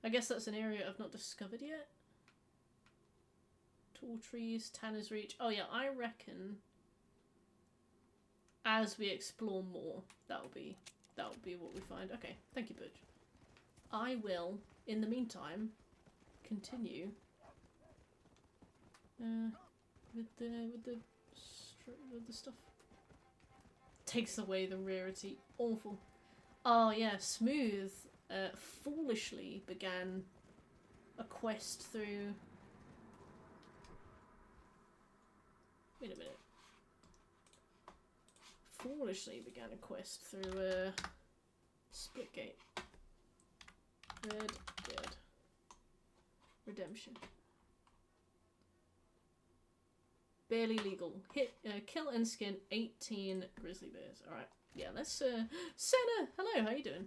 A: I guess that's an area I've not discovered yet. Tall Trees, Tanner's Reach. Oh yeah, I reckon as we explore more, that'll be what we find. Okay, thank you, Butch. I will, in the meantime, continue with the stuff. Takes away the rarity. Awful. Oh yeah, Smooth foolishly began a quest through... Wait a minute. Foolishly began a quest through Splitgate. Red Dead Redemption. Barely legal. Hit, kill and skin 18 grizzly bears. Alright. Yeah, let's, Senna! Hello, how you doing?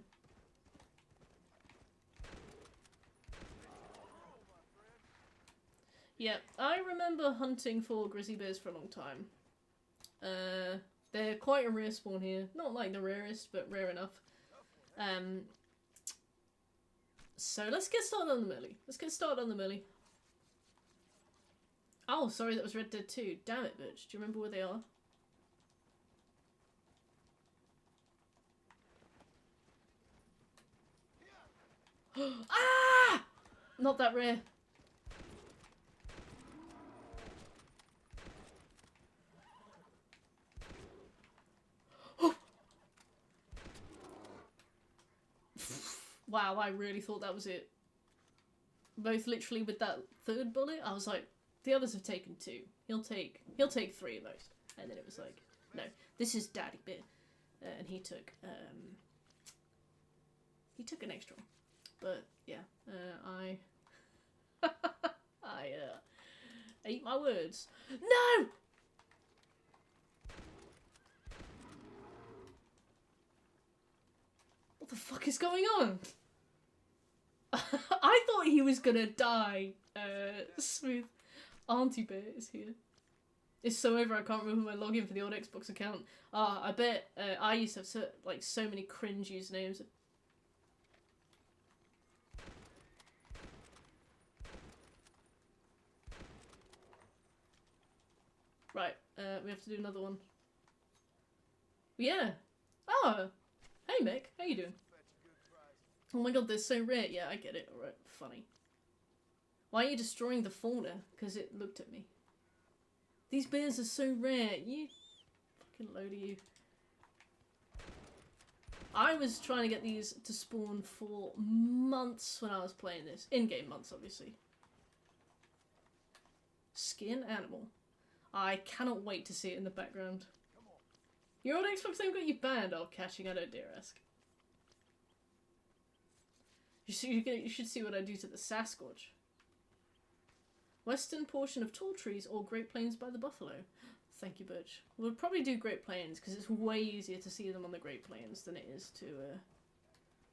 A: Yeah, I remember hunting for grizzly bears for a long time. They're quite a rare spawn here. Not like the rarest, but rare enough. So let's get started on the melee. Oh, sorry, that was Red Dead 2. Damn it, bitch. Do you remember where they are? Ah! Not that rare. Wow, I really thought that was it. Both literally with that third bullet, I was like, the others have taken 2. He'll take 3 of those. And then it was like, no, this is Daddy Bear. And he took an extra one. But yeah, I ate my words. No! What the fuck is going on? I thought he was gonna die. Smooth. Auntie Bear is here. It's so over I can't remember my login for the old Xbox account. I bet I used to have so many cringe usernames. Right, we have to do another one. Yeah. Oh, hey Mick, how you doing? Oh my god, they're so rare. Yeah, I get it. Alright, funny. Why are you destroying the fauna? Because it looked at me. These bears are so rare. You fucking load of you. I was trying to get these to spawn for months when I was playing this. In-game months, obviously. Skin animal. I cannot wait to see it in the background. Your old Xbox name got you banned. Oh, catching, I don't dare ask. You should see what I do to the Sasquatch. Western portion of tall trees or Great Plains by the buffalo. Thank you, Birch. We'll probably do Great Plains because it's way easier to see them on the Great Plains than it is to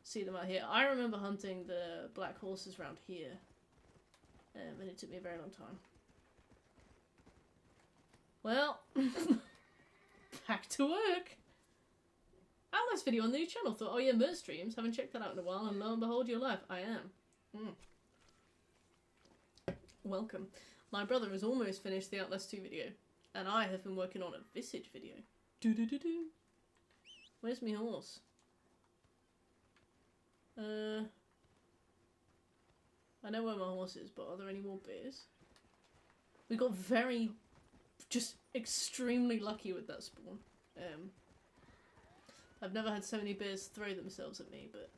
A: see them out here. I remember hunting the black horses around here, and it took me a very long time. Well, back to work. Our last video on the new channel. Thought, oh yeah, Mert streams. Haven't checked that out in a while, and lo and behold, you're live. I am. Welcome. My brother has almost finished the Outlast 2 video, and I have been working on a Visage video. Do. Where's my horse? I know where my horse is, but are there any more bears? We got just extremely lucky with that spawn. I've never had so many bears throw themselves at me, but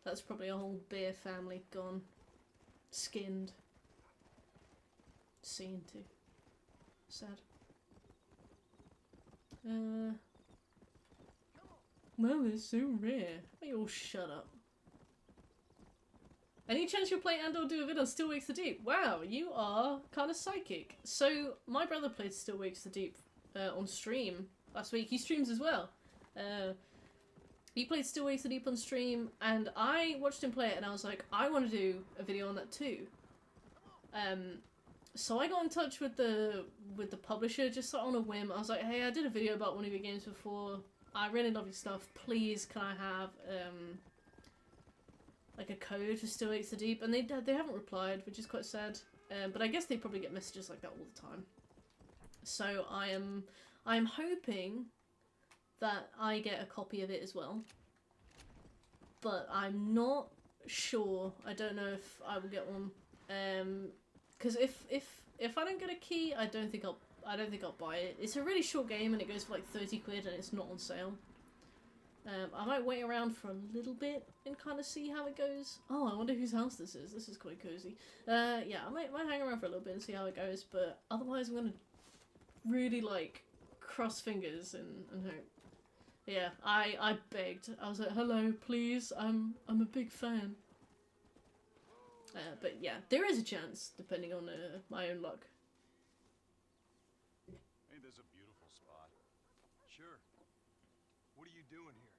A: that's probably a whole bear family gone. Skinned. Seen to. Sad. Well, it's so rare. Why you all shut up? Any chance you'll play and/or do a vid on Still Wakes the Deep? Wow, you are kind of psychic. So, my brother played Still Wakes the Deep on stream last week. He streams as well. He played Still Wakes the Deep on stream, and I watched him play it, and I was like, I want to do a video on that too. So I got in touch with the publisher just on a whim. I was like, hey, I did a video about one of your games before. I really love your stuff. Please, can I have like a code for Still Wakes the Deep? And they haven't replied, which is quite sad. But I guess they probably get messages like that all the time. So I'm hoping that I get a copy of it as well. But I'm not sure. I don't know if I will get one. Because if I don't get a key, I don't think I'll buy it. It's a really short game and it goes for like 30 quid and it's not on sale. I might wait around for a little bit and kind of see how it goes. Oh, I wonder whose house this is. This is quite cozy. Yeah, I might hang around for a little bit and see how it goes, but otherwise I'm gonna really like cross fingers and hope. Yeah, I begged. I was like, hello, please, I'm a big fan. But yeah, there is a chance, depending on my own luck.
E: Ain't this a beautiful spot? Sure. What are you doing here?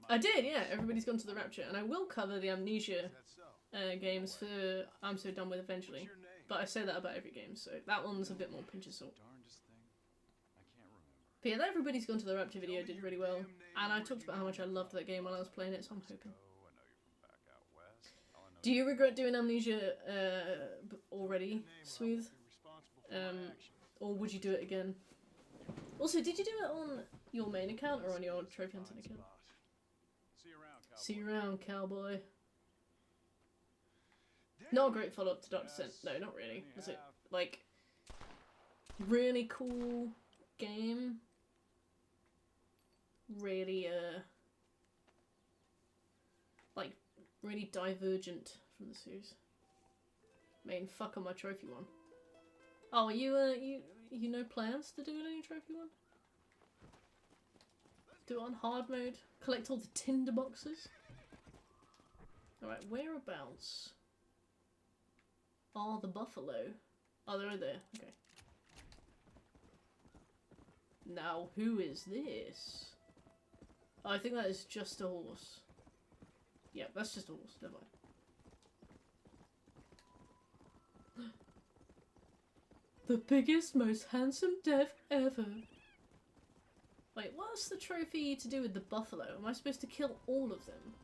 A: I did, yeah. Everybody's gone to the Rapture, and I will cover the Amnesia
E: Is that so?
A: games for I'm So Done With eventually.
E: What's your name?
A: But I say that about every game, so that one's a bit more pinch of salt.
F: Darndest thing. I can't remember.
A: But yeah, that Everybody's Gone to the Rapture video did really well, and I talked about how much I loved that game while I was playing it, so I'm hoping.
F: Oh, I know you're from back out west. All I know
A: Do you regret doing Amnesia already, Smooth? Or would you do it again? Also, did you do it on your main account or on your Trophy Hunting account?
G: See you around, cowboy.
A: See you around, cowboy. Not a great follow-up to Dr. Sin. No, not really. Was it? Like, really cool game. Really, like, really divergent from the series. Main fuck on my trophy one. Oh, you no plans to do any trophy one? Do it on hard mode? Collect all the tinder boxes? Alright, whereabouts are the buffalo? Oh, they're right there. Okay. Now, who is this? Oh, I think that is just a horse. Yeah, that's just a horse. Never mind. The biggest, most handsome dev ever. Wait, what's the trophy to do with the buffalo? Am I supposed to kill all of them?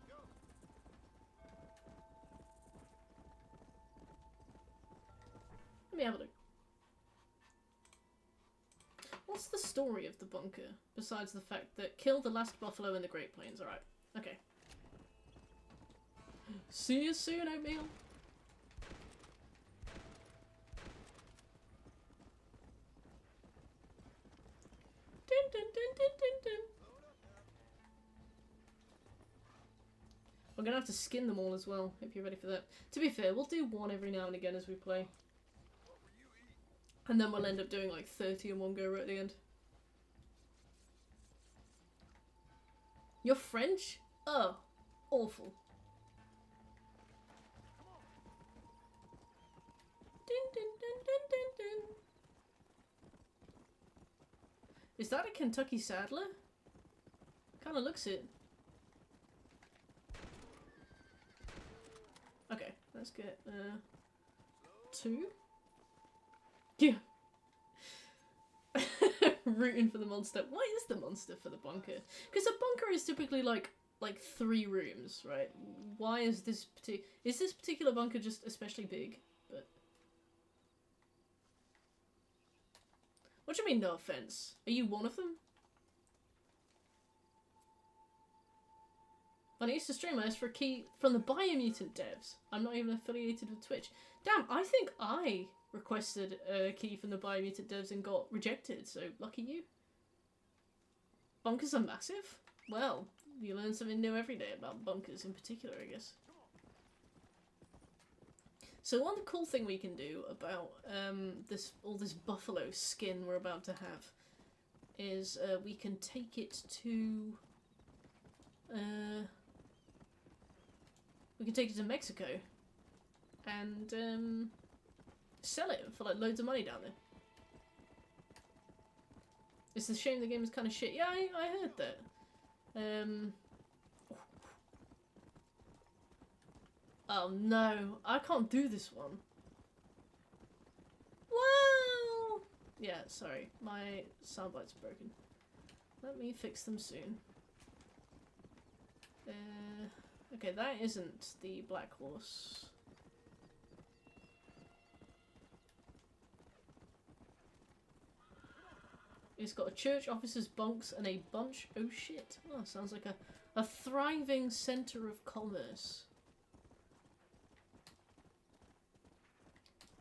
A: Let me have a look. What's the story of the bunker, besides the fact that kill the last buffalo in the Great Plains? Alright, okay. See you soon, Oatmeal! Dun, dun, dun, dun, dun, dun. We're gonna have to skin them all as well. Hope you're ready for that. To be fair, we'll do one every now and again as we play. And then we'll end up doing like 30 in one go right at the end. You're French? Oh, awful. Dun, dun, dun, dun, dun, dun. Is that a Kentucky Saddler? Kinda looks it. Okay, let's get 2. Yeah. Rooting for the monster. What is the monster for the bunker? Because a bunker is typically like 3 rooms, right? Why is this particular bunker just especially big? But what do you mean, no offense? Are you one of them? When I used to stream, I asked for a key from the Biomutant devs. I'm not even affiliated with Twitch. Damn, I think I requested a key from the Biomutant devs and got rejected, so lucky you. Bunkers are massive? Well, you learn something new every day about bunkers in particular, I guess. So one cool thing we can do about all this buffalo skin we're about to have is we can take it to Mexico and sell it for like loads of money down there. It's a shame the game is kind of shit. Yeah, I heard that. Oh no, I can't do this one. Well, yeah, sorry, my soundbite's broken. Let me fix them soon. Okay, that isn't the Black Horse. It's got a church, officers' bunks, and a bunch. Oh shit! Oh, sounds like a thriving center of commerce.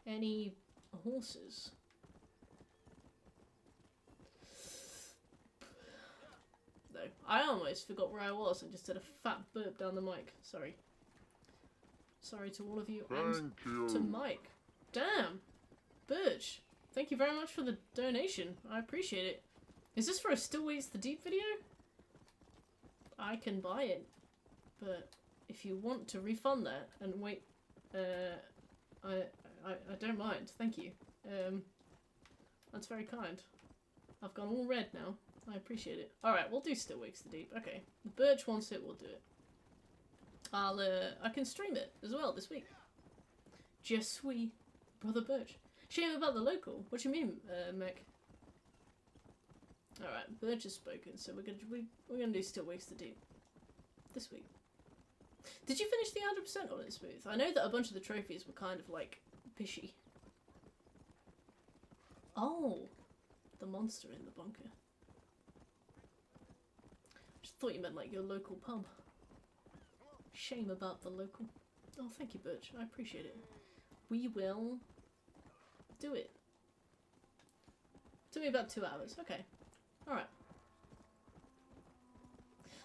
A: Any horses? No, I almost forgot where I was and just did a fat burp down the mic. Sorry. Sorry to all of you and to Mike. Damn! Birch, thank you very much for the donation. I appreciate it. Is this for a Still Waits the Deep video? I can buy it, but if you want to refund that and wait, I don't mind. Thank you. That's very kind. I've gone all red now. I appreciate it. Alright, we'll do Still Wakes the Deep. Okay. Birch wants it, we'll do it. I can stream it as well this week. Je suis Brother Birch. Shame about the local. What do you mean, Mech? Alright, Birch has spoken, so we're gonna do Still Wakes the Deep this week. Did you finish the 100% on it, Smooth? I know that a bunch of the trophies were kind of like fishy. Oh, the monster in the bunker. Just thought you meant like your local pub. Shame about the local. Oh, thank you, Birch. I appreciate it. We will do it. Took me about 2 hours. Okay. Alright.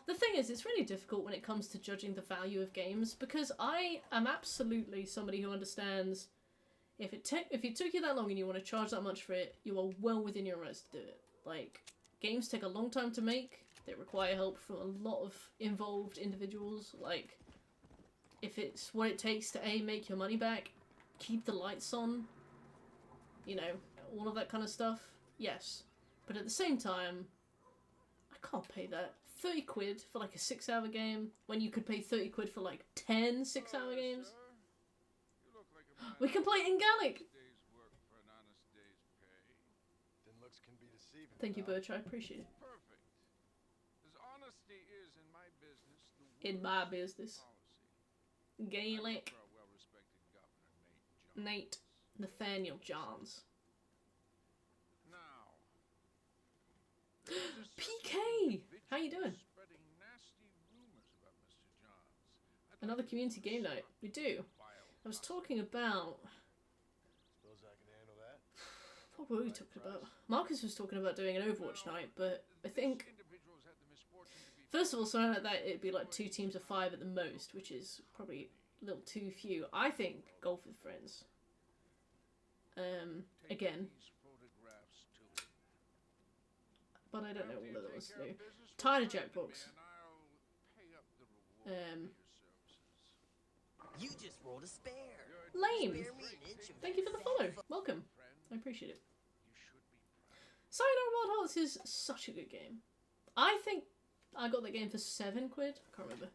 A: The thing is, it's really difficult when it comes to judging the value of games, because I am absolutely somebody who understands if it took you that long and you want to charge that much for it, you are well within your rights to do it. Like, games take a long time to make, they require help from a lot of involved individuals. Like, if it's what it takes to A, make your money back, keep the lights on, you know, all of that kind of stuff, yes. But at the same time, I can't pay that. 30 quid for like a 6-hour game when you could pay 30 quid for like 10 6-hour games. We can play in Gaelic.
E: Then looks can be deceiving.
A: Thank you, Birch. I appreciate it.
H: Perfect. As honesty is in my business,
A: In my business. Gaelic.
H: well-respected Governor
A: Nate Nathaniel Johns.
H: Now,
A: PK! How you doing?
H: spreading nasty rumors about Mr. Johns.
A: Another community game night. We do. I was talking about...
E: Suppose I can handle that.
A: What were we talking about? Marcus was talking about doing an Overwatch night, but I think... First of all, something like that, it'd be like 2 teams of 5 at the most, which is probably a little too few. I think golf with friends.
H: Take
A: again,
H: these photographs to him.
A: but I don't know
H: After you
A: what that
H: take
A: was to
H: care
A: do.
H: of business,
A: Tired of
H: return to me
A: Jackbox.
H: and I'll pay up the reward
A: Um,
H: for your services.
I: You just rolled a spare.
A: Lame.
I: Spare me an inch of
A: Thank you for the follow. Welcome.
H: Friend,
A: I appreciate it.
H: you should be proud.
A: Sayonara Wild Hearts is such a good game. I think I got the game for £7. I can't remember.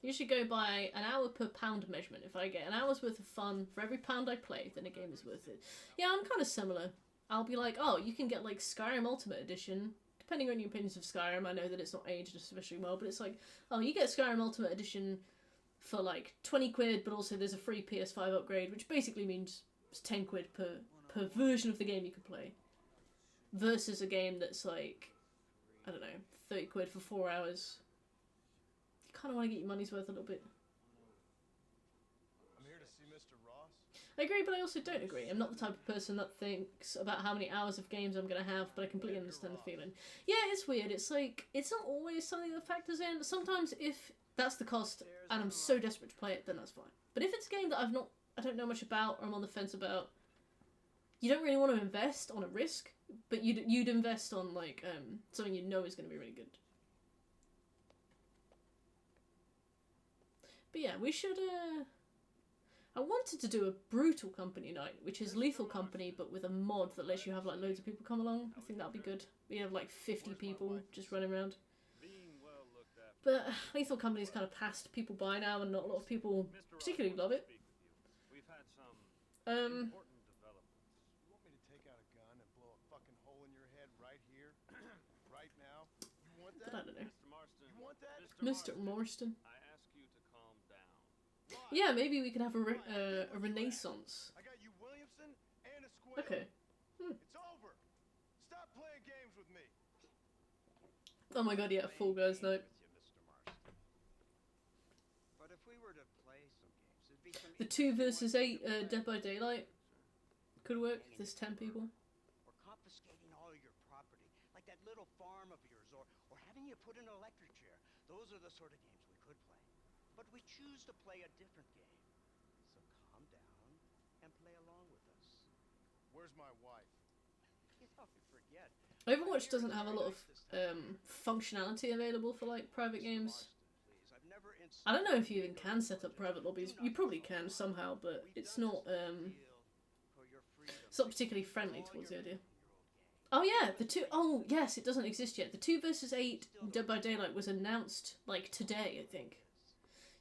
A: You should go by an hour per pound measurement. If I get an hour's worth of fun for every pound I play, then a game is worth it. Yeah, I'm kind of similar. I'll be like, oh, you can get like Skyrim Ultimate Edition. Depending on your opinions of Skyrim, I know that it's not aged especially well, but it's like, oh, you get Skyrim Ultimate Edition for like £20, but also there's a free PS5 upgrade, which basically means it's £10 per version of the game you can play. Versus a game that's like, I don't know, £30 for 4 hours. You kind of want to get your money's worth a little bit.
E: I'm here to see Mr. Ross.
A: I agree, but I also don't agree. I'm not the type of person that thinks about how many hours of games I'm going to have, but I completely understand the feeling. Yeah, it's weird. It's like, it's not always something that factors in. Sometimes if that's the cost and I'm so desperate to play it, then that's fine. But if it's a game that I don't know much about, or I'm on the fence about, you don't really want to invest on a risk, but you'd invest on like something you know is going to be really good. But yeah, we should I wanted to do a brutal company night, which is Lethal Company but with a mod that lets you have like loads of people come along. I think that'd be good. We have like 50 people just running around.
G: Being well looked after.
A: But Lethal Company's kind of past people by now, and not a lot of people
G: Mr.
A: particularly
G: Ross
A: love it.
G: wants to speak with you. We've had some
A: Um,
G: important developments.
E: You want me to take out a gun and blow a fucking hole in your head right here? Right now? You want
A: but I
E: that?
A: don't know.
G: Mr. Marston.
E: You want that?
A: Mr. Marston.
G: I ask you to calm down.
E: Why?
A: Yeah, maybe we could have a renaissance.
E: I got you Williamson and a square.
A: Okay.
E: It's over. Stop playing games with me.
A: Oh my god, yeah, Fall Guys night.
C: But if we were to play some games, it'd be some
A: The 2 versus 8 Dead by Daylight could work if there's 10 people.
C: or confiscating all your property, like that little farm of yours, or having you put in an electric chair. Those are the sort of games we could play. But we choose to play a different game. So calm down and play along with us.
E: Where's my wife?
C: You know, I forget.
A: Overwatch doesn't have a lot of functionality available for like private games.
C: Please, I've never
A: I don't know if you even can set up private lobbies. You probably can somehow, but it's not it's not particularly friendly towards the idea. Oh yeah, oh yes, it doesn't exist yet. The 2 versus 8 Dead by Daylight was announced like today, I think.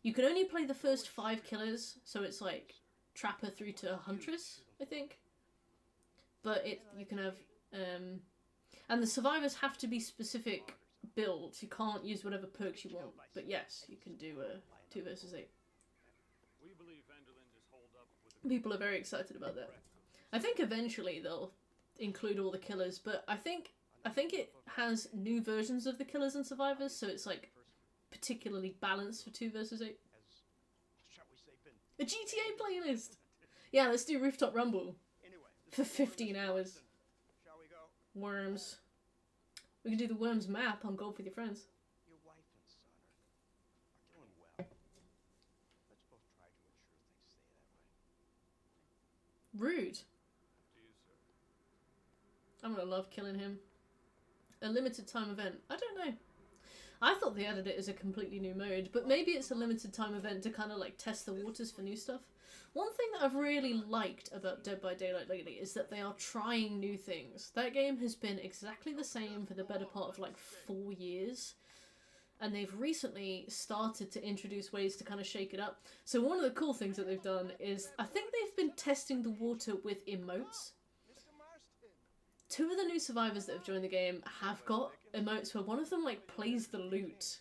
A: You can only play the first 5 killers, so it's like Trapper through to Huntress, I think. But you can have and the survivors have to be specific builds. You can't use whatever perks you want. But yes, you can do 2 versus 8.
G: We believe Vanderlyn just hold up with the
A: People are very excited about that. I think eventually they'll include all the killers, but I think it has new versions of the killers and survivors, so it's like particularly balanced for 2 versus 8.
C: Shall we say, been
A: A GTA playlist. Yeah, let's do Rooftop Rumble
C: anyway.
A: for 15 hours.
C: Shall we go?
A: Worms. We can do the Worms map on Golf with Your Friends.
C: Your wife and son are doing well. Let's both try to ensure things stay that way.
A: Rude.
G: to you, sir.
A: I'm gonna love killing him. A limited time event. I don't know. I thought they added it as a completely new mode, but maybe it's a limited time event to kind of like test the waters for new stuff. One thing that I've really liked about Dead by Daylight lately is that they are trying new things. That game has been exactly the same for the better part of like 4 years. And they've recently started to introduce ways to kind of shake it up. So one of the cool things that they've done is, I think they've been testing the water with emotes. 2 of the new survivors that have joined the game have got emotes where one of them like plays the lute.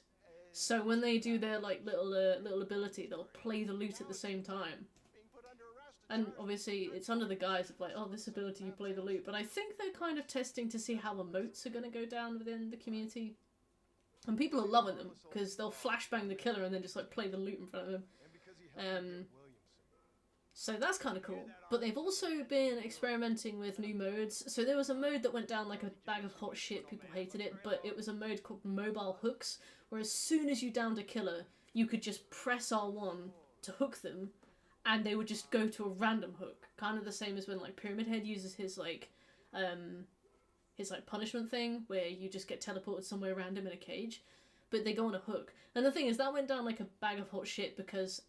A: So when they do their like little ability, they'll play the lute at the same time. And obviously it's under the guise of like, oh, this ability you play the lute. But I think they're kind of testing to see how emotes are going to go down within the community. And people are loving them because they'll flashbang the killer and then just like play the lute in front of them. So that's kind of cool. But they've also been experimenting with new modes. So there was a mode that went down like a bag of hot shit. People hated it. But it was a mode called Mobile Hooks, where as soon as you downed a killer, you could just press R1 to hook them. and they would just go to a random hook, kind of the same as when like Pyramid Head uses his like punishment thing where you just get teleported somewhere random in a cage, but they go on a hook. And the thing is, that went down like a bag of hot shit because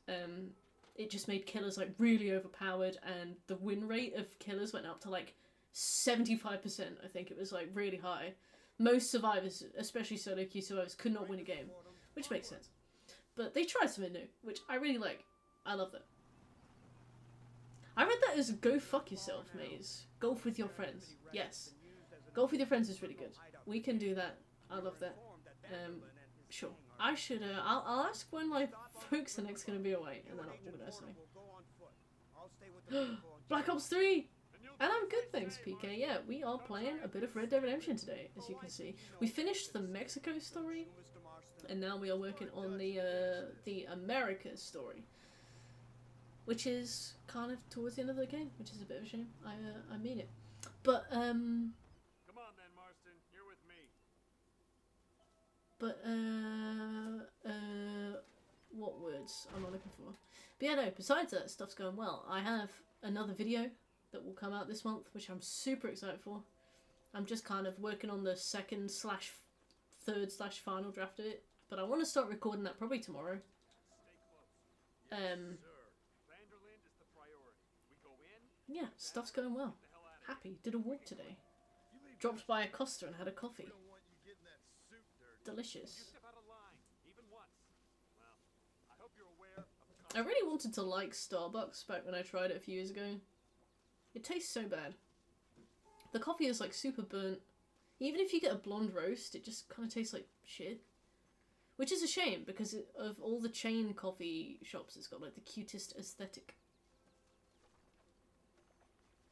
A: it just made killers like really overpowered, and the win rate of killers went up to like 75%. I think it was like really high. Most survivors, especially solo queue survivors, could not win a game, which makes sense. But they tried something new, which I really like. I love that. I read that as go fuck yourself, Maze. Golf with your friends. Yes. Golf with your friends is really good. We can do that. I love that. Sure. I should, I'll ask when my folks are next gonna be away, and then I'll organise something. Black Ops 3! And I'm good, thanks, PK. Yeah, we are playing a bit of Red Dead Redemption today, as you can see. We finished the Mexico story, and now we are working on the America story, which is kind of towards the end of the game, which is a bit of a shame. I mean it. But,
G: Come on then, Marston. You're with me.
A: But, what words am I looking for? But yeah, no, besides that, stuff's going well. I have another video that will come out this month, which I'm super excited for. I'm just kind of working on the second/third/final draft of it, but I want to start recording that probably tomorrow.
G: Vanderlyn is the priority. We go in.
A: Yeah, stuff's going well. Happy. Did a walk today. Dropped by a Costa and had a coffee. Delicious. I really wanted to like Starbucks back when I tried it a few years ago. It tastes so bad. The coffee is like super burnt. Even if you get a blonde roast, it just kind of tastes like shit. Which is a shame, because of all the chain coffee shops, it's got like the cutest aesthetic.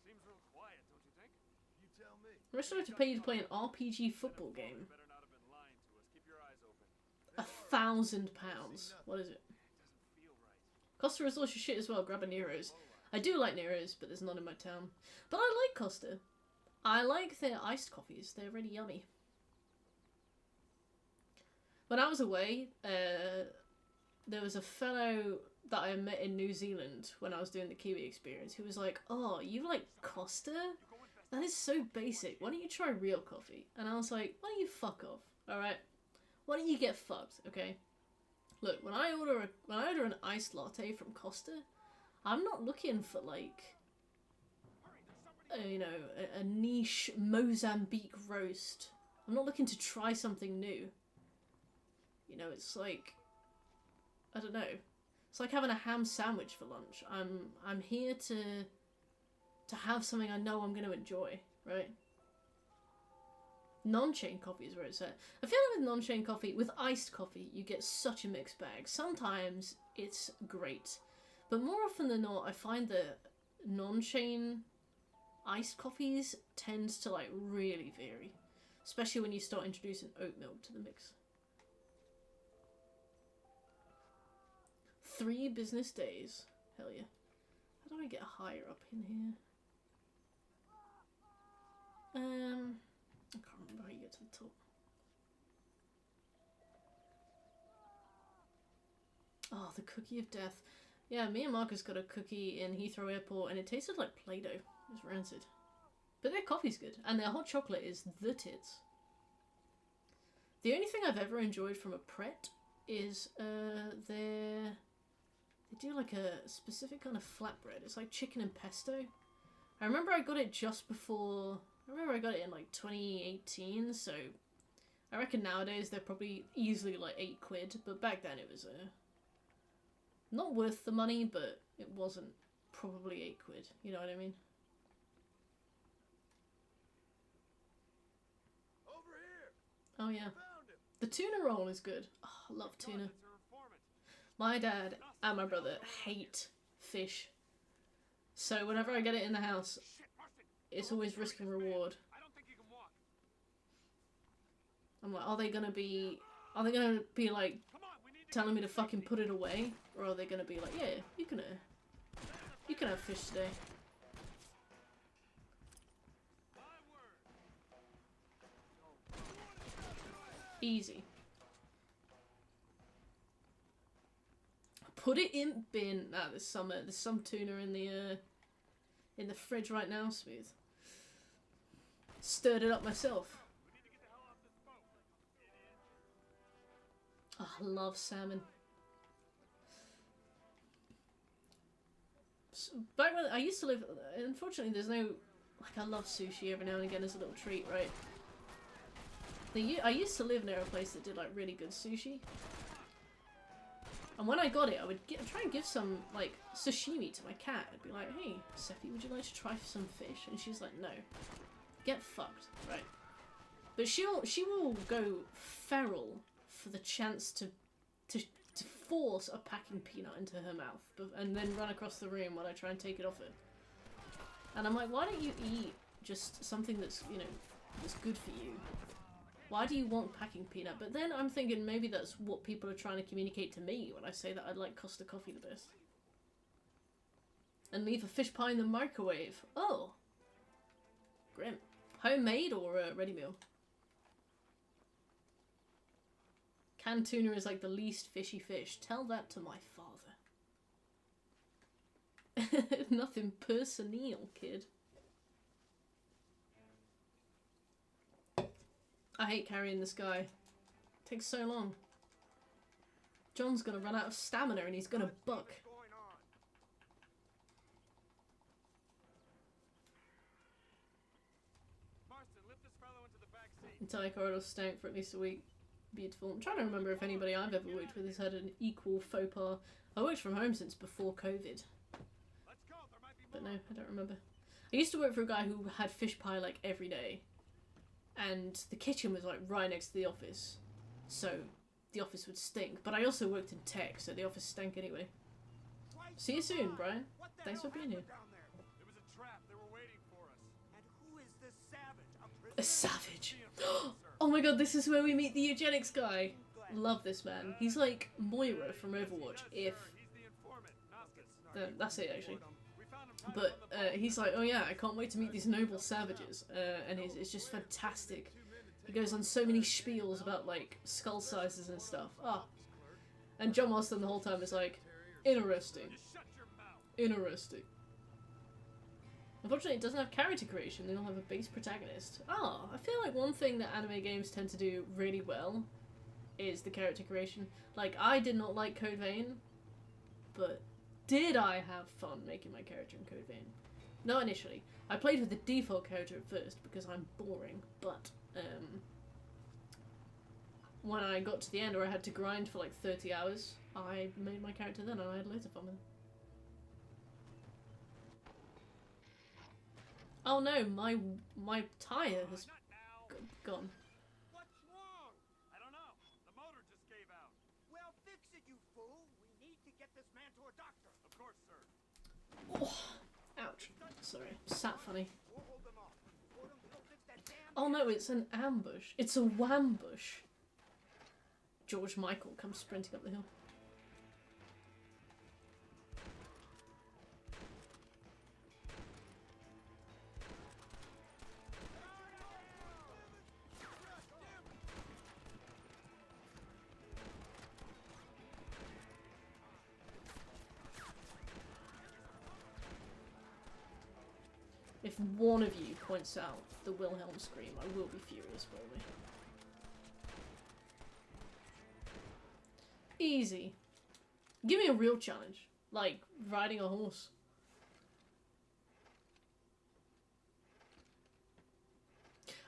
G: Seems real quiet, don't you think?
E: You tell me.
A: The rest of it to pay you to play an RPG football game.
G: Better not have been lying to us. Keep your eyes open.
A: £1,000. What is it?
G: Doesn't feel right.
A: Costa is also shit as well. Grab a Nero's. I do like Nero's, but there's none in my town. But I like Costa. I like their iced coffees. They're really yummy. When I was away, there was a fellow that I met in New Zealand when I was doing the Kiwi experience who was like, "Oh, you like Costa? That is so basic. Why don't you try real coffee?" And I was like, "Why don't you fuck off? All right? Why don't you get fucked? Okay? Look, when I order an iced latte from Costa, I'm not looking for like, you know, a niche Mozambique roast. I'm not looking to try something new. You know, it's like, I don't know. It's like having a ham sandwich for lunch. I'm here to have something I know I'm going to enjoy, right? Non-chain coffee is where it's at. I feel like with non-chain coffee, with iced coffee, you get such a mixed bag. Sometimes it's great, but more often than not, I find that non-chain iced coffees tends to like really vary, especially when you start introducing oat milk to the mix. 3 business days. Hell yeah. How do I get higher up in here? I can't remember how you get to the top. Oh, the cookie of death. Yeah, me and Marcus got a cookie in Heathrow Airport and it tasted like Play-Doh. It was rancid. But their coffee's good, and their hot chocolate is the tits. The only thing I've ever enjoyed from a Pret is they do like a specific kind of flatbread. It's like chicken and pesto. I remember I got it just before... I remember I got it in like 2018, so I reckon nowadays they're probably easily like £8, but back then it was not worth the money, but it wasn't probably £8, you know what I mean?
E: Over here.
A: Oh yeah.
E: Found him.
A: The tuna roll is good. Oh, I love tuna. My dad and my brother hate fish. So whenever I get it in the house, it's always risk and reward. I'm like, are they gonna be like telling me to fucking put it away? Or are they gonna be like, yeah, you can have fish today. Easy. Put it in bin. Nah, there's some tuna in the fridge right now, Smooth. Stirred it up myself. Oh, I love salmon. Back when I used to live, unfortunately there's no, like, I love sushi every now and again as a little treat, right? I used to live near a place that did like really good sushi. And when I got it, I would try and give some, like, sashimi to my cat. I'd be like, hey, Sephi, would you like to try some fish? And she's like, no. Get fucked, right? But she will go feral for the chance to force a packing peanut into her mouth and then run across the room while I try and take it off her. And I'm like, why don't you eat just something that's, you know, that's good for you? Why do you want packing peanut? But then I'm thinking maybe that's what people are trying to communicate to me when I say that I like Costa Coffee the best. And leave a fish pie in the microwave. Oh. Grim. Homemade or ready meal? Canned tuna is like the least fishy fish. Tell that to my father. Nothing personal, kid. I hate carrying this guy. It takes so long. John's gonna run out of stamina and he's gonna buck.
G: Marston, lift this fellow into the back seat.
A: Entire corridor stank for at least a week. Beautiful. I'm trying to remember if anybody I've ever worked with has had an equal faux pas. I worked from home since before COVID.
G: Let's go. There might be
A: But
G: more.
A: no, I don't remember. I used to work for a guy who had fish pie like every day. And the kitchen was like right next to the office. So the office would stink. But I also worked in tech, so the office stank anyway. See you soon, Brian. Thanks for being here.
G: It was a trap. They were waiting for us.
C: And who is this savage?
A: A savage. Oh my god, this is where we meet the eugenics guy. Love this man. He's like Moira from Overwatch, if...
G: He's the informant. Nothing.
A: That's it, actually.
G: We found him.
A: But he's like, oh yeah, I can't wait to meet these noble savages. And it's just fantastic. He goes on so many spiels about, like, skull sizes and stuff. Ah. And John Marston the whole time is like, interesting.
G: Shut your mouth.
A: Interesting. Unfortunately, it doesn't have character creation. They don't have a base protagonist. Oh, I feel like one thing that anime games tend to do really well is the character creation. Like, I did not like Code Vein, but did I have fun making my character in Code Vein? Not initially. I played with the default character at first because I'm boring, but when I got to the end where I had to grind for like 30 hours, I made my character then and I had loads of fun with it. Oh no, my tire has
G: Not now.
A: gone.
C: What's wrong?
G: I don't know. The motor just gave out.
C: Well, fix it, you fool. We need to get this man to a doctor.
G: Of course, sir.
A: Oh, ouch. Sorry, sat funny.
C: We'll hold them off. Fordham, go fix that damn...
A: Oh no, it's an ambush. It's a wambush. George Michael comes sprinting up the hill. If one of you points out the Wilhelm scream, I will be furious, probably. Easy. Give me a real challenge. Like, riding a horse.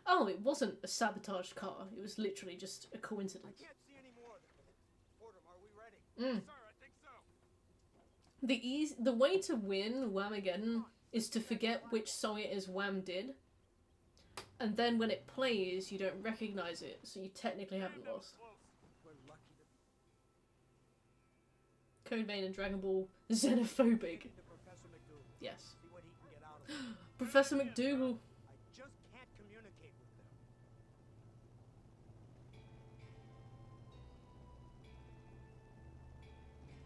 A: Oh, it wasn't a sabotaged car. It was literally just a coincidence.
C: Can't see any more of them. Fordham, are we ready?
G: Sir, I think so.
A: The way to win Whamageddon is to forget which song it is Wham did. And then when it plays, you don't recognize it, so you technically haven't lost.
C: We're lucky to
A: Code Vein and Dragon Ball xenophobic.
C: to Professor McDougal.
A: Yes.
C: See what he can get out of them.
A: Professor McDougal.
C: I just can't communicate with them.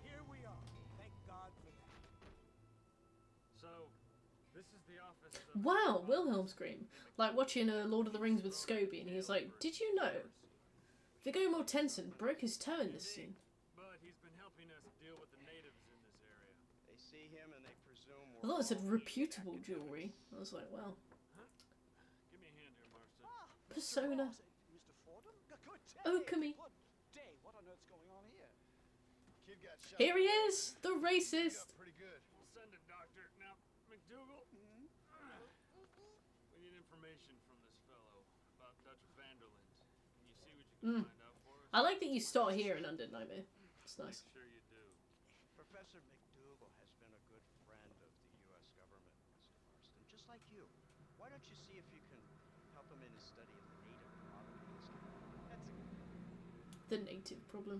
C: Here we are. Thank God for that.
G: So, this is the office of...
A: Wow, Wilhelm scream. Like watching Lord of the Rings with Scobie, and he was like, did you know Viggo Mortensen broke his toe in this scene?
G: But he's been helping helping us deal with the natives in this area.
C: They see him and they presume
A: I thought it said reputable jewelry. I was like, wow.
G: Give me a hand here, Marston.
A: Persona.
C: Mr. Fordham? Good day.
A: Okami.
C: Good day. What on earth's going on here?
E: Kid got shot.
A: Here he is, the
E: He
A: racist.
E: got pretty good.
G: We'll send a doctor. Now, McDougal, we need information from this fellow about Dutch Vanderland. Can you see what you can find out for us?
A: I like that you start here in Undead Nightmare. It's nice.
G: Make sure you do.
C: Professor McDougal has been a good friend of the U.S. government, Mr. Marston, just like you. Why don't you see if you can help him in his study of the native problem? That's a
A: The native problem.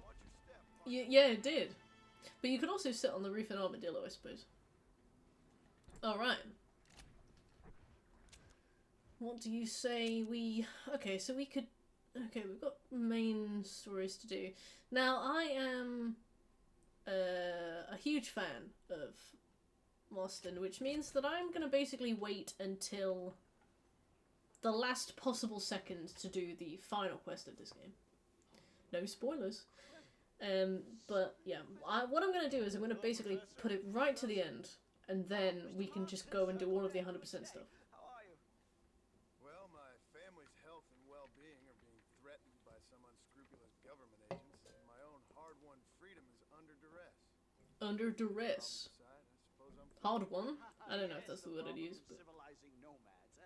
E: Watch your step.
A: Yeah, it did. But you could also sit on the roof in Armadillo, I suppose. Alright. What do you say we... Okay, so we could... Okay, we've got main stories to do. Now, I am a huge fan of Marston, which means that I'm going to basically wait until the last possible second to do the final quest of this game. No spoilers. But yeah, what I'm going to do is I'm going to basically put it right to the end, and then we can just go and do all of the 100% stuff.
C: How are you?
E: Well, my family's health and well-being are being threatened by some unscrupulous government agents, and my own hard-won freedom is under duress.
A: Under duress.
E: Besides, I suppose I'm
A: Hard one? I don't know if that's the word I'd use, but...
C: Civilizing nomads.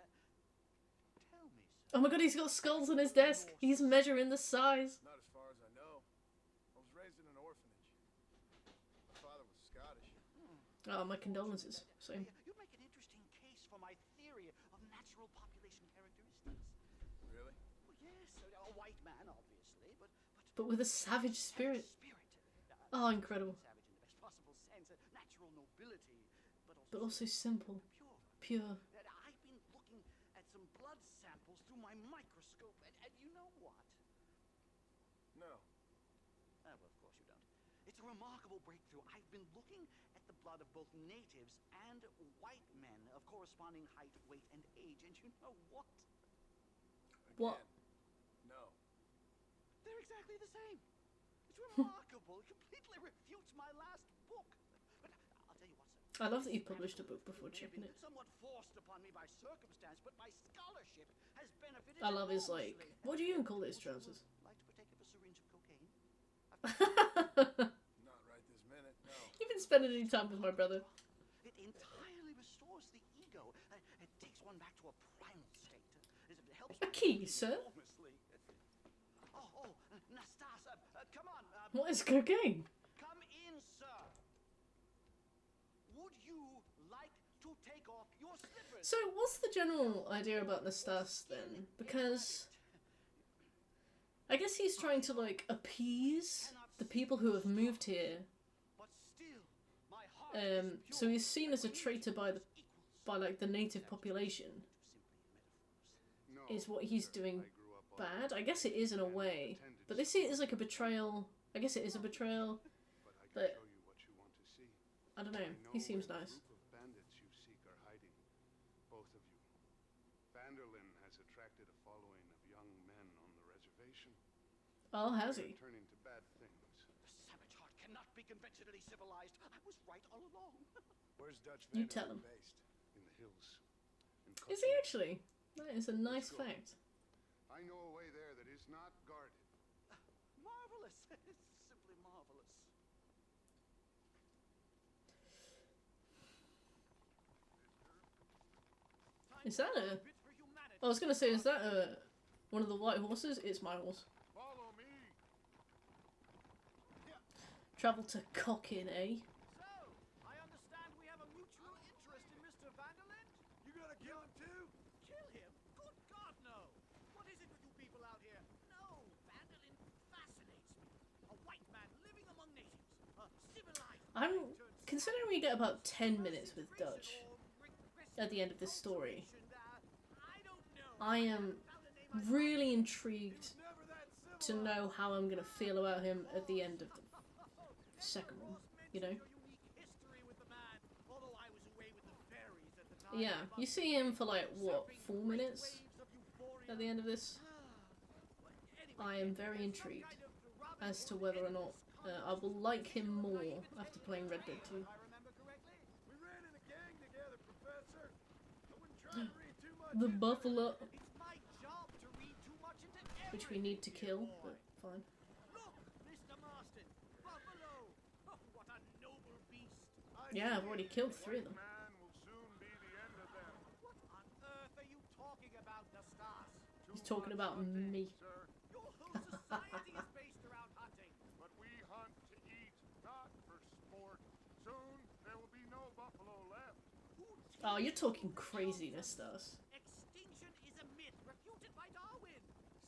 C: Tell me,
A: Oh my god, he's got skulls on his desk! He's measuring the size!
E: not as far as I know. I was raised in an orphanage. My father was Scottish.
A: Oh, my condolences. Same.
C: you make an interesting case for my theory of natural population characteristics.
E: Really?
C: Well, yes, a white man, obviously, but
A: But with a savage spirit.
C: spirit.
A: Oh, incredible.
C: Savage in the best possible sense, natural nobility,
A: But also simple.
C: pure.
A: Pure.
C: That I've been looking at some blood samples through my microscope, and you know what?
E: No.
C: Well, of course you don't. It's a remarkable breakthrough. I've been looking at the blood of both natives and white men of corresponding height, weight, and age, and you know what?
A: What?
E: Again, no.
C: They're exactly the same. It's remarkable. It completely refutes my last book. But I'll tell you what, sir.
A: I love that you published a book before
C: May have
A: chipping
C: been
A: it.
C: somewhat forced upon me by circumstance, but my scholarship has benefited
A: I love his, like...
C: enormously.
A: What do you even call his trousers?
C: Like to partake of a syringe of cocaine?
E: Not right this minute, no.
A: You've been spending any time with my brother.
C: It entirely restores the ego. It takes one back to a primal state. It helps
A: A key, sir?
C: enormously. Oh, Nastas, come on.
A: What is cocaine?
C: Come in, sir. Would you like to take off your slippers?
A: So, what's the general idea about Nastas then? Because I guess he's trying to, like, appease the people who have moved here.
C: But still, my heart is
A: So
C: pure.
A: he's seen as a traitor by like the native population. Is what he's doing bad? I guess it is in a way, but this is like a betrayal. I guess it is a betrayal, but
H: Show you what you want to see.
A: I don't know. He seems nice.
H: The group of bandits you seek are hiding. Both of you. Vanderlyn has attracted a following of young men on the reservation.
A: Oh, has
H: They're
A: he?
H: turning to bad things.
C: The savage heart cannot be conventionally civilized. I was right all along.
E: Where's Dutch
A: You
E: Vanderlyn
A: tell him.
E: based?
H: In the hills. In
A: Is he
H: Kosovo.
A: actually? That is a nice
H: go.
A: fact.
H: I know a way there that is not guarded.
C: Marvelous. It's simply marvelous.
A: Is that a?
C: Bit for humanity.
A: I was gonna say, is that a one of the white horses? It's my horse.
H: Follow me!
A: Travel to Cochin, eh?
D: So, I understand we have a mutual interest in Mr. Vanderlyn?
E: You gonna kill him too?
D: Kill him? Good God, no! What is it with you people out here?
B: No, Vanderlyn fascinates me.
D: A white man living among natives. A civilized
A: I'm considering we get about 10 minutes with Dutch at the end of this story. I am really intrigued to know how I'm gonna feel about him at the end of the second one, you know? Yeah, you see him for like, what, 4 minutes at the end of this? I am very intrigued as to whether or not I will like him more after playing Red Dead 2.
E: We ran in a gang together, Professor. I wouldn't try to read too much
A: The
E: into it.
A: buffalo,
C: It's my job to read too much into
A: which we need to kill, but fine.
C: Look, Mr. Marston, buffalo. Oh, what a noble beast.
A: Yeah, I've already killed 3 of them.
H: Man will soon be the end of them.
C: What on earth are you talking about, Nastas?
A: He's talking about me.
H: Sir,
C: Your whole society is based around hunting.
H: but we hunt to eat, not for sport. Soon there will be no buffalo left.
C: Who
A: Oh, you're
C: teaches
A: talking
C: you the
A: craziness,
C: nonsense?
A: Stas.
C: Extinction is a myth refuted by Darwin.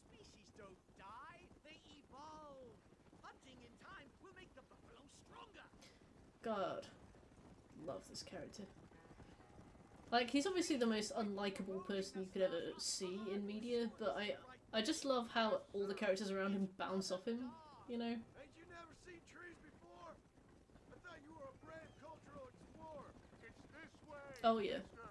C: Species don't die, they evolve. Hunting in time will make the buffalo stronger.
A: God, love this character. Like, he's obviously the most unlikable person you could ever see in media, but I just love how all the characters around him bounce off him, you know?
E: Ain't you never seen trees before? I thought you were a brave cultural explorer.
H: It's this way.
A: Oh, yeah.
H: Mister.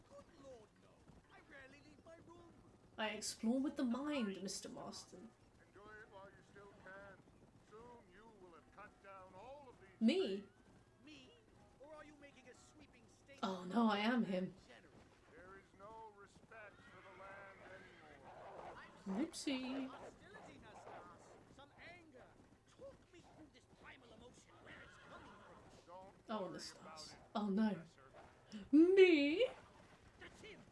C: Good Lord, no. I rarely leave my room.
A: I explore with the mind, Mr. Marston.
H: Enjoy it while you still can. Soon you will have cut down all of these.
A: Me?
C: Me? Or are you making a sweeping statement?
A: Oh no, I am him.
C: General?
H: There is no respect for the land anymore.
A: Whoopsie.
C: Hostility, Nastas. Some anger. Talk me through this primal emotion, where it's coming from.
H: Don't
A: Oh,
H: worry
A: the
H: about
A: stars.
H: it,
A: Oh no.
H: Professor.
A: Me?
C: That's him.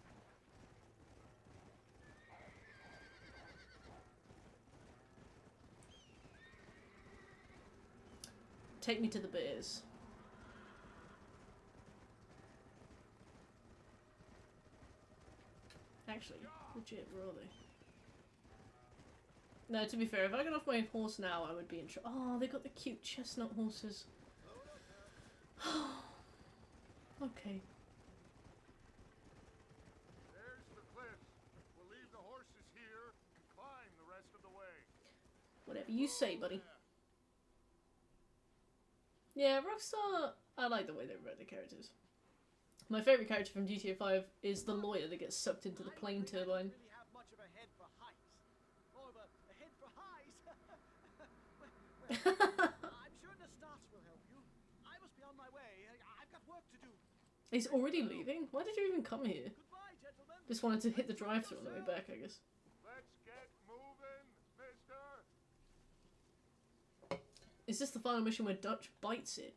A: Take me to the bears. Actually, legit, where are they? No, to be fair, if I got off my horse now, I would be in trouble. Oh, they got the cute chestnut horses. Okay.
H: There's the cliff. We'll leave the horses here and climb the rest of the way.
A: Whatever you say, buddy. Yeah, Rockstar, I like the way they wrote the characters. My favourite character from GTA 5 is the lawyer that gets sucked into the plane turbine.
C: Really have much of a head for heights. More of a head for highs. I'm sure Nastas will help you. I must be on my way. I've got work to do.
A: He's already leaving? Why did you even come here?
C: Goodbye, gentlemen.
A: Just wanted to hit the drive-thru on the way back, I guess.
H: Let's get moving, mister.
A: Is this the final mission where Dutch bites it?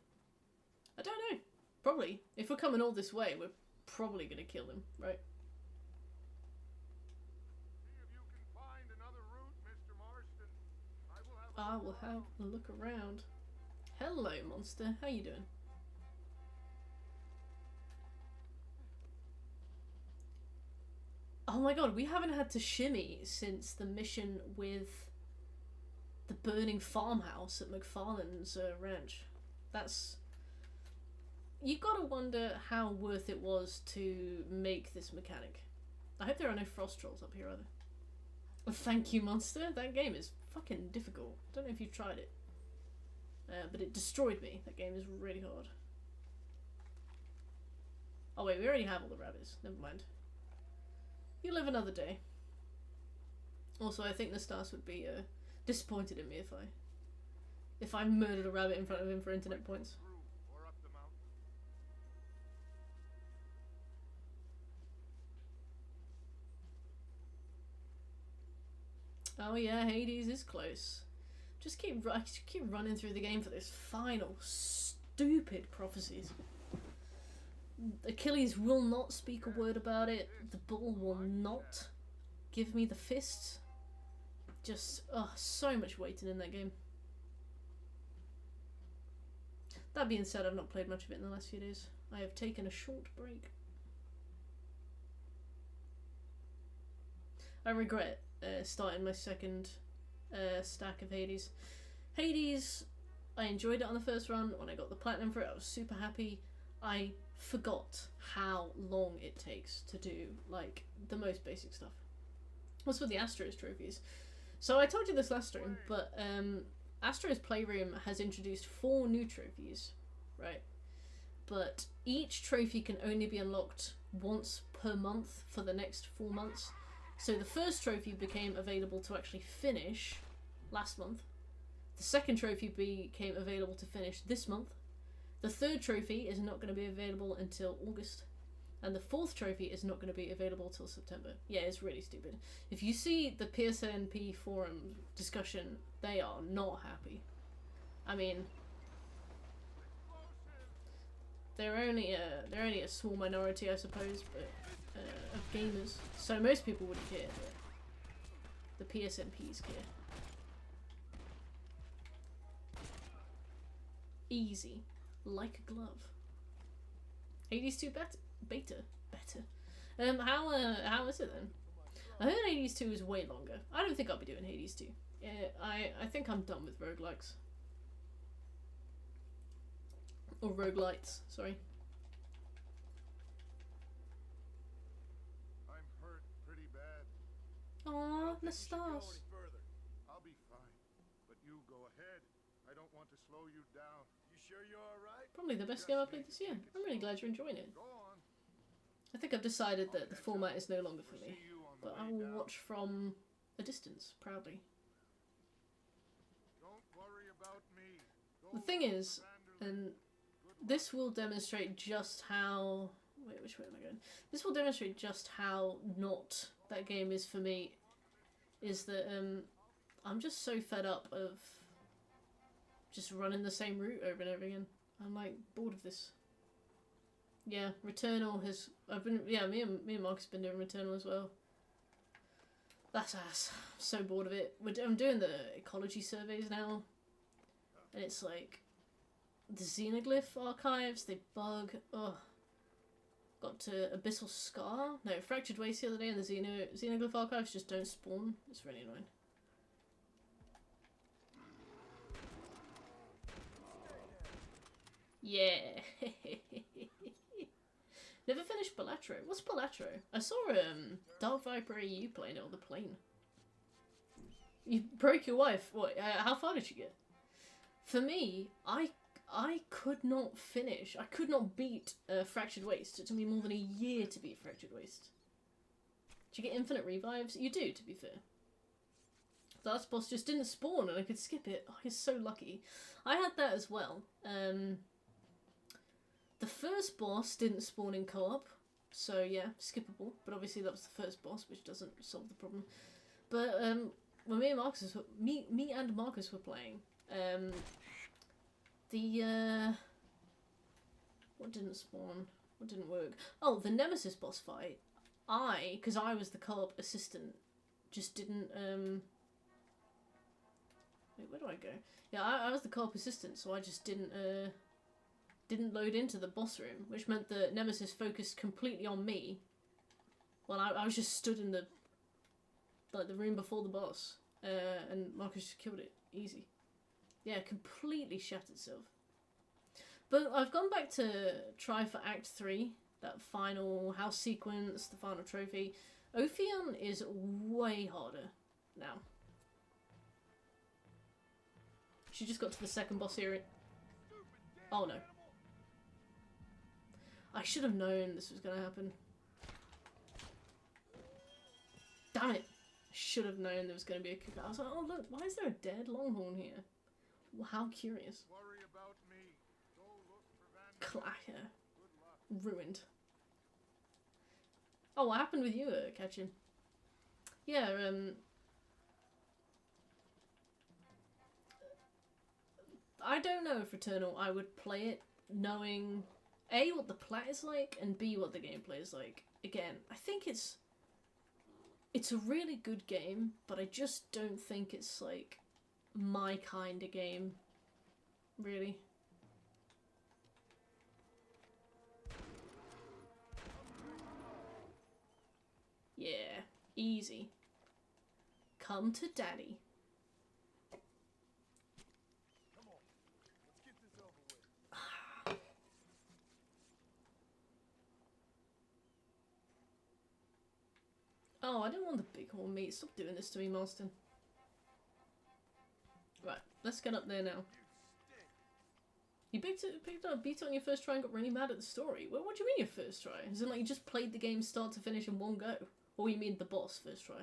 A: I don't know. Probably. If we're coming all this way, we're probably gonna kill him, right?
H: See if you can find another route, Mr. Marston.
A: I will have a look around. Hello, monster. How you doing? Oh my god, we haven't had to shimmy since the mission with the burning farmhouse at McFarlane's ranch. That's... You gotta wonder how worth it was to make this mechanic. I hope there are no frost trolls up here either. Thank you, monster. That game is fucking difficult. Don't know if you've tried it. But it destroyed me. That game is really hard. Oh wait, we already have all the rabbits. Never mind. You live another day. Also, I think Nastas would be disappointed in me if I murdered a rabbit in front of him for internet points.
H: Or up the mountain.
A: Oh yeah, Hades is close. Just keep running through the game for this final stupid prophecies. Achilles will not speak a word about it. The bull will not give me the fist. Just, so much waiting in that game. That being said, I've not played much of it in the last few days. I have taken a short break. I regret starting my second stack of Hades. Hades, I enjoyed it on the first run. When I got the platinum for it, I was super happy. I forgot how long it takes to do, like, the most basic stuff. What's with the Astros trophies? So I told you this last stream, but Astros Playroom has introduced 4 new trophies, right? But each trophy can only be unlocked once per month for the next 4 months. So the first trophy became available to actually finish last month. The second trophy became available to finish this month. The third trophy is not going to be available until August. And the fourth trophy is not going to be available till September. Yeah, it's really stupid. If you see the PSNP forum discussion, they are not happy. I mean, they're only a small minority, I suppose, but of gamers. So most people wouldn't care, but the PSNPs care. Easy, like a glove. Hades 2 beta. How is it then? I heard Hades 2 is way longer. I don't think I'll be doing Hades 2. Yeah, I think I'm done with roguelikes. Or roguelites, sorry.
H: I'm hurt pretty bad.
A: Aww,
E: Don't think you should go
A: Nastas.
E: any further.
H: I'll be fine. But you go ahead. I don't want to slow you down.
E: You sure you're all right?
A: Probably the best game I played this year. I'm really glad you're enjoying it.
H: Go on.
A: I think I've decided that the format is no longer for
H: We'll
A: me.
H: see you on the
A: But I
H: way
A: will
H: down.
A: watch from a distance, proudly.
H: Don't worry about me. Go
A: The thing
H: look
A: is,
H: for Vanderlyn.
A: and this will demonstrate just how... Wait, which way am I going? This will demonstrate just how not that game is for me. Is that I'm just so fed up of just running the same route over and over again. I'm like bored of this. Yeah, Returnal has... me and Marcus have been doing Returnal as well. That's ass. I'm so bored of it. I'm doing the ecology surveys now. And it's like... The Xenoglyph archives, they bug. Ugh. Got to Abyssal Scar. No, Fractured Waste the other day, and the Xenoglyph archives just don't spawn. It's really annoying. Yeah. Never finished Balatro. What's Balatro? I saw Dark Viper EU playing it on the plane. You broke your wife. What? How far did you get? For me, I could not finish. I could not beat Fractured Waste. It took me more than a year to beat Fractured Waste. Do you get infinite revives? You do, to be fair. The last boss just didn't spawn and I could skip it. Oh, you're so lucky. I had that as well. The first boss didn't spawn in co-op, so yeah, skippable. But obviously that was the first boss, which doesn't solve the problem. But when me and Marcus were playing, what didn't spawn? What didn't work? Oh, the Nemesis boss fight. Because I was the co-op assistant, just didn't wait, where do I go? Yeah, I was the co-op assistant, so I just didn't load into the boss room, which meant that Nemesis focused completely on me. Well, I was just stood in the room before the boss, and Marcus just killed it easy. Yeah, completely shat itself. But I've gone back to try for Act 3, that final house sequence, the final trophy. Ophion is way harder now. She just got to the second boss area. Oh no. I should have known this was going to happen. Damn it. Should have known there was going to be a kick. I was like, oh look, why is there a dead Longhorn here? Well, how curious.
H: Worry about me. Go look for Vanderlyn.
A: Clacker.
H: Good luck.
A: Ruined. Oh, what happened with you, Catchin? Yeah, I don't know if Returnal I would play it knowing A, what the plot is like, and B, what the gameplay is like. Again, I think it's a really good game, but I just don't think it's like my kind of game, really. Yeah, easy. Come to daddy.
E: Come on. Let's get this over with.
A: Oh, I don't want the bighorn meat. Stop doing this to me, Marston. Right, let's get up there now. You picked up beat on your first try and got really mad at the story. What do you mean your first try? Is it like you just played the game start to finish in one go? Or you mean the boss first try?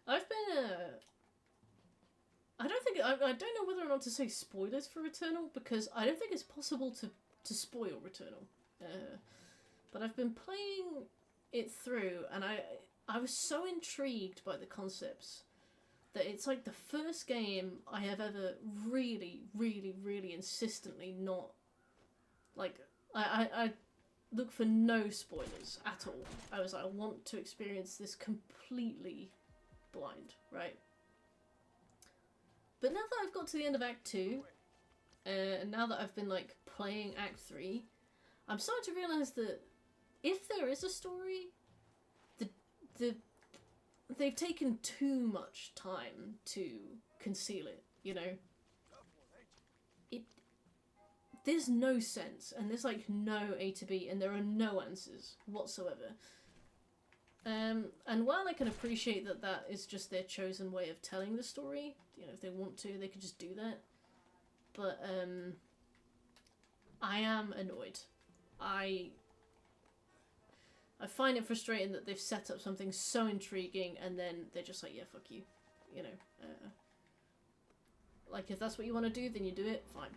A: I've been, I don't think, I don't know whether or not to say spoilers for Returnal, because I don't think it's possible to spoil Returnal. But I've been playing it through, and I was so intrigued by the concepts that it's like the first game I have ever really, really, really insistently not, like, I look for no spoilers at all. I was like, I want to experience this completely blind, right? But now that I've got to the end of Act 2, and now that I've been, like, playing Act 3, I'm starting to realise that if there is a story, they've taken too much time to conceal it, you know? There's no sense, and there's, like, no A to B, and there are no answers whatsoever. And while I can appreciate that that is just their chosen way of telling the story, you know, if they want to, they could just do that. But, I am annoyed. I find it frustrating that they've set up something so intriguing and then they're just like, yeah, fuck you. You know, like, if that's what you want to do, then you do it, fine.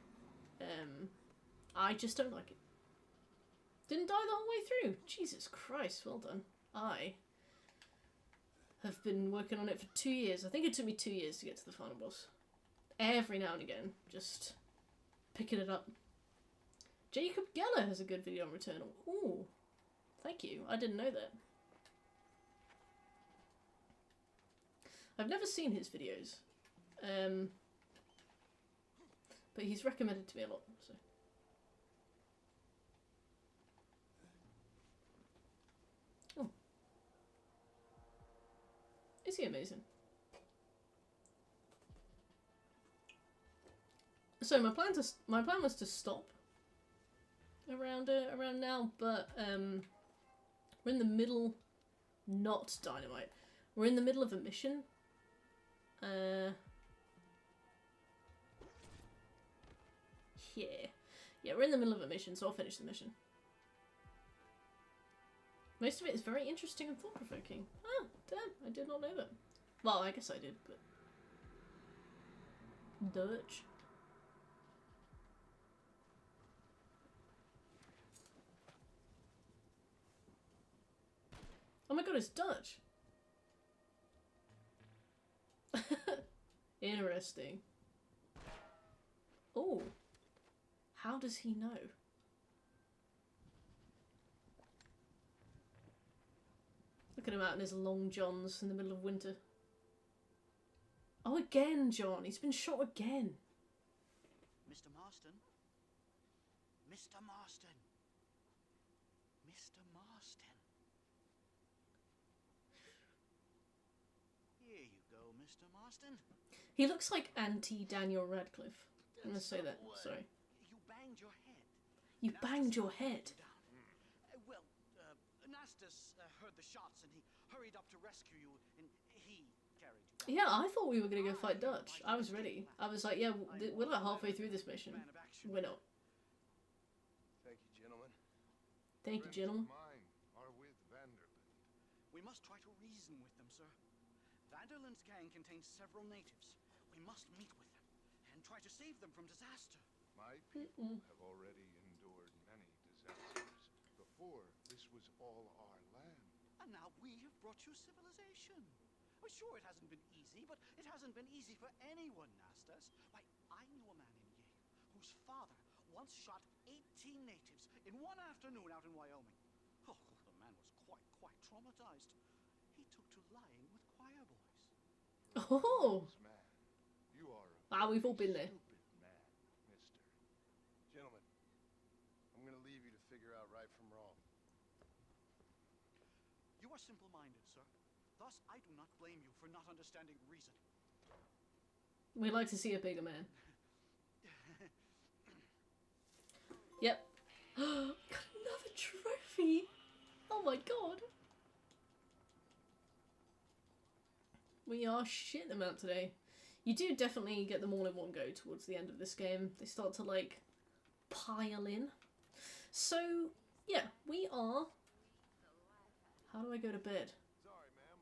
A: I just don't like it. Didn't die the whole way through. Jesus Christ, well done. I have been working on it for 2 years. I think it took me 2 years to get to the final boss. Every now and again, just picking it up. Jacob Geller has a good video on Returnal. Ooh, thank you. I didn't know that. I've never seen his videos. But he's recommended to me a lot, so. Oh. Is he amazing? So my plan was to stop around now, but we're in the middle, not Dynamite. We're in the middle of a mission. Yeah, we're in the middle of a mission, so I'll finish the mission. Most of it is very interesting and thought-provoking. Oh, damn, I did not know that. Well, I guess I did, but... Dutch. Oh my god, it's Dutch! Interesting. Oh. How does he know? Look at him out in his long johns in the middle of winter. Oh, again, John. He's been shot again.
C: Mr. Marston? Mr. Marston? Mr. Marston? Here you go, Mr. Marston.
A: He looks like anti-Daniel Radcliffe. I'm gonna say that. Sorry.
C: You banged your head.
A: You banged your head.
C: Well, Nastas heard the shots and he hurried up to rescue you, and he carried you.
A: Yeah, I thought we were gonna go fight Dutch. I was ready. I was like, yeah, we're like halfway through this mission. We're not.
E: Thank you, gentlemen.
A: Thank you, gentlemen.
H: Mine are with Vanderland.
C: We must try to reason with them, sir. Vanderland's gang contains several natives. We must meet with them and try to save them from disaster.
H: My people have already endured many disasters. Before, this was all our land.
C: And now we have brought you civilization. Well, sure, it hasn't been easy, but it hasn't been easy for anyone, Nastas. Why, I knew a man in Yale whose father once shot 18 natives in one afternoon out in Wyoming. Oh, the man was quite traumatized. He took to lying with choir boys.
A: Oh.
H: Man, you are a
A: Ah, we've all been there.
H: stupid man, mister.
E: Gentlemen, I'm gonna leave you to figure out right from wrong.
C: You are simple-minded, sir. Thus, I do not blame you for not understanding reason.
A: We like to see a bigger man. Yep. Got another trophy! Oh my god! We are shitting them out today. You do definitely get them all in one go towards the end of this game. They start to, like, pile in. So, yeah, we are... How do I go to bed?
E: Sorry, ma'am,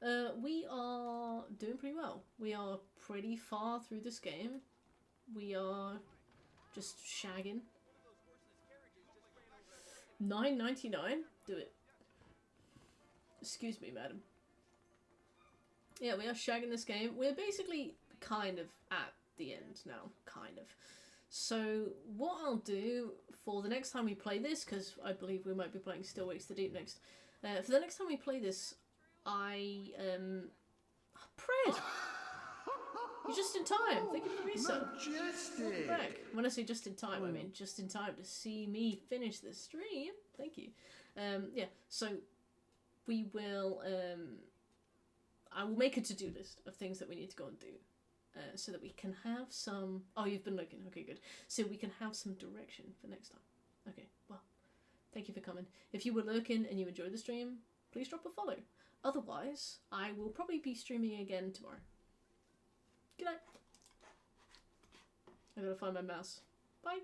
E: I'm married.
A: We are doing pretty well. We are pretty far through this game. We are just shagging. $9.99? Do it. Excuse me, madam. Yeah, we are shagging this game. We're basically kind of at the end now. Kind of. So, what I'll do for the next time we play this, because I believe we might be playing Still Wakes the Deep next. For the next time we play this, Pred! You're just in time. Thank you for the resub. Welcome back. When I say just in time, I mean just in time to see me finish this stream. Thank you. Yeah, so we will, I will make a to-do list of things that we need to go and do. So that we can have some... Oh, you've been looking. Okay, good. So we can have some direction for next time. Okay, well, thank you for coming. If you were lurking and you enjoyed the stream, please drop a follow. Otherwise, I will probably be streaming again tomorrow. Good night. I gotta find my mouse. Bye.